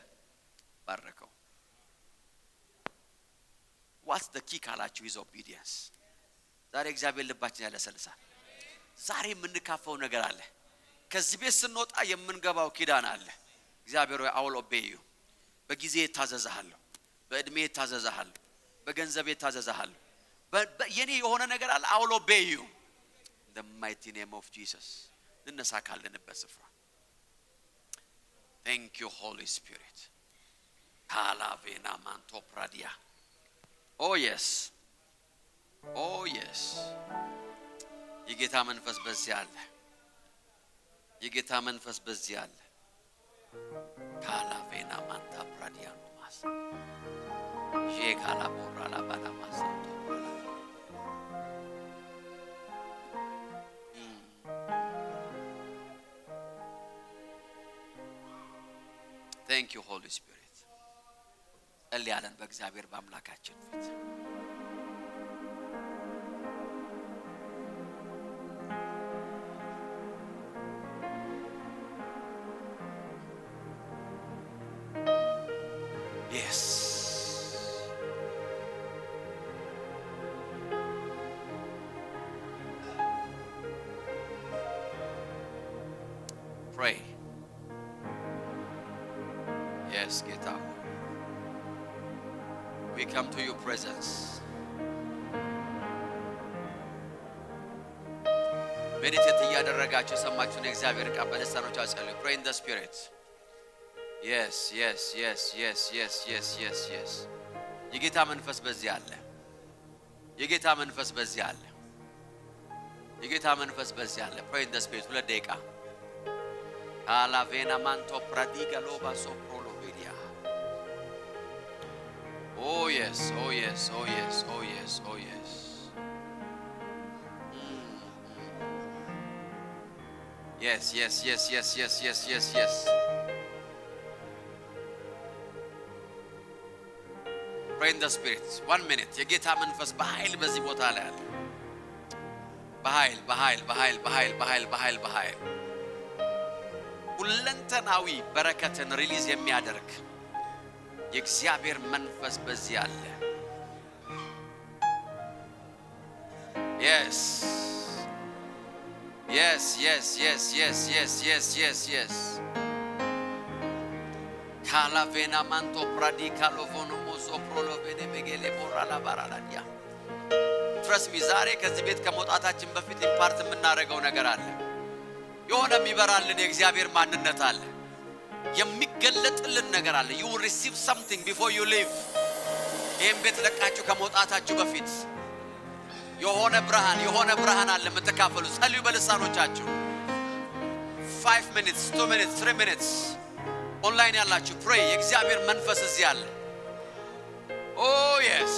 ባረከው what's the key ካላችሁ is obedience ዛሬ እግዚአብሔር ልባችን ያለሰልሳል ዛሬ የምንካፈው ነገር አለ ከዚህ ቤት ስንወጣ የምንገባው ኪዳን አለ እግዚአብሔር ሆይ አውል obey you በጊዜ ታዘዛለሁ በእድሜ ታዘዛለሁ በገንዘብ ታዘዛለሁ የኔ የሆነ ነገር አለ አውል obey you in the mighty name of Jesus እንነሳ ካለንበት ስፍራ thank you holy spirit ካላቬና ማንቶ ፕራዲያ oh yes የጌታ መንፈስ በዚህ አለ የጌታ መንፈስ በዚህ አለ ካላቬና ማንታ ፕራዲያኖ ማስ ሼካላ ቦራላ ባላማስ thank you holy spirit እልያለን በእግዚአብሔር በአምላካችን ፊት yes pray yes get out we come to your presence meditate ያደረጋችሁ ሰማችሁ የእግዚአብሔር ቃል በልሳኖች አጸልዩ pray in the spirit yes የጌታ መንፈስ በዚህ አለ የጌታ መንፈስ በዚህ አለ የጌታ መንፈስ በዚህ አለ pray in the spirit 2 ደቂቃ አላቬና ማንቶ ፕራዲጋ ሎባ ሶፕሮሎ ቪዲያ oh yes yes pray in the spirit 1 minute የጌታ መንፈስ በኃይል በዚህ ቦታ ላይ አለ በኃይል ሁለንተናዊ በረከትን ሪሊዝ የሚያደርግ የእግዚአብሔር መንፈስ በዚህ አለ yes ካላቬና ማንቶ ፕራዲካሎ ቮኖሞሶ ፕሮሎቬኔ በጌሌ ቦራላ ባራላዲያ trust me ዛሬ ከዚህ ቤት ከመውጣታችን በፊት ኢምፓርት የምናደርገው ነገር አለ የሆነ የሚበራልን የእግዚአብሔር ማንነት አለ የሚገለጥልን ነገር አለ you will receive something before you leave ይሄን ቤት ለቃችሁ ከመውጣታችሁ በፊት የሆነ ብርሃን አለ የምትካፈሉ ጸልዩ በልሳኖቻችሁ 5 minutes 2 minutes 3 minutes ኦንላይን ያላችሁ pray የእግዚአብሔር መንፈስ እዚህ አለ oh yes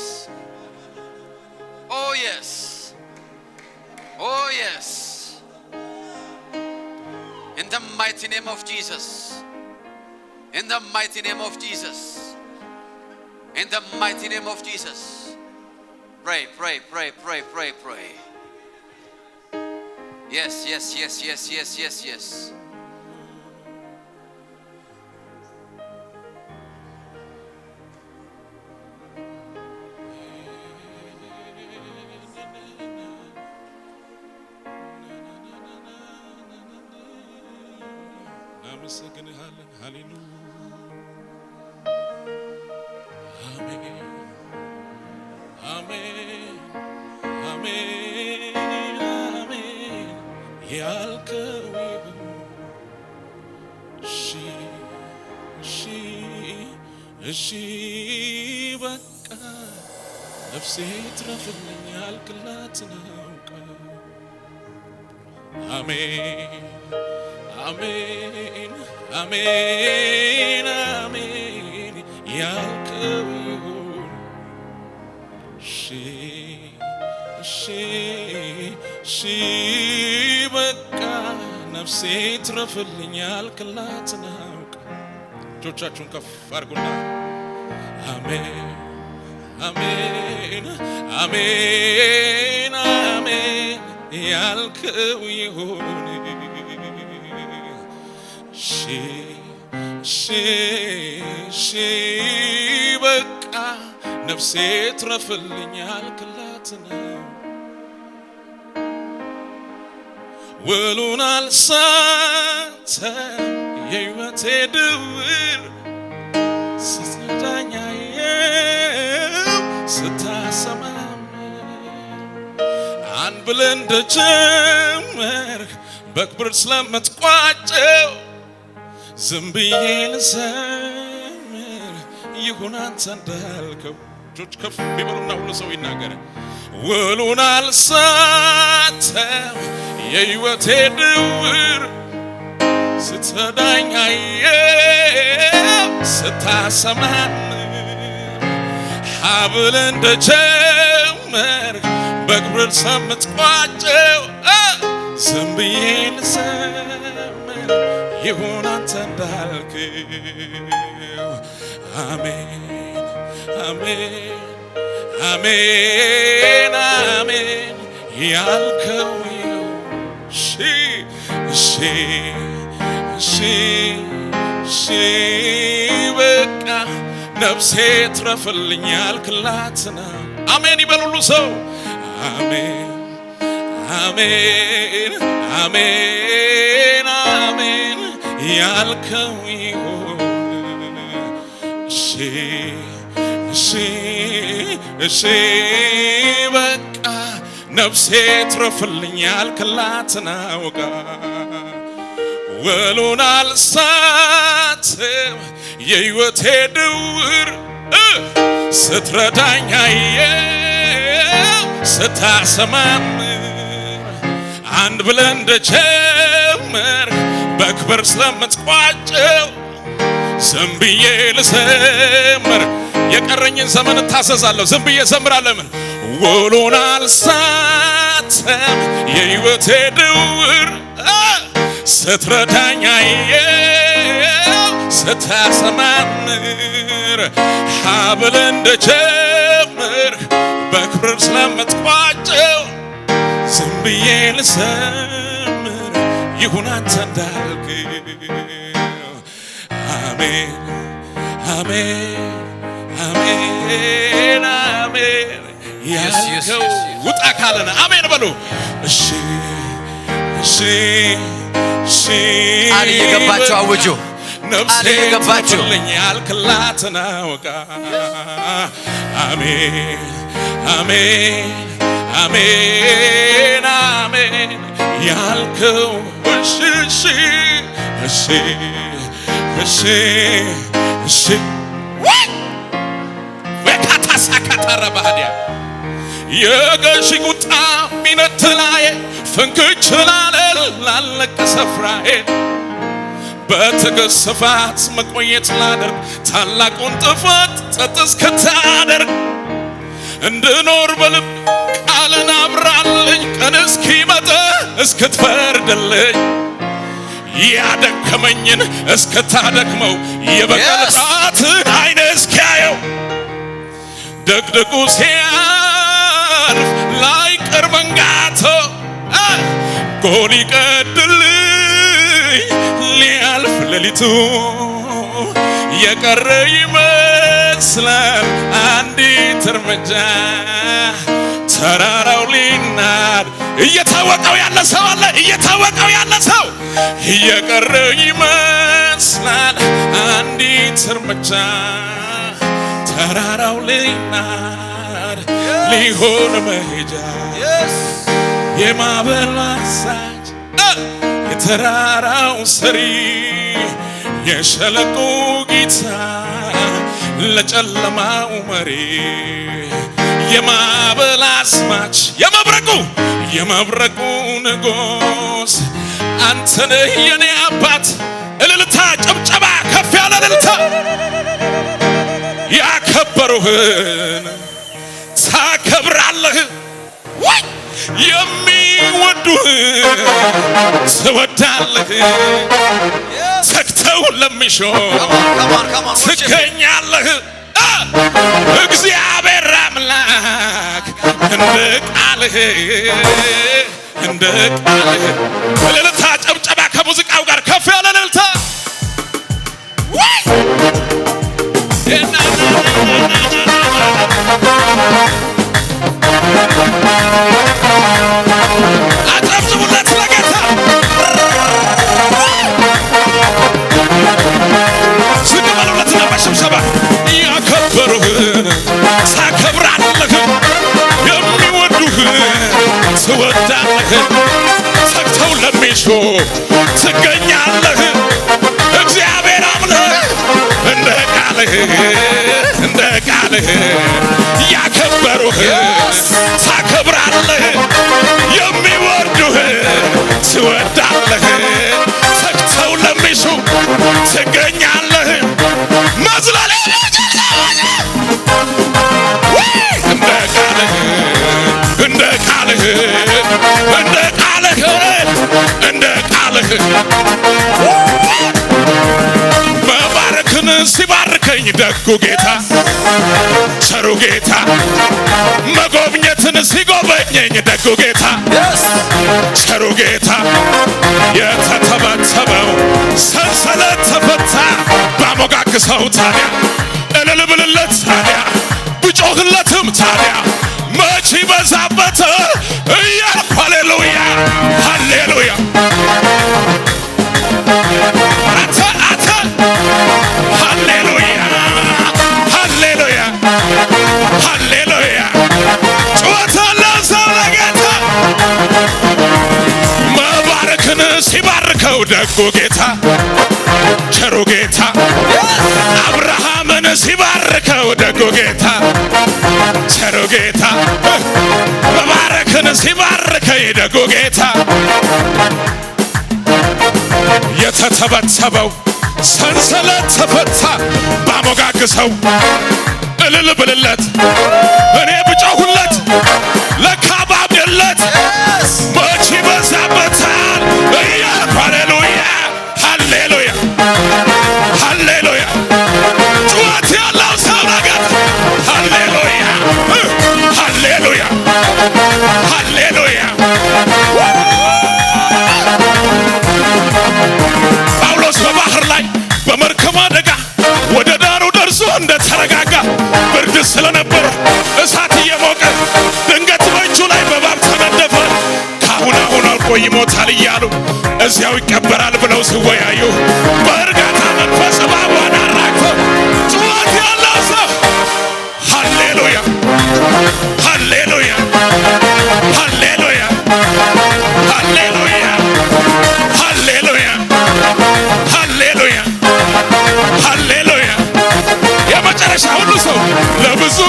in the mighty name of Jesus in the mighty name of Jesus in the mighty name of Jesus pray yes እናመሰግንሃለን ሃሌሉያ አሜን ያልከው እሺ በቃ ነፍሴ ትረፍልኝ ያልክላትን አውቃ አሜን ያልከው ይሁን እሺ በቃ ነፍሴ ትረፍልኝ ያልክላትን አውቃ እጆቻችሁን ከፍ አድርጉና አሜን አሜን አሜን ያልከው ይሁን ሺ በቃ ነፍሴ ትረፍልኝ ያልክላት ነው ውሉን አልሳተም የሕይወቴ ድውር ስትዳኛየው ስታሰማምር አንድ ብለህ እንደጀመርክ በክብር ስለምትቋጨው ዝም ብዬ ልዘምር ይሁን አንተ እንዳልከው እጆች ከፍ ይበሉና ሁሉ ሰው ይናገር ውሉን አልሳተም የሕይወቴ ድውር ስትዳኛየው ስታሰማምር ሀብል እንደጀመርክ በክብር ስለምትቋጨው ዝም ብዬ ልዘምር ይሁን አንተ እንዳልከው አሜን አሜን አሜን አሜን ያልከው ሺ በቃ ነፍሴ ትረፍልኝ ያልክላት ነው አሜን ይበል ሁሉ ሰው አሜን አሜን አሜን አሜን ያልከው ይሁን እሺ በቃ ነፍሴ ትረፍልኝ ያልክላት ነው ውሉን አልሳትም የሕይወቴ ድውር ስትረዳኛየው ስታሰማምር አንድ ብለህ እንደጀመርክ በክብር ስለምትቋጨው ዝም ብዬ ልዘምር የቀረኝን ዘመን እታዘዛለሁ ዝም ብዬ ዘምራለሁ ውሉን አልሳተም የሕይወቴ ድውር ስትረዳኛየው ስታሰማምር ሀብል እንደጀመርክ በክብር ስለምትቋጨው ዝም ብዬ ልዘምር ይሁን አንተ እንዳልከው አሜን አሜን አሜን አሜን ያልከው ውጣ ካለና አሜን በሉ እሺ ቃል እየገባችሁ አውጁ ነፍሴ ትረፍልኝ ያልክላት ነው አሜን አሜን አሜን አሜን ያልከው እሺ ወካታሳካታራባዲያ የገዢ ቁጣ ሚነት ላይ ፍንክች ላለቀ ስፍራዬ በትዕግስት ስፋት መቆየት ላደርግ ታላቁን ጥፋት ጸጥ እስክታደርግ እንድኖር በልብ ቃልን አብራልኝ ቀን እስኪመጣ እስክትፈርድልኝ ያደከመኝን እስክታደክመው የበቀል ጣትን አይነ እስኪያየው ድቅድቁ ሲያልፍ ላይቀር መንጋቶ ጎል ይቀድልኝ ሊያልፍ ሌሊቱ የቀረ ይመስላል አንዲት እርምጃ ተራራው ሊናድ እየታወቀው ያለ ሰው አለ እየታወቀው ያለ ሰው የቀረ ይመስላል አንዲት እርምጃ ተራራው ሊናድ ሊሆን መሄጃ የማዕበል አሳጅ የተራራው ሰሪ የሸለቆ ጌታ ለጨለማው መሪ የማዕበል አስማች የመብረቁ ንጉስ አንተ ነህ የኔ አባት እልልታ ጭብጨባ ከፍ ያለ እልልታ ያከበሩህን ታከብራለህ ወይ የሚወዱህን ትወዳለህ ተግተው ለሚሾ ትገኛለህ እግዚአብሔር አምላክ እንደ ቃልህ እንደ ቃልህ እልልታ ጨብጨባ ከሙዚቃው ጋር ከፍ ያለ እልልታ አጨብጭቡለት ለጌታ ስንበሉለትና በሽብሸባ ያከበሩህን ታከብራለህ የሚወዱህን ትወዳለህ ተግተው ለሚሹ ትገኛለህ እግዚአብሔር አምላክ እንደ ቃልህ ያከበሩህን ታከብራለህ የሚወዱህን ትወዳለህ ተግተው ለሚሹ ትገኛለህ መዝለል እንደ ቃልህ መባረክን ሲባርከኝ ደጉ ጌታ ቸሩ ጌታ መጎብኘትን ሲጎበኘኝ ደጉ ጌታ ቸሩ ጌታ የተተበተበው ሰንሰለት ተፈታ ባሞጋግሰው ታዲያ እልል ብልለት ታዲያ ብጮህለትም ታዲያ መች በዛበት እያልኩ ሃሌሉያ ሃሌሉያ አተ ሃሌሉያ ሃሌሉያ ሃሌሉያ ጩኸታለ ሰው ለጌታ መባረክን ሲባርከው ደጉ ጌታ ቸሩ ጌታ አብርሃምን ሲባርከው ደጉ ጌታ ቸሩ ጌታ መባረክን ሲባርከኝ ደጉ ጌታ የተተበተበው ሰንሰለት ተፈታ ባሞጋግሰው እልል ብልለት እኔ ብጮሁለት ለካባብለት መች ይበዛበታል እያልኩ ሃሌሉያ ሃሌሉያ ሃሌሉያ ጩኸት ያለው ሰው ነገር ሃሌሉያ ሃሌሉያ ሃሌሉያ ጳውሎስ በባህር ላይ በመርከብ አደጋ ወደ ዳሩ ደርሶ እንደተረጋጋ ብርድ ስለነበረ እሳት እየሞቀ ድንገት በእጁ ላይ በእባብ ተነደፈ። ካሁን አልቆ ይሞታል እያሉ እዚያው ይቀበራል ብለው ሲወያዩ በእርጋታ መንፈስ እባቧን አራግፈው ጩኸት ያለው ሰው ሃሌሉያ ሃሌሉያ ሃሌሉያ ሃሌሉያ ሃሌሉያ ሃሌሉያ ሃሌሉያ የመጨረሻ ሁሉ ሰው ለብዙ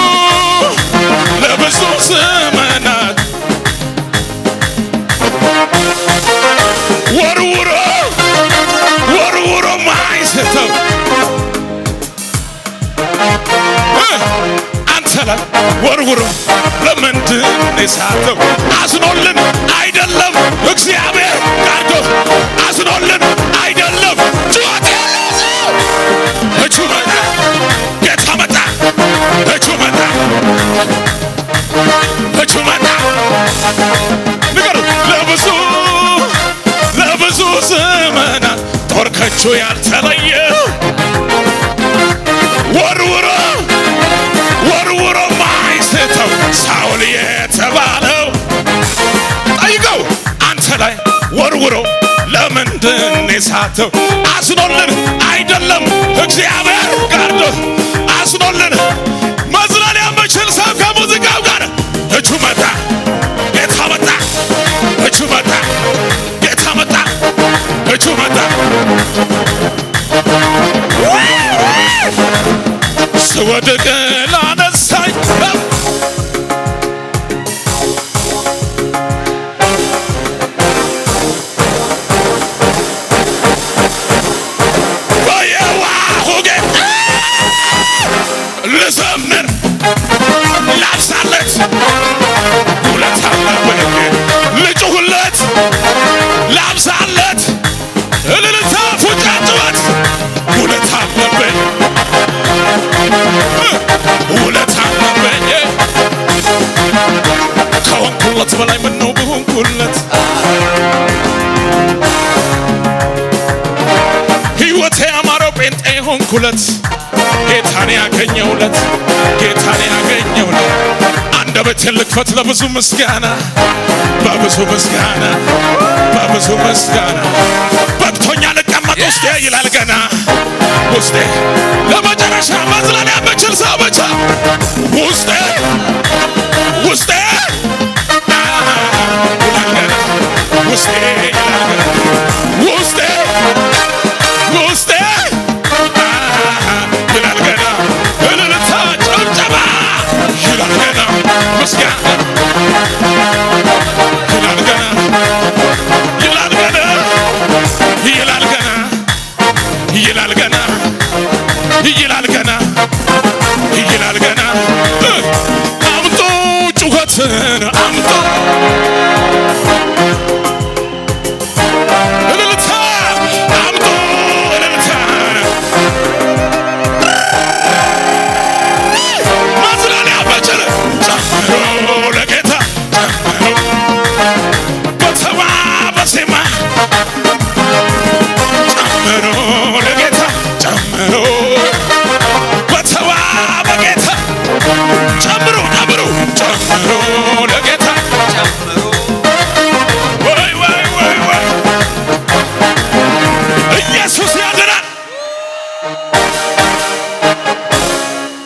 ዘመናት ወርውሮ ማይስተው አንተ ላይ ወርውሮ ለምንድን የሳተው አዝኖልን አይደለም እግዚአብሔር ጋርዶ አዝኖልን አይደለም ጩኸት ያለው ሰው እጁ መጣ ጌታ መጣ እጁ መጣ እጁ መጣ ንገሩ ለብዙ ዘመናት ጦር ከእጁ ያልተለየው ወርውሮ ማይስተው ሳውል የተባለው ጠይቀው አንተ ላይ ወርውሮ ለምንድን የሳተው አዝኖልን አይደለም እግዚአብሔር ጋርዶ አዝኖልን መዝለል የምችል ሰው ከሙዚቃው ጋር እጁ መጣ ጌታ መጣ እጁ መጣ ጌታ መጣ እጁ መጣ ስወድቅ ላነሳኝ በየዋሁ ጌታ ልዘምር ላብሳለት ውለታ አለብኝ ልጩህለት ላብሳለት እልልታ ፉጫ ጩኸት ውለታ አለብኝ ይክፈት ለብዙ ምስጋና በብዙ ምስጋና በብዙ ምስጋና በቅቶኛ ልቀመጥ ውስጤ ይላል ገና ውስጤ ለመጨረሻ መዝለል የምችል ሰው ብቻ ውስጤ ውስጤ ይላል ገና ውስጤ ይላል ገና ውስጤ ውስጤ ይላል ገና እልልታ ጭብጨባ ይላል ገና ምስጋና ይላል ገና ይላል ገና ይላል ገና ይላል ገና ይላል ገና ይላል ገና አምጡ ጩኸትን አምጡ እልልታ አምጡ እልልታ ማዝናኛ በጭር ጨምሮ ለጌታ ጨምሮ በተዋበ ዜማ ጨምሮ ለጌታ ጨምሮ በተዋበ ጌታ ጨምሮ ጨምሮ ጨምሮ ለጌታ ጨምሮ ወይ ወይ ወይ ወይ ኢየሱስ ያድናል።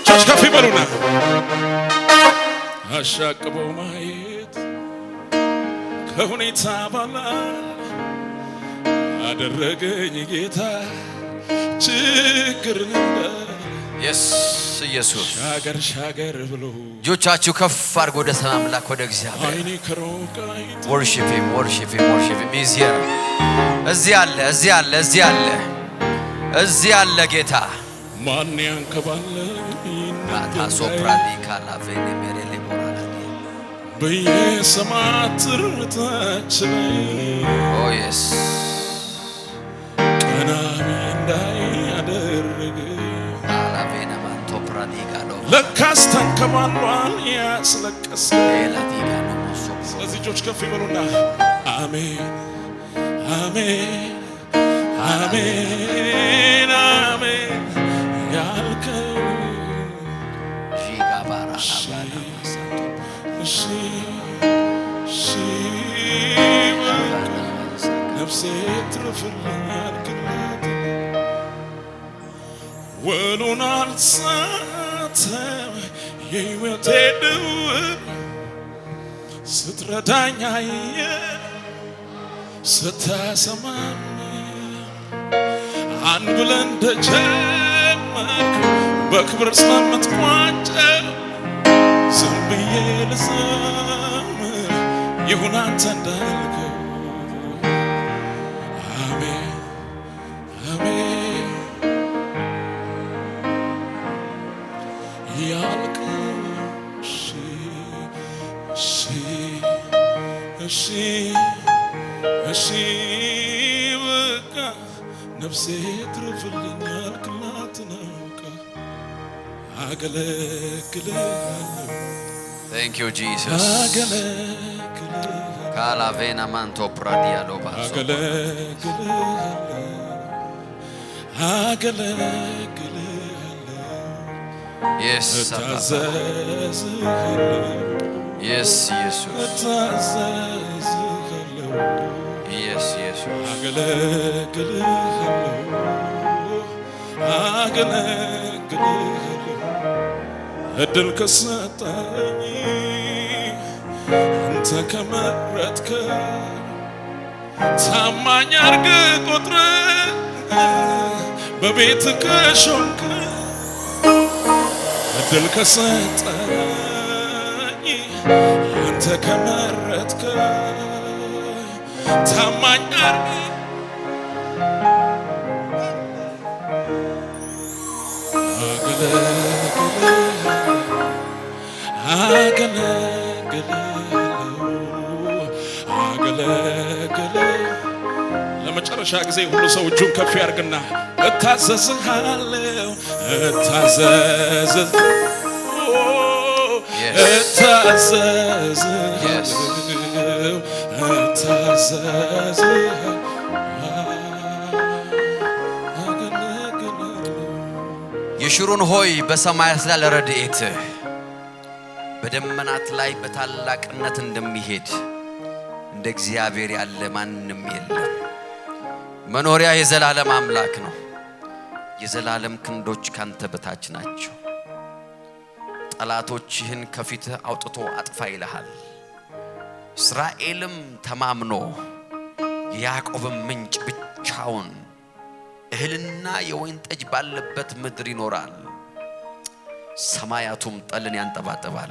ቸች ከፍ ይበሉና አሻቅበው ማየት ከሁኔታ በላይ አደረገኝ ጌታ ችግር ነበር የስ ኢየሱስ ሻገር ሻገር ብሎ እጆቻችሁ ከፍ አድርጎ ወደ ሰማይ አምላክ ወደ እግዚአብሔር አይኔ ከሩቅ አይቶ worship him worship him worship him is here እዚህ አለ እዚህ አለ እዚህ አለ እዚህ አለ ጌታ ማን ያንከባለኝ ካታ ሶፕራዲ ካላቬኔ ሜሬሌ ሞራላዲ በየሰማት ርታች ላይ oh yes ቀናሚ እንዳያደርግ አላቬና ማንቶ ፕራዲ ጋሎ ለካስ ተንከባሏል ያስለቀሰ ኤላዲ ጋሎ ሞሶ ስለዚህ እጆች ከፍ ይበሉና አሜን አሜን አሜን አሜን ያልከው ጂጋ ባራና ባና ማሳቶ እሺ እሺ ነፍሴ ትርፍልኛል ክላት ውሉን አልሳተም የሕይወቴ ድውር ስትረዳኝ አየ ስታሰማም አንድ ብለህ እንደጀመርክ በክብር ስለምትቋጨው ዝም ብዬ ልዘምር ይሁን አንተ እንዳልከው አሜን አሜን ያልከው እሺ እሺ እሺ እሺ በቃ ነፍሴ ትርፍልኛል ክላት ነውቃ አገለግልሃለሁ thank you Jesus አገለግልሃለሁ ካላቬና ማንቶ ፕራዲ ያሎ ባሶ አገለግልሃለሁ አገለግልሃለሁ yes እታዘዝሃለሁ yes ኢየሱስ እታዘዝሃለሁ yes ኢየሱስ አገለግልሃለሁ አገለግልሃለሁ እድል ከሰጠኝ አንተ ከመረጥከ ታማኝ አድርገህ ቆጥረህ በቤትህ ከሾምክ እድል ከሰጠኝ አንተ ከመረጥከ ታማኝ አድርገህ ለመጨረሻ ጊዜ ሁሉ ሰው እጁን ከፍ ያርግና እታዘዝሃለሁ የሽሩን ሆይ በሰማያት ላይ ረድኤትህ በደመናት ላይ በታላቅነት እንደሚሄድ እንደ እግዚአብሔር ያለ ማንንም የለም። መኖሪያ የዘላለም አምላክ ነው። የዘላለም ክንዶች ካንተ በታች ናቸው። ጠላቶችህን ከፊት አውጥቶ አጥፋ ይልሃል። እስራኤልም ተማምኖ የያዕቆብም ምንጭ ብቻውን እህልና የወይን ጠጅ ባለበት ምድር ይኖራል። ሰማያቱም ጠልን ያንጠባጥባሉ።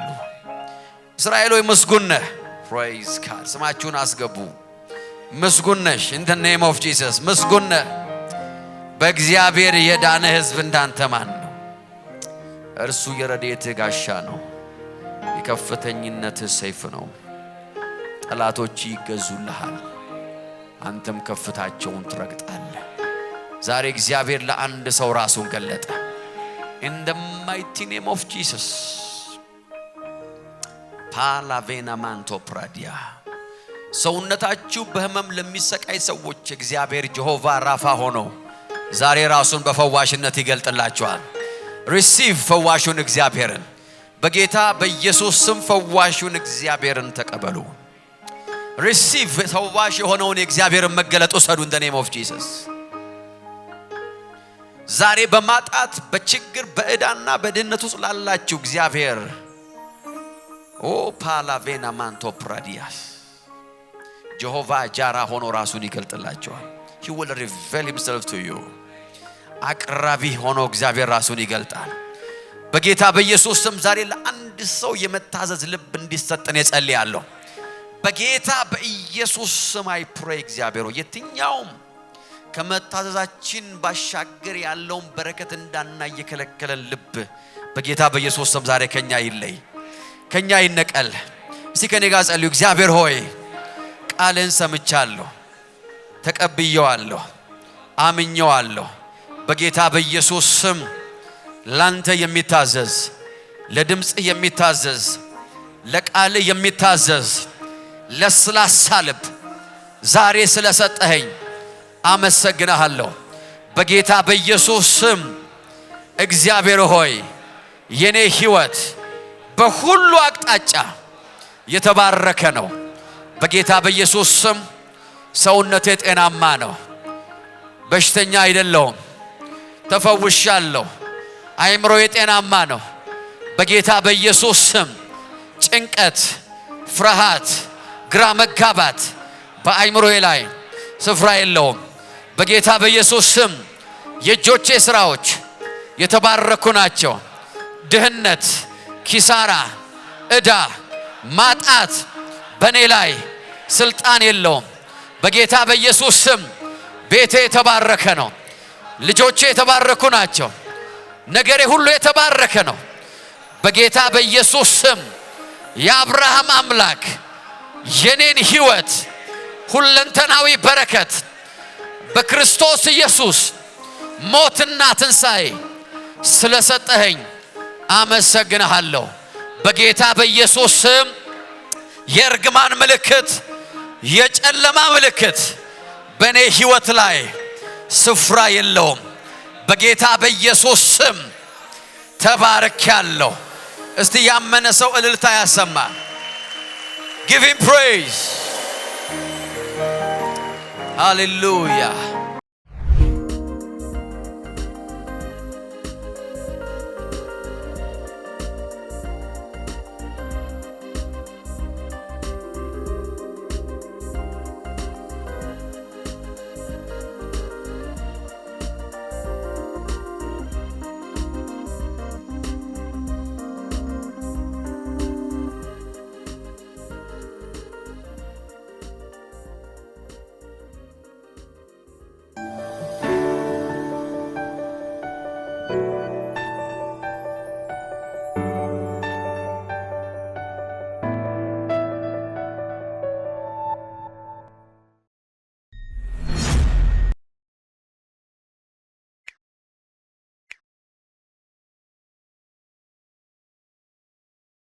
እስራኤል ሆይ ምስጉን ነህ። ፕሬዝ ጋድ። ስማችሁን አስገቡ። ምስጉን ነሽ። ኢን ዘ ኔም ኦፍ ጂሰስ ምስጉን ነህ። በእግዚአብሔር የዳነ ሕዝብ እንዳንተ ማን ነው? እርሱ የረድኤትህ ጋሻ ነው፣ የከፍተኝነትህ ሰይፍ ነው። ጠላቶች ይገዙልሃል፣ አንተም ከፍታቸውን ትረግጣለህ። ዛሬ እግዚአብሔር ለአንድ ሰው ራሱን ገለጠ። In the mighty name of Jesus. Palavena manto pradia. ሰውነታችሁ በህመም ለሚሰቃይ ሰዎች እግዚአብሔር ጀሆቫ ራፋ ሆኖ ዛሬ ራሱን በፈዋሽነት ይገልጥላችኋል። ሪሲቭ ፈዋሹን እግዚአብሔርን በጌታ በኢየሱስ ስም ፈዋሹን እግዚአብሔርን ተቀበሉ። ሪሲቭ ፈዋሽ የሆነውን የእግዚአብሔርን መገለጥ ወሰዱ። in the name of Jesus. ዛሬ በማጣት በችግር በእዳና በድህነት ውስጥ ላላችሁ እግዚአብሔር ኦ ፓላቬና ማንቶ ፕራዲያስ ጀሆቫ ጃራ ሆኖ ራሱን ይገልጥላችኋል። he will reveal himself to you. አቅራቢ ሆኖ እግዚአብሔር ራሱን ይገልጣል። በጌታ በኢየሱስ ስም ዛሬ ለአንድ ሰው የመታዘዝ ልብ እንዲሰጠን እጸልያለሁ። በጌታ በኢየሱስ ስም አይ ፕሬይ እግዚአብሔር የትኛውም ከመታዘዛችን ባሻገር ያለውን በረከት እንዳናይ የከለከለን ልብ በጌታ በኢየሱስ ስም ዛሬ ከኛ ይለይ፣ ከኛ ይነቀል። እስቲ ከኔ ጋር ጸልዩ። እግዚአብሔር ሆይ ቃልን ሰምቻለሁ፣ ተቀብየዋለሁ፣ አምኜዋለሁ። በጌታ በኢየሱስ ስም ላንተ የሚታዘዝ ለድምጽ የሚታዘዝ ለቃል የሚታዘዝ ለስላሳ ልብ ዛሬ ስለሰጠኸኝ አመሰግናለሁ። በጌታ በኢየሱስ ስም እግዚአብሔር ሆይ የኔ ሕይወት በሁሉ አቅጣጫ የተባረከ ነው። በጌታ በኢየሱስ ስም ሰውነቴ ጤናማ ነው፣ በሽተኛ አይደለሁም፣ ተፈውሻለሁ። አይምሮዬ ጤናማ ነው። በጌታ በኢየሱስ ስም ጭንቀት፣ ፍርሃት፣ ግራ መጋባት በአይምሮዬ ላይ ስፍራ የለውም። በጌታ በኢየሱስ ስም የእጆቼ ስራዎች የተባረኩ ናቸው። ድህነት፣ ኪሳራ፣ እዳ፣ ማጣት በኔ ላይ ስልጣን የለውም። በጌታ በኢየሱስ ስም ቤቴ የተባረከ ነው። ልጆቼ የተባረኩ ናቸው። ነገሬ ሁሉ የተባረከ ነው። በጌታ በኢየሱስ ስም የአብርሃም አምላክ የኔን ሕይወት ሁለንተናዊ በረከት በክርስቶስ ኢየሱስ ሞትና ትንሣኤ ስለሰጠኸኝ አመሰግንሃለሁ። በጌታ በኢየሱስ ስም የርግማን ምልክት፣ የጨለማ ምልክት በኔ ሕይወት ላይ ስፍራ የለውም። በጌታ በኢየሱስ ስም ተባርኬያለሁ። እስቲ ያመነ ሰው እልልታ ያሰማ። Give him praise. Hallelujah.